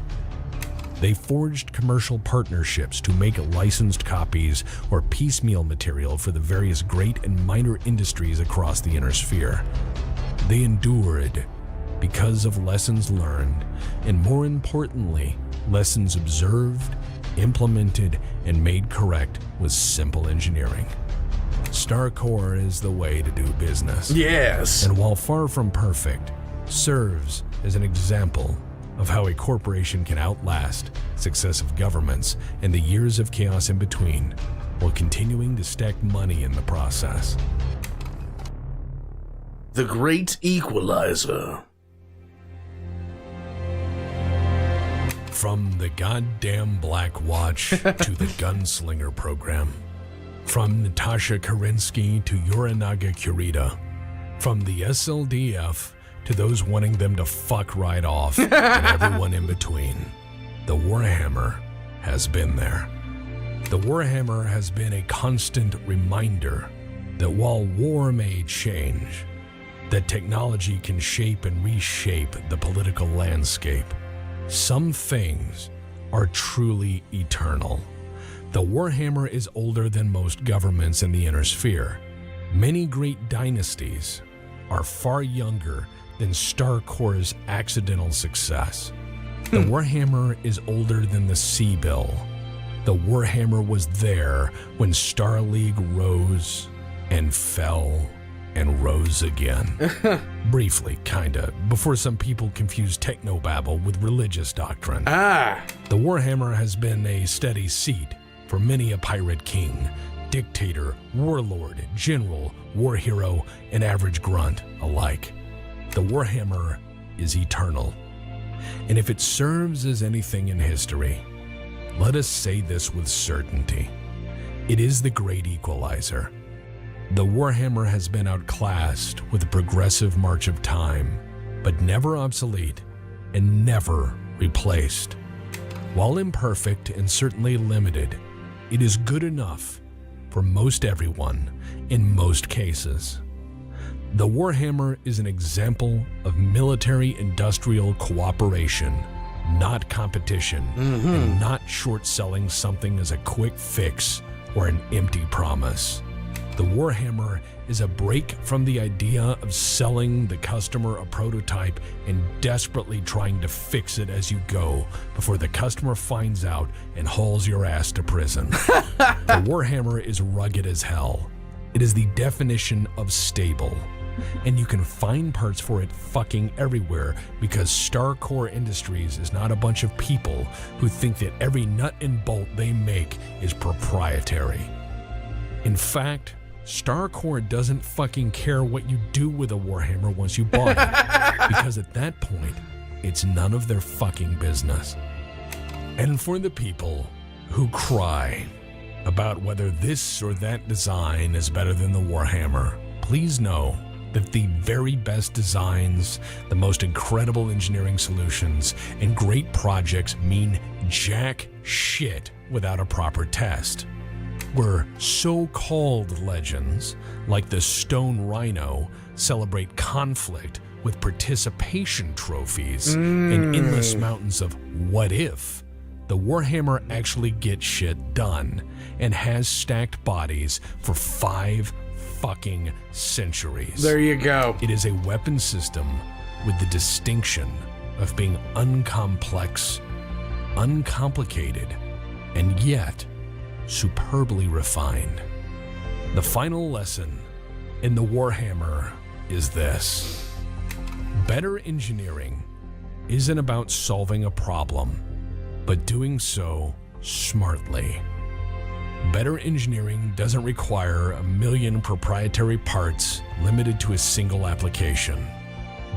S3: They forged commercial partnerships to make licensed copies or piecemeal material for the various great and minor industries across the Inner Sphere. They endured because of lessons learned, and more importantly, lessons observed, implemented, and made correct with simple engineering. StarCorps is the way to do business.
S2: Yes.
S3: And while far from perfect, serves as an example of how a corporation can outlast successive governments and the years of chaos in between, while continuing to stack money in the process.
S2: The Great Equalizer.
S3: From the goddamn Black Watch to the Gunslinger program. From Natasha Kerensky to Yorinaga Kurita. From the SLDF to those wanting them to fuck right off and everyone in between. The Warhammer has been there. The Warhammer has been a constant reminder that while war may change, that technology can shape and reshape the political landscape. Some things are truly eternal. The Warhammer is older than most governments in the Inner Sphere. Many great dynasties are far younger than StarCorps' accidental success. The Warhammer is older than the Sea Bill. The Warhammer was there when Star League rose and fell and rose again. Briefly, kinda, before some people confuse technobabble with religious doctrine. The Warhammer has been a steady seat for many a pirate king, dictator, warlord, general, war hero, and average grunt alike. The Warhammer is eternal. And if it serves as anything in history, let us say this with certainty. It is the Great Equalizer. The Warhammer has been outclassed with a progressive march of time, but never obsolete and never replaced. While imperfect and certainly limited, it is good enough for most everyone in most cases. The Warhammer is an example of military-industrial cooperation, not competition, and not short-selling something as a quick fix or an empty promise. The Warhammer is a break from the idea of selling the customer a prototype and desperately trying to fix it as you go before the customer finds out and hauls your ass to prison. The Warhammer is rugged as hell. It is the definition of stable. And you can find parts for it fucking everywhere because StarCorps Industries is not a bunch of people who think that every nut and bolt they make is proprietary. In fact, StarCorps doesn't fucking care what you do with a Warhammer once you bought it, because at that point, it's none of their fucking business. And for the people who cry about whether this or that design is better than the Warhammer, please know that the very best designs, the most incredible engineering solutions, and great projects mean jack shit without a proper test. Where so-called legends, like the Stone Rhino, celebrate conflict with participation trophies and endless mountains of what if, the Warhammer actually gets shit done and has stacked bodies for 5 fucking centuries.
S2: There you go.
S3: It is a weapon system with the distinction of being uncomplex, uncomplicated, and yet superbly refined. The final lesson in the Warhammer is this: better engineering isn't about solving a problem, but doing so smartly. Better engineering doesn't require 1 million proprietary parts limited to a single application.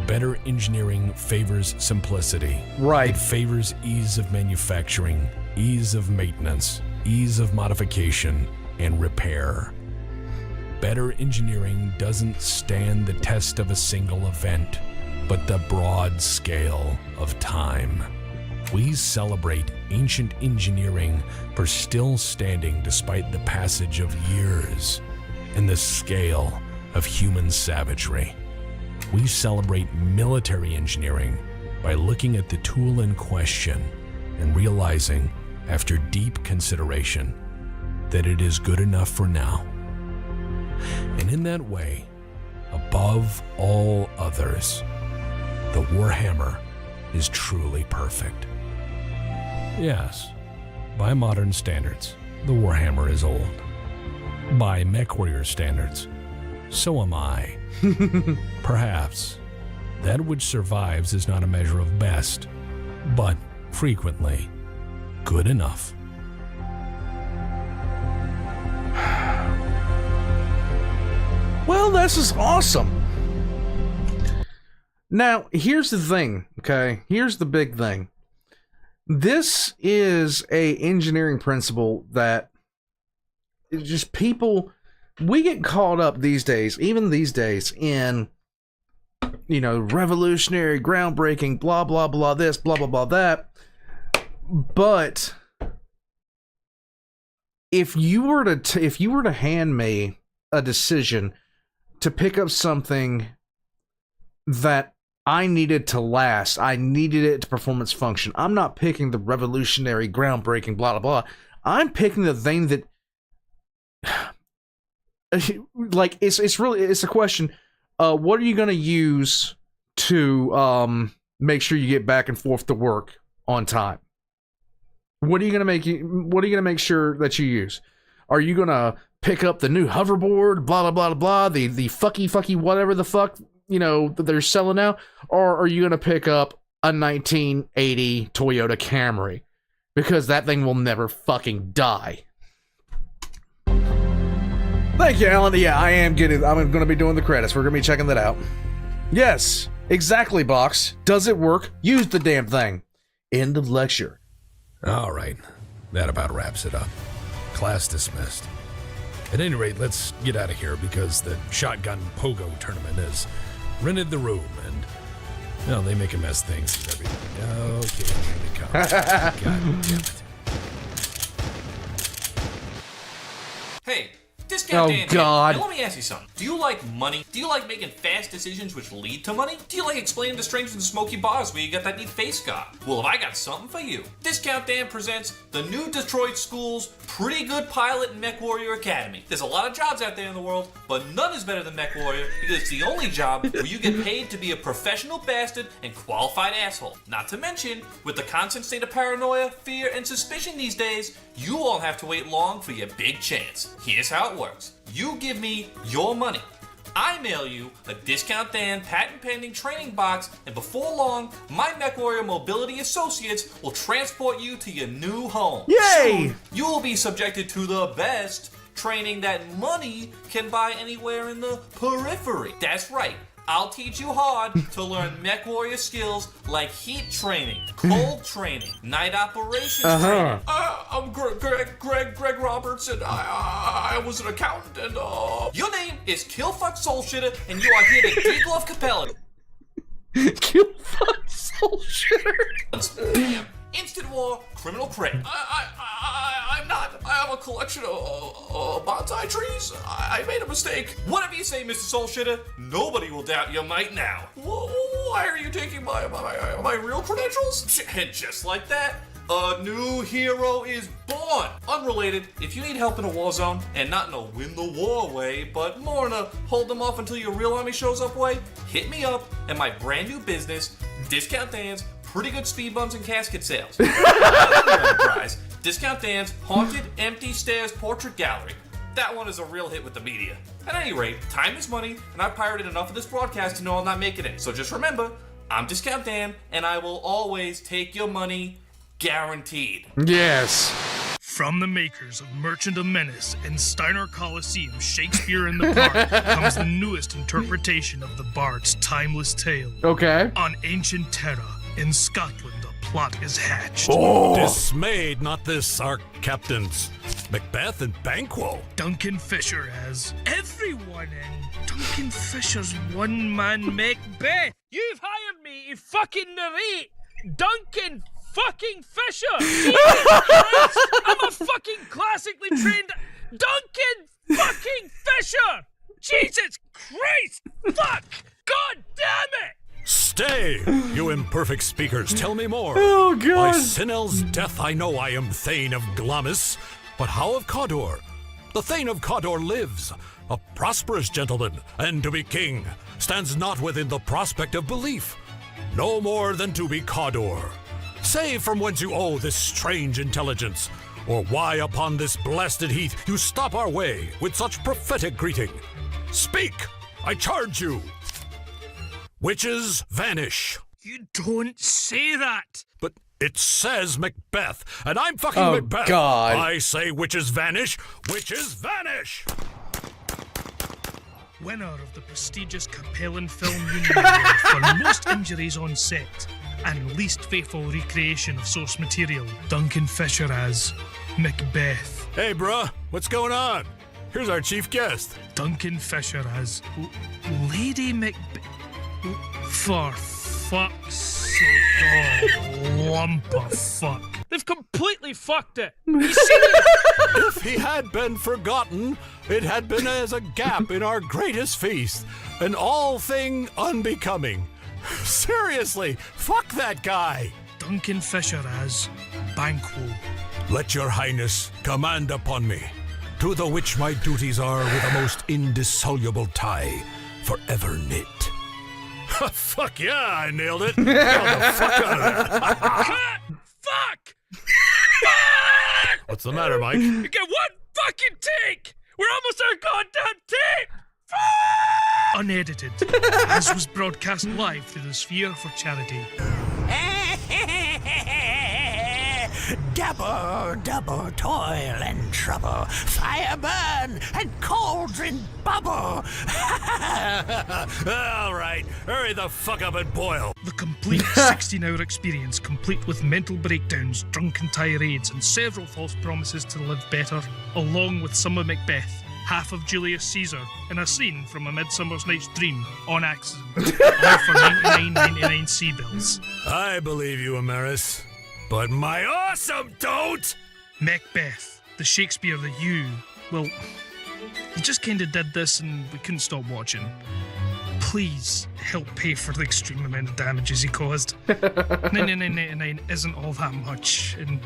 S3: Better engineering favors simplicity.
S2: Right.
S3: It favors ease of manufacturing, ease of maintenance, ease of modification, and repair. Better engineering doesn't stand the test of a single event, but the broad scale of time. We celebrate ancient engineering for still standing despite the passage of years and the scale of human savagery. We celebrate military engineering by looking at the tool in question and realizing, after deep consideration, that it is good enough for now. And in that way, above all others, the Warhammer is truly perfect. Yes, by modern standards, the Warhammer is old. By MechWarrior standards, so am I. Perhaps that which survives is not a measure of best, but frequently good enough.
S2: Well, this is awesome. Now, here's the thing, okay? Here's the big thing. This is a engineering principle that just people, we get caught up these days, even these days, in, you know, revolutionary, groundbreaking, blah, blah, blah, this, blah, blah, blah, that. But if you were to hand me a decision to pick up something that I needed to last, I needed it to perform its function, I'm not picking the revolutionary, groundbreaking, blah, blah, blah. I'm picking the thing that, like, it's a question. What are you going to use to make sure you get back and forth to work on time? What are you going to make sure that you use? Are you going to pick up the new hoverboard, blah, blah, blah, blah, the fucky, whatever the fuck, you know, that they're selling now? Or are you going to pick up a 1980 Toyota Camry? Because that thing will never fucking die. Thank you, Alan. Yeah, I'm going to be doing the credits. We're going to be checking that out. Yes, exactly, Box. Does it work? Use the damn thing. End of lecture.
S3: All right, that about wraps it up. Class dismissed. At any rate, let's get out of here because the shotgun pogo tournament has rented the room and, well, they make a mess of things with everything. Okay, here they come. God damn it.
S8: Hey, Discount Dan here.
S2: God.
S8: Now let me ask you something. Do you like money? Do you like making fast decisions which lead to money? Do you like explaining to strangers in smoky bars where you got that neat face scar? Well, have I got something for you. Discount Dan presents the new Detroit School's Pretty Good Pilot and MechWarrior Academy. There's a lot of jobs out there in the world, but none is better than MechWarrior because it's the only job where you get paid to be a professional bastard and qualified asshole. Not to mention, with the constant state of paranoia, fear, and suspicion these days, you won't have to wait long for your big chance. Here's how it works. You give me your money. I mail you a Discount Dan patent pending training box, and before long, my MechWarrior Mobility Associates will transport you to your new home.
S2: Yay!
S8: Soon, you will be subjected to the best training that money can buy anywhere in the periphery. That's right. I'll teach you hard to learn MechWarrior skills like heat training, cold training, night operations training. I'm Greg Roberts, and I was an accountant, and your name is Killfuck Soulshitter, and you are here to deglove Capella.
S2: Killfuck Soulshitter.
S8: Bam! Instant war, criminal crit. I'm not. I have a collection of bonsai trees. I made a mistake. Whatever you say, Mr. Soulshitter, nobody will doubt your might now. Why are you taking my real credentials? And just like that, a new hero is born. Unrelated, if you need help in a war zone, and not in a win the war way, but more in a hold them off until your real army shows up way, hit me up at my brand new business, Discount Dan's Pretty Good Speed Bumps and Casket Sales. Prize, Discount Dan's Haunted Empty Stairs Portrait Gallery. That one is a real hit with the media. At any rate, time is money, and I've pirated enough of this broadcast to know I'm not making it. So just remember, I'm Discount Dan, and I will always take your money, guaranteed.
S2: Yes.
S9: From the makers of Merchant of Menace and Steiner Coliseum, Shakespeare in the Park, comes the newest interpretation of the Bard's timeless tale.
S2: Okay.
S9: On ancient Terra, in Scotland, a plot is hatched.
S3: Dismayed, not this, our captains, Macbeth and Banquo.
S9: Duncan Fisher as everyone in Duncan Fisher's one-man Macbeth. You've hired me to fucking narrate Duncan fucking Fisher! Jesus Christ! I'm a fucking classically trained Duncan fucking Fisher! Jesus Christ! Fuck! God damn it!
S3: Stay, you imperfect speakers, tell me more.
S2: Oh, God.
S3: By Sinel's death I know I am Thane of Glamis, but how of Cawdor? The Thane of Cawdor lives, a prosperous gentleman, and to be king stands not within the prospect of belief. No more than to be Cawdor. Say from whence you owe this strange intelligence, or why upon this blasted heath you stop our way with such prophetic greeting. Speak, I charge you. Witches vanish.
S9: You don't say that!
S3: But it says Macbeth, and I'm fucking
S2: Oh,
S3: Macbeth.
S2: God.
S3: I say witches vanish, witches vanish.
S9: Winner of the prestigious Capellan Film Union Award for most injuries on set and least faithful recreation of source material, Duncan Fisher as Macbeth.
S3: Hey, bruh, what's going on? Here's our chief guest.
S9: Duncan Fisher as Lady Macbeth. For fuck's sake. Oh, lump of fuck. They've completely fucked it. You see it?
S3: If he had been forgotten, it had been as a gap in our greatest feast, an all thing unbecoming. Seriously, fuck that guy.
S9: Duncan Fisher as Banquo.
S3: Let your highness command upon me, to the which my duties are with a most indissoluble tie, forever knit. Fuck yeah, I nailed it. Nailed the fuck out of that.
S9: Cut! Fuck! Fuck!
S3: What's the matter, Mike?
S9: You get one fucking take! We're almost out of goddamn tape! Fuck! Unedited, as was broadcast live through the Sphere for Charity.
S10: Double, double toil and trouble, fire burn and cauldron bubble.
S3: All right, hurry the fuck up and boil.
S9: The complete 16-hour experience, complete with mental breakdowns, drunken tirades, and several false promises to live better, along with some of Macbeth, half of Julius Caesar, in a scene from A Midsummer Night's Dream on accident, all for 99.99 sea bills.
S3: I believe you, Amaris, but my awesome don't.
S9: Macbeth, the Shakespeare that you just kind of did this and we couldn't stop watching. Please help pay for the extreme amount of damages he caused. 99.99 isn't all that much, and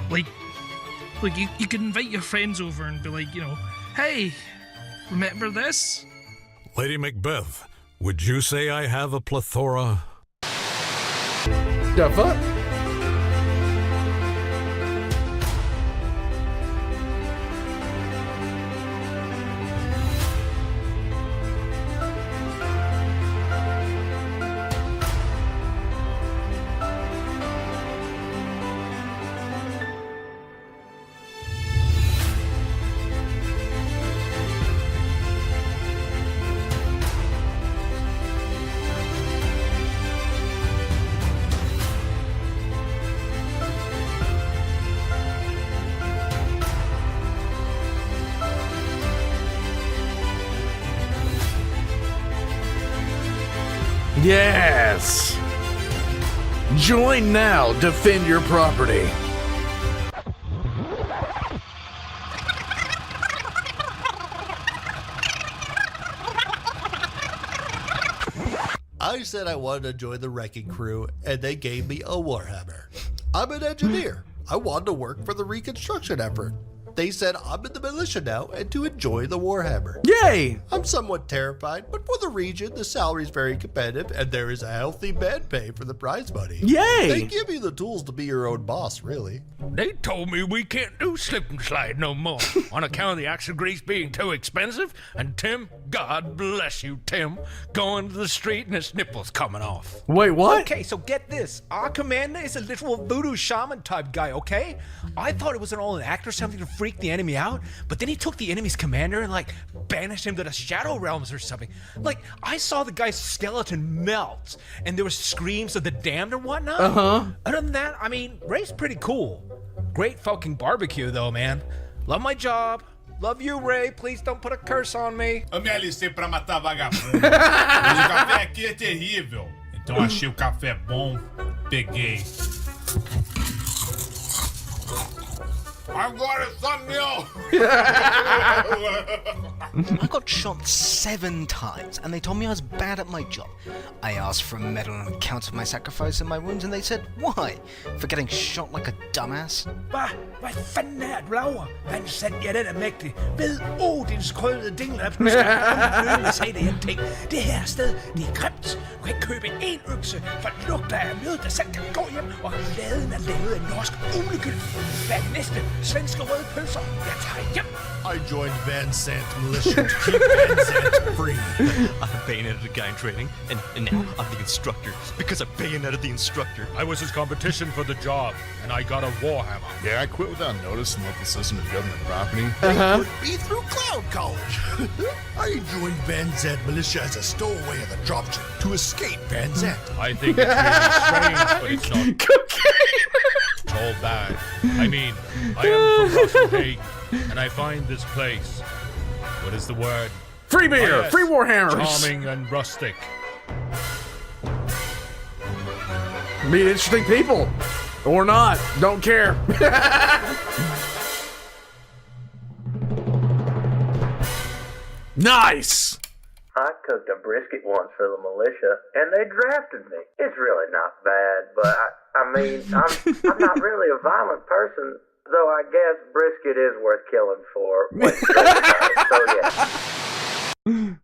S9: like you could invite your friends over and be like, hey, remember this?
S3: Lady Macbeth, would you say I have a plethora?
S2: The fuck? Yes! Join now, defend your property.
S11: I said I wanted to join the wrecking crew, and they gave me a Warhammer. I'm an engineer. I wanted to work for the reconstruction effort. They said I'm in the militia now and to enjoy the Warhammer.
S2: Yay!
S11: I'm somewhat terrified, but for the region, the salary is very competitive and there is a healthy bed pay for the prize money.
S2: Yay!
S11: They give you the tools to be your own boss, really.
S9: They told me we can't do slip and slide no more on account of the axle grease being too expensive. And Tim, God bless you, Tim, going to the street and his nipples coming off.
S2: Wait, what?
S12: Okay, so get this. Our commander is a literal voodoo shaman type guy, okay? I thought it was all an act or something to freak the enemy out, but then he took the enemy's commander and, like, banished him to the Shadow Realms or something. Like, I saw the guy's skeleton melt, and there were screams of the damned and whatnot. Other than that, I mean, Ray's pretty cool. Great fucking barbecue, though, man. Love my job. Love you, Ray. Please don't put a curse on me.
S13: Eu me alistei pra matar vagabundo. Mas o café aqui é terrível. Então achei o café bom, peguei. Agora é só meu!
S14: I got shot 7 times, and they told me I was bad at my job. I asked for a medal on account of my sacrifice and my wounds, and they said, why? For getting shot like a dumbass?
S9: Hvad fanden er et blauer? Han satte jeg den er mægtig. Ved Odins krøllede dinglap. Nu skal jeg komme sige det, jeg tænkte. Det her sted, det er grimt. Du kan ikke købe en økse, for det lugter af mjød, der selv kan gå hjem. Og laden er lavet af norsk ulekyld. Hvad er næste? Svenske røde pølser. Jeg tager hjem.
S11: I joined Van Sant Militia to keep Van Sant free.
S15: I bayoneted a guy in training, and now I'm the instructor because I bayoneted the instructor.
S9: I was his competition for the job, and I got a Warhammer.
S13: Yeah, I quit without notice and left the system to govern the property.
S11: Would be through Cloud College. I joined Van Sant Militia as a stowaway of the dropship to escape Van Sant.
S9: I think it's really strange, but it's not.
S2: Cocaine!
S9: It's all bad. I mean, I am from Russell Hague, and I find this place. What is the word?
S2: Free beer!
S9: Oh, yes.
S2: Free Warhammers!
S9: Charming and rustic.
S2: Meet interesting people. Or not. Don't care. Nice!
S16: I cooked a brisket once for the militia, and they drafted me. It's really not bad, but I mean, I'm not really a violent person, though I guess brisket is worth killing for. So yeah.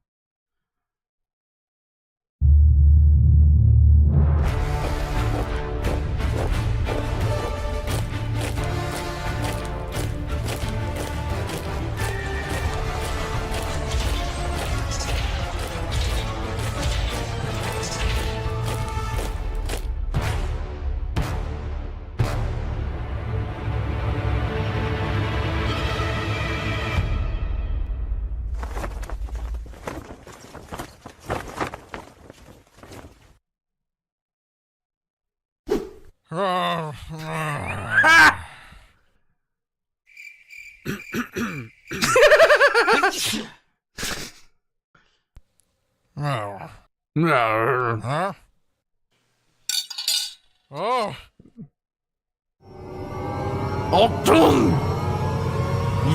S5: Huh? Oh.
S2: Octum!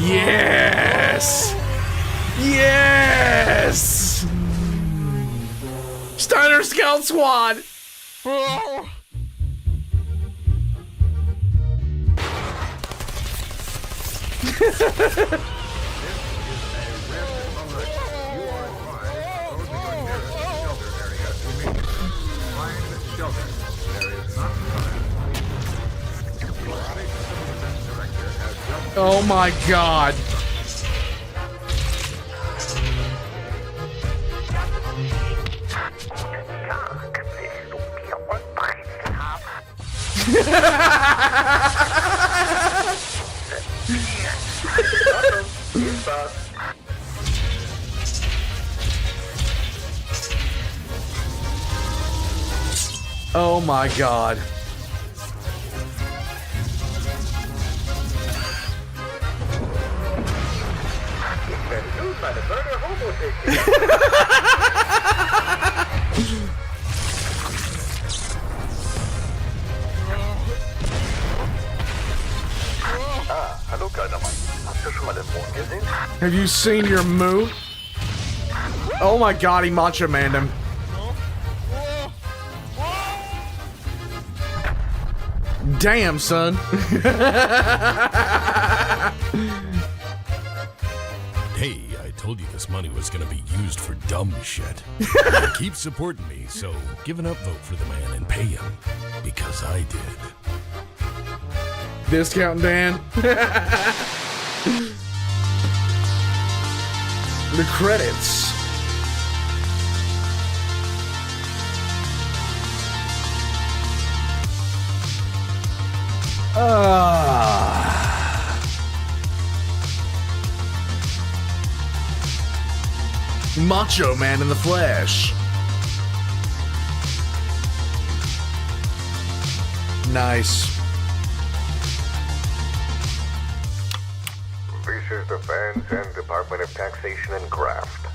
S2: Yes! Yes! Steiner Scout Squad!
S5: Oh.
S2: Oh my god. Oh my god.
S16: Hallo kleiner Mann, hast du schon mal den Mond gesehen?
S2: Have you seen your moon? Oh my god, he macho manned him. Damn, son.
S3: told you this money was gonna be used for dumb shit. Keep supporting me, so give an upvote for the man and pay him. Because I did.
S2: Discount Dan. The credits. Macho Man in the flesh. Nice.
S17: This is the Van Zandt Department of Taxation and Graft.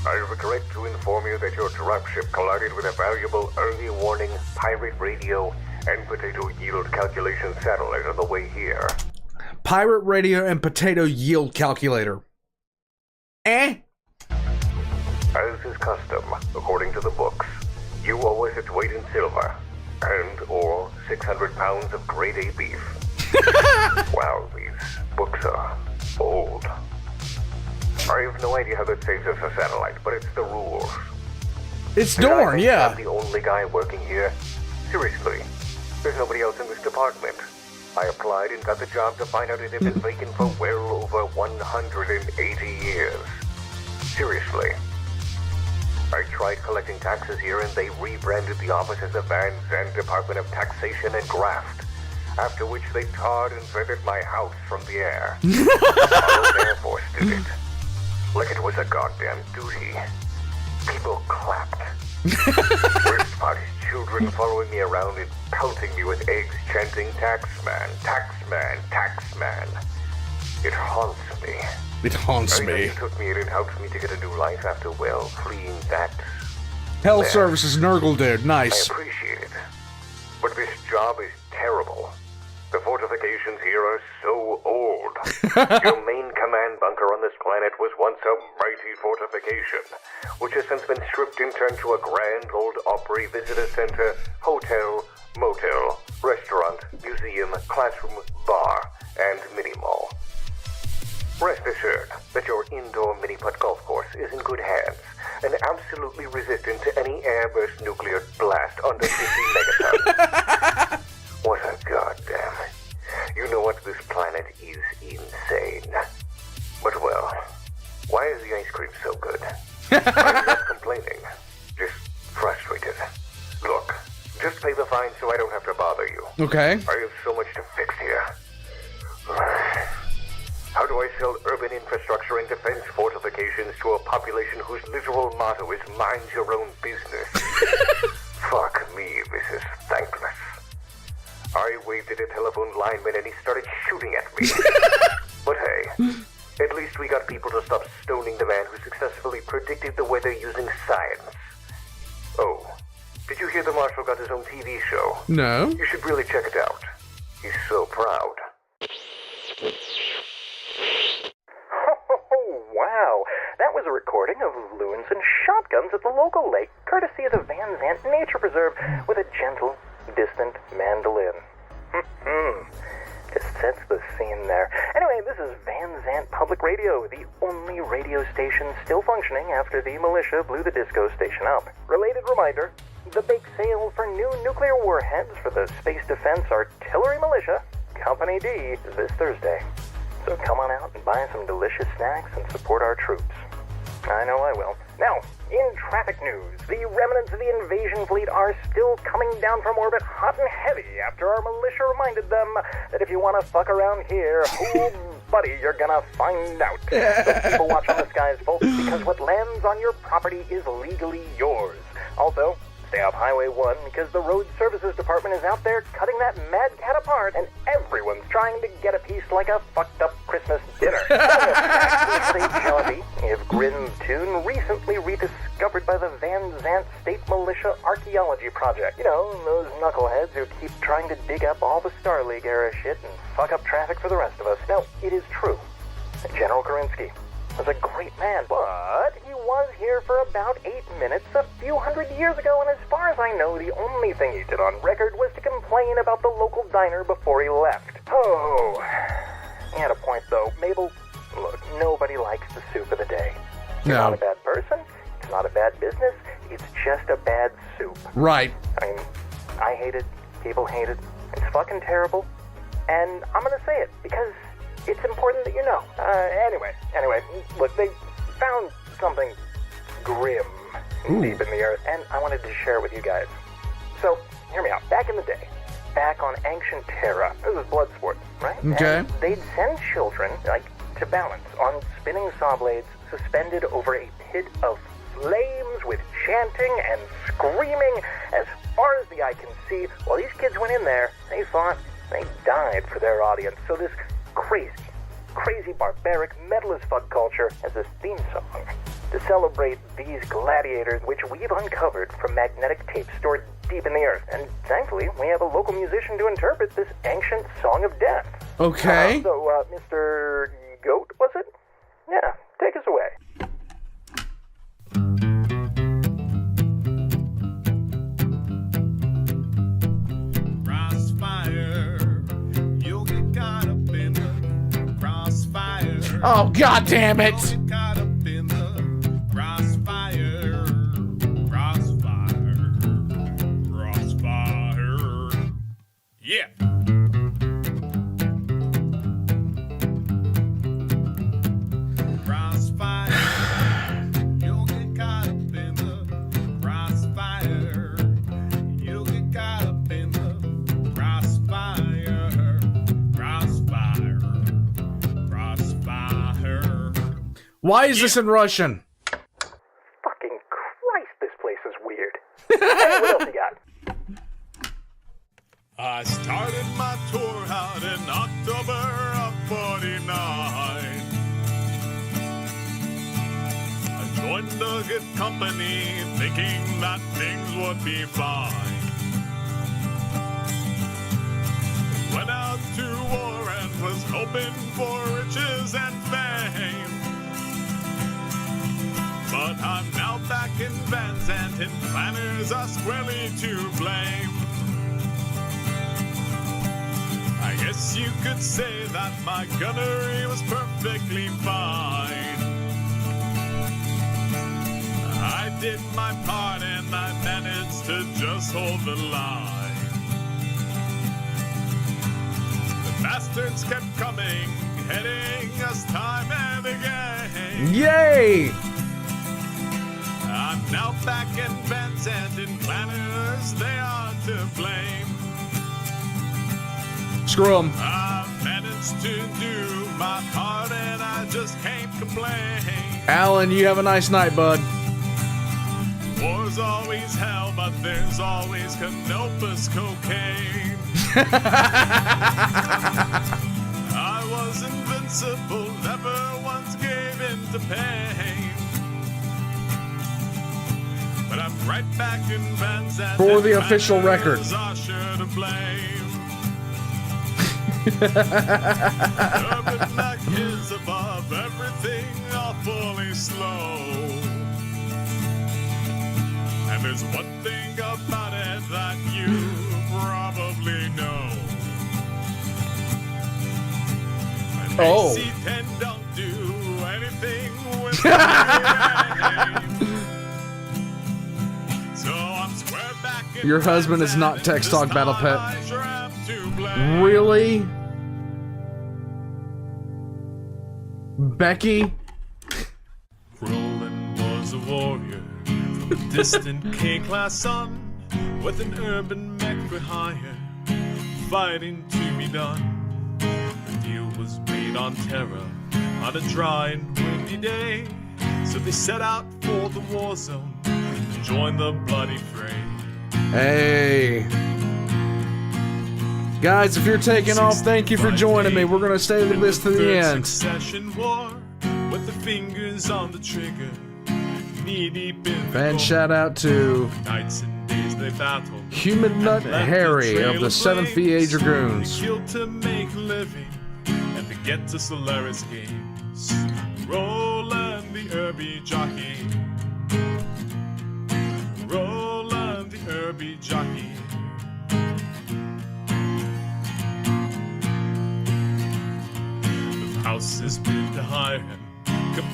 S17: I regret to inform you that your dropship collided with a valuable early warning pirate radio and potato yield calculation satellite on the way here.
S2: Pirate radio and potato yield calculator.
S17: As is custom, according to the books, you owe us its weight in silver and or 600 pounds of grade A beef. Wow, these books are old. I have no idea how that saves us a satellite, but it's the rules.
S2: It's
S17: And I
S2: Dorn,
S17: think
S2: yeah.
S17: I'm the only guy working here. Seriously, there's nobody else in this department. I applied and got the job to find out it had been vacant for well over 180 years. Seriously. I tried collecting taxes here and they rebranded the office as the Van Zandt Department of Taxation and Graft. After which they tarred and feathered my house from the air. Our own Air Force did it. Like it was a goddamn duty. People clapped. Worst part is children following me around and pelting me with eggs, chanting, "Taxman, Taxman, Taxman." It haunts me.
S2: It haunts
S17: I know
S2: me.
S17: you took me in and helped me to get a new life after, well, fleeing that.
S2: Hell
S17: mess.
S2: Services Nurgle dude. Nice.
S17: I appreciate it. But this job is terrible. The fortifications here are so old. Your main command bunker on this planet was once a mighty fortification, which has since been stripped and turned to a grand old Opry visitor center, hotel, motel, restaurant, museum, classroom, bar, and mini-mall. Rest assured that your indoor mini-putt golf course is in good hands and absolutely resistant to any airburst nuclear blast under 50 megatons. What a goddamn. You know what? This planet is insane. But well, why is the ice cream so good? I'm not complaining. Just frustrated. Look, just pay the fine so I don't have to bother you.
S2: Okay.
S17: I have so much to fix here. How do I sell urban infrastructure and defense fortifications to a population whose literal motto is mind your own business? Fuck me, this is thankless. I waved at a telephone lineman and he started shooting at me. But hey, at least we got people to stop stoning the man who successfully predicted the weather using science. Oh, did you hear the Marshal got his own TV show?
S2: No.
S17: You should really check it out. He's so proud.
S18: Oh, wow. That was a recording of loons and shotguns at the local lake, courtesy of the Van Zandt Nature Preserve, with a gentle, distant mandolin. Just sets the scene there. Anyway, this is Van Zandt Public Radio, the only radio station still functioning after the militia blew the disco station up. Related reminder, the bake sale for new nuclear warheads for the Space Defense Artillery Militia, Company D, is this Thursday. So come on out and buy some delicious snacks and support our troops. I know I will. Now, in traffic news, the remnants of the invasion fleet are still coming down from orbit hot and heavy after our militia reminded them that if you want to fuck around here, oh buddy, you're gonna find out. So keep a watch on the skies, folks, because what lands on your property is legally yours. Also, stay off Highway 1 because the Road Services Department is out there cutting that mad cat apart and everyone's trying to get a piece like a fucked up Christmas dinner. If Grimm's Tune recently rediscovered by the Van Zandt State Militia Archaeology Project. You know, those knuckleheads who keep trying to dig up all the Star League era shit and fuck up traffic for the rest of us. Now, it is true that General Kerensky was a great man, but he was here for about 8 minutes a few hundred years ago, and as far as I know, the only thing he did on record was to complain about the local diner before he left. Oh, he had a point though. Mabel, look, nobody likes the soup of the day. You're
S2: No.
S18: not a bad person. It's not a bad business. It's just a bad soup.
S2: Right.
S18: I mean, I hate it. People hate it. It's fucking terrible. And I'm gonna say it because it's important that you know. Anyway, look, they found something grim deep in the earth, and I wanted to share it with you guys. So, hear me out. Back in the day, back on ancient Terra, this was blood sport, right?
S2: Okay.
S18: And they'd send children, to balance on spinning saw blades suspended over a pit of flames with chanting and screaming as far as the eye can see. While these kids went in there, they fought, they died for their audience. So this crazy, barbaric, metal as fuck culture has this theme song to celebrate these gladiators, which we've uncovered from magnetic tapes stored deep in the earth. And thankfully, we have a local musician to interpret this ancient song of death.
S2: Okay.
S18: So, Mr. Goat, was it? Yeah, take us away.
S1: Crossfire, you'll get caught up in the crossfire.
S2: Oh, God damn it!
S1: You'll get caught up in the crossfire. Crossfire. Yeah.
S2: Why is this in Russian?
S18: Fucking Christ, this place is weird. Hey, what else you got?
S1: I started my tour out in October of 49. I joined a good company thinking that things would be fine. Went out to war and was hoping for riches and fame. But I'm now back in Van Zandt and planners are squarely to blame. I guess you could say that my gunnery was perfectly fine. I did my part and I managed to just hold the line. The bastards kept coming, hitting us time and again.
S2: Yay!
S1: I'm now back in Van Zandt and planners, they are to blame.
S2: Screw 'em.
S1: I managed to do my part and I just can't complain.
S2: Alan, you have a nice night, bud.
S1: War's always hell, but there's always Canopus cocaine. I was invincible, never once gave in to pain. But I'm right back in Van Zandt.
S2: For the official record.
S1: Are sure to blame. Urban Mac is above everything, awfully slow. And there's one thing about it that you probably know. An AC-10 don't do anything with the aim. So I'm square back in
S2: Your husband is not Text Talk Battle Pet. Really? Becky?
S1: Roland was a warrior from a distant K-class sun with an urban mech for hire, fighting to be done. The deal was made on Terra on a dry and windy day, so they set out for the war zone to join the bloody fray.
S2: Hey. Guys, if you're taking off, thank you for joining me. We're going to stay with this to the end.
S1: Succession war with the fingers on the trigger, knee deep in
S2: And shout out to
S1: nights and days they battled.
S2: Human Nut Harry of the 7th VA Dragoons.
S1: Killed to make a living and to get to Solaris Games. Roland the Irby jockey. Roland the Irby jockey. The house is built to hire him,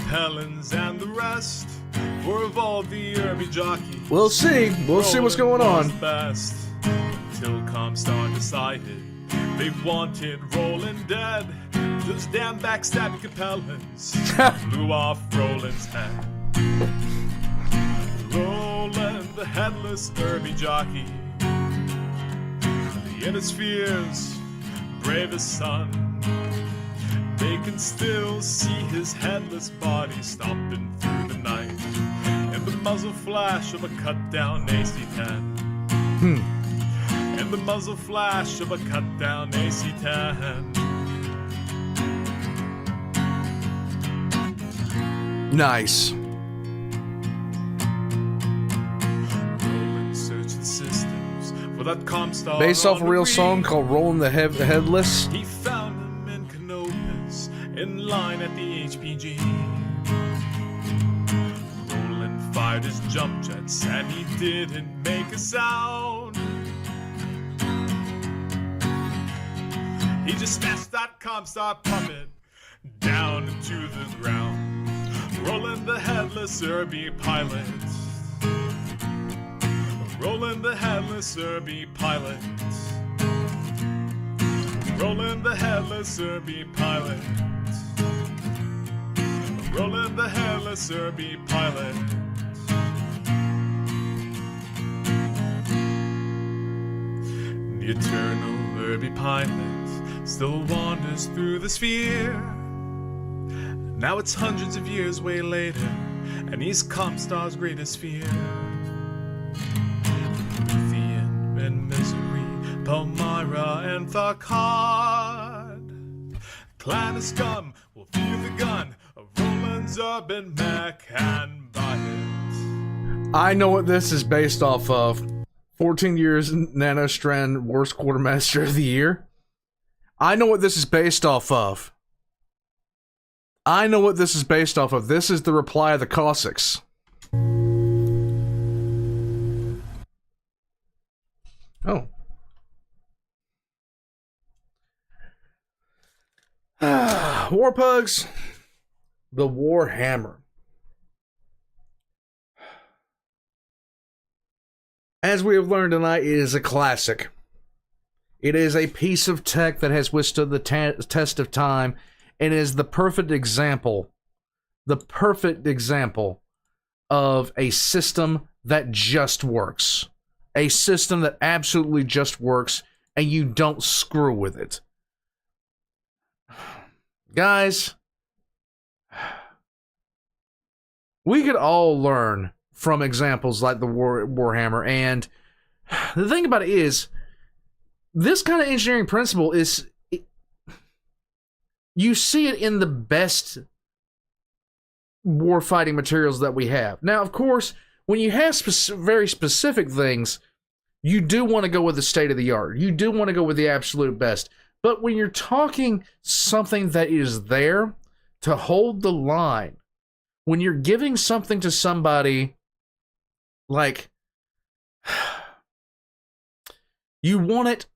S1: Capellans and the rest. For of all the Irby jockeys,
S2: We'll see. We'll see what's going
S1: Roland was
S2: on.
S1: best. Till Comstar decided they wanted Roland dead. Those damn backstabbing Capellans blew off Roland's head. Roland, the headless Irby jockey, the Innisphere's bravest son. They can still see his headless body stomping through the night in the muzzle flash of a cut-down AC-10. In the muzzle flash of a cut-down AC-10.
S2: Nice.
S1: Roland searched the systems for that Comstar.
S2: Based off a
S1: on the
S2: real
S1: ring.
S2: song called Rolling the Headless.
S1: He found him in Canopus, in line at the HPG. Roland fired his jump jets and he didn't make a sound. He just smashed that Comstar puppet down into the ground. Roland the headless Irby pilot. Roland the headless Irby pilot. Roland the headless Irby pilot. Roland the headless Irby pilot. The eternal Irby pilot still wanders through the sphere. Now it's hundreds of years way later, and he's Comstar's greatest fear. Luthien and Misery, Palmyra and Tharkard. Clan of scum will feel the gun of Roland's urban mech and buy it.
S2: I know what this is based off of. 14 years Nanostrand worst quartermaster of the year. I know what this is based off of. I know what this is based off of. This is the reply of the Cossacks. Oh. Warpugs. The Warhammer. As we have learned tonight, it is a classic. It is a piece of tech that has withstood the test of time. It is the perfect example of a system that just works. A system that absolutely just works, and you don't screw with it. Guys, we could all learn from examples like the Warhammer, and the thing about it is, this kind of engineering principle is... You see it in the best warfighting materials that we have. Now, of course, when you have very specific things, you do want to go with the state of the art. You do want to go with the absolute best. But when you're talking something that is there to hold the line, when you're giving something to somebody, like, you want it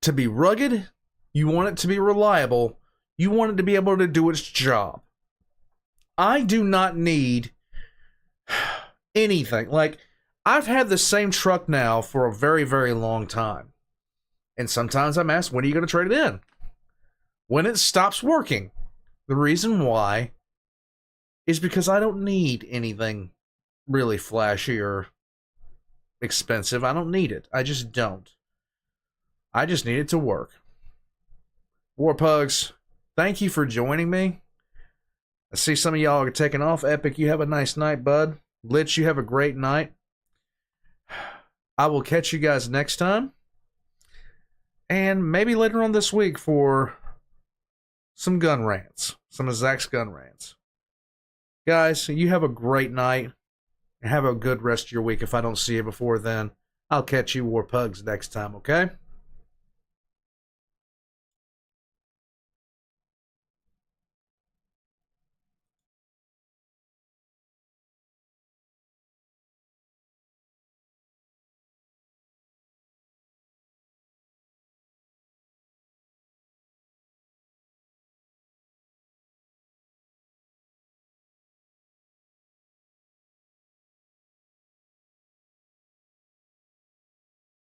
S2: to be rugged, you want it to be reliable. You want it to be able to do its job. I do not need anything. Like, I've had the same truck now for a very, very long time. And sometimes I'm asked, when are you going to trade it in? When it stops working. The reason why is because I don't need anything really flashy or expensive. I don't need it. I just don't. I just need it to work. Warpugs, thank you for joining me. I see some of y'all are taking off. Epic, you have a nice night, bud. Lich, you have a great night. I will catch you guys next time. And maybe later on this week for some gun rants. Some of Zach's gun rants. Guys, you have a great night. Have a good rest of your week. If I don't see you before then, I'll catch you Warpugs next time, okay?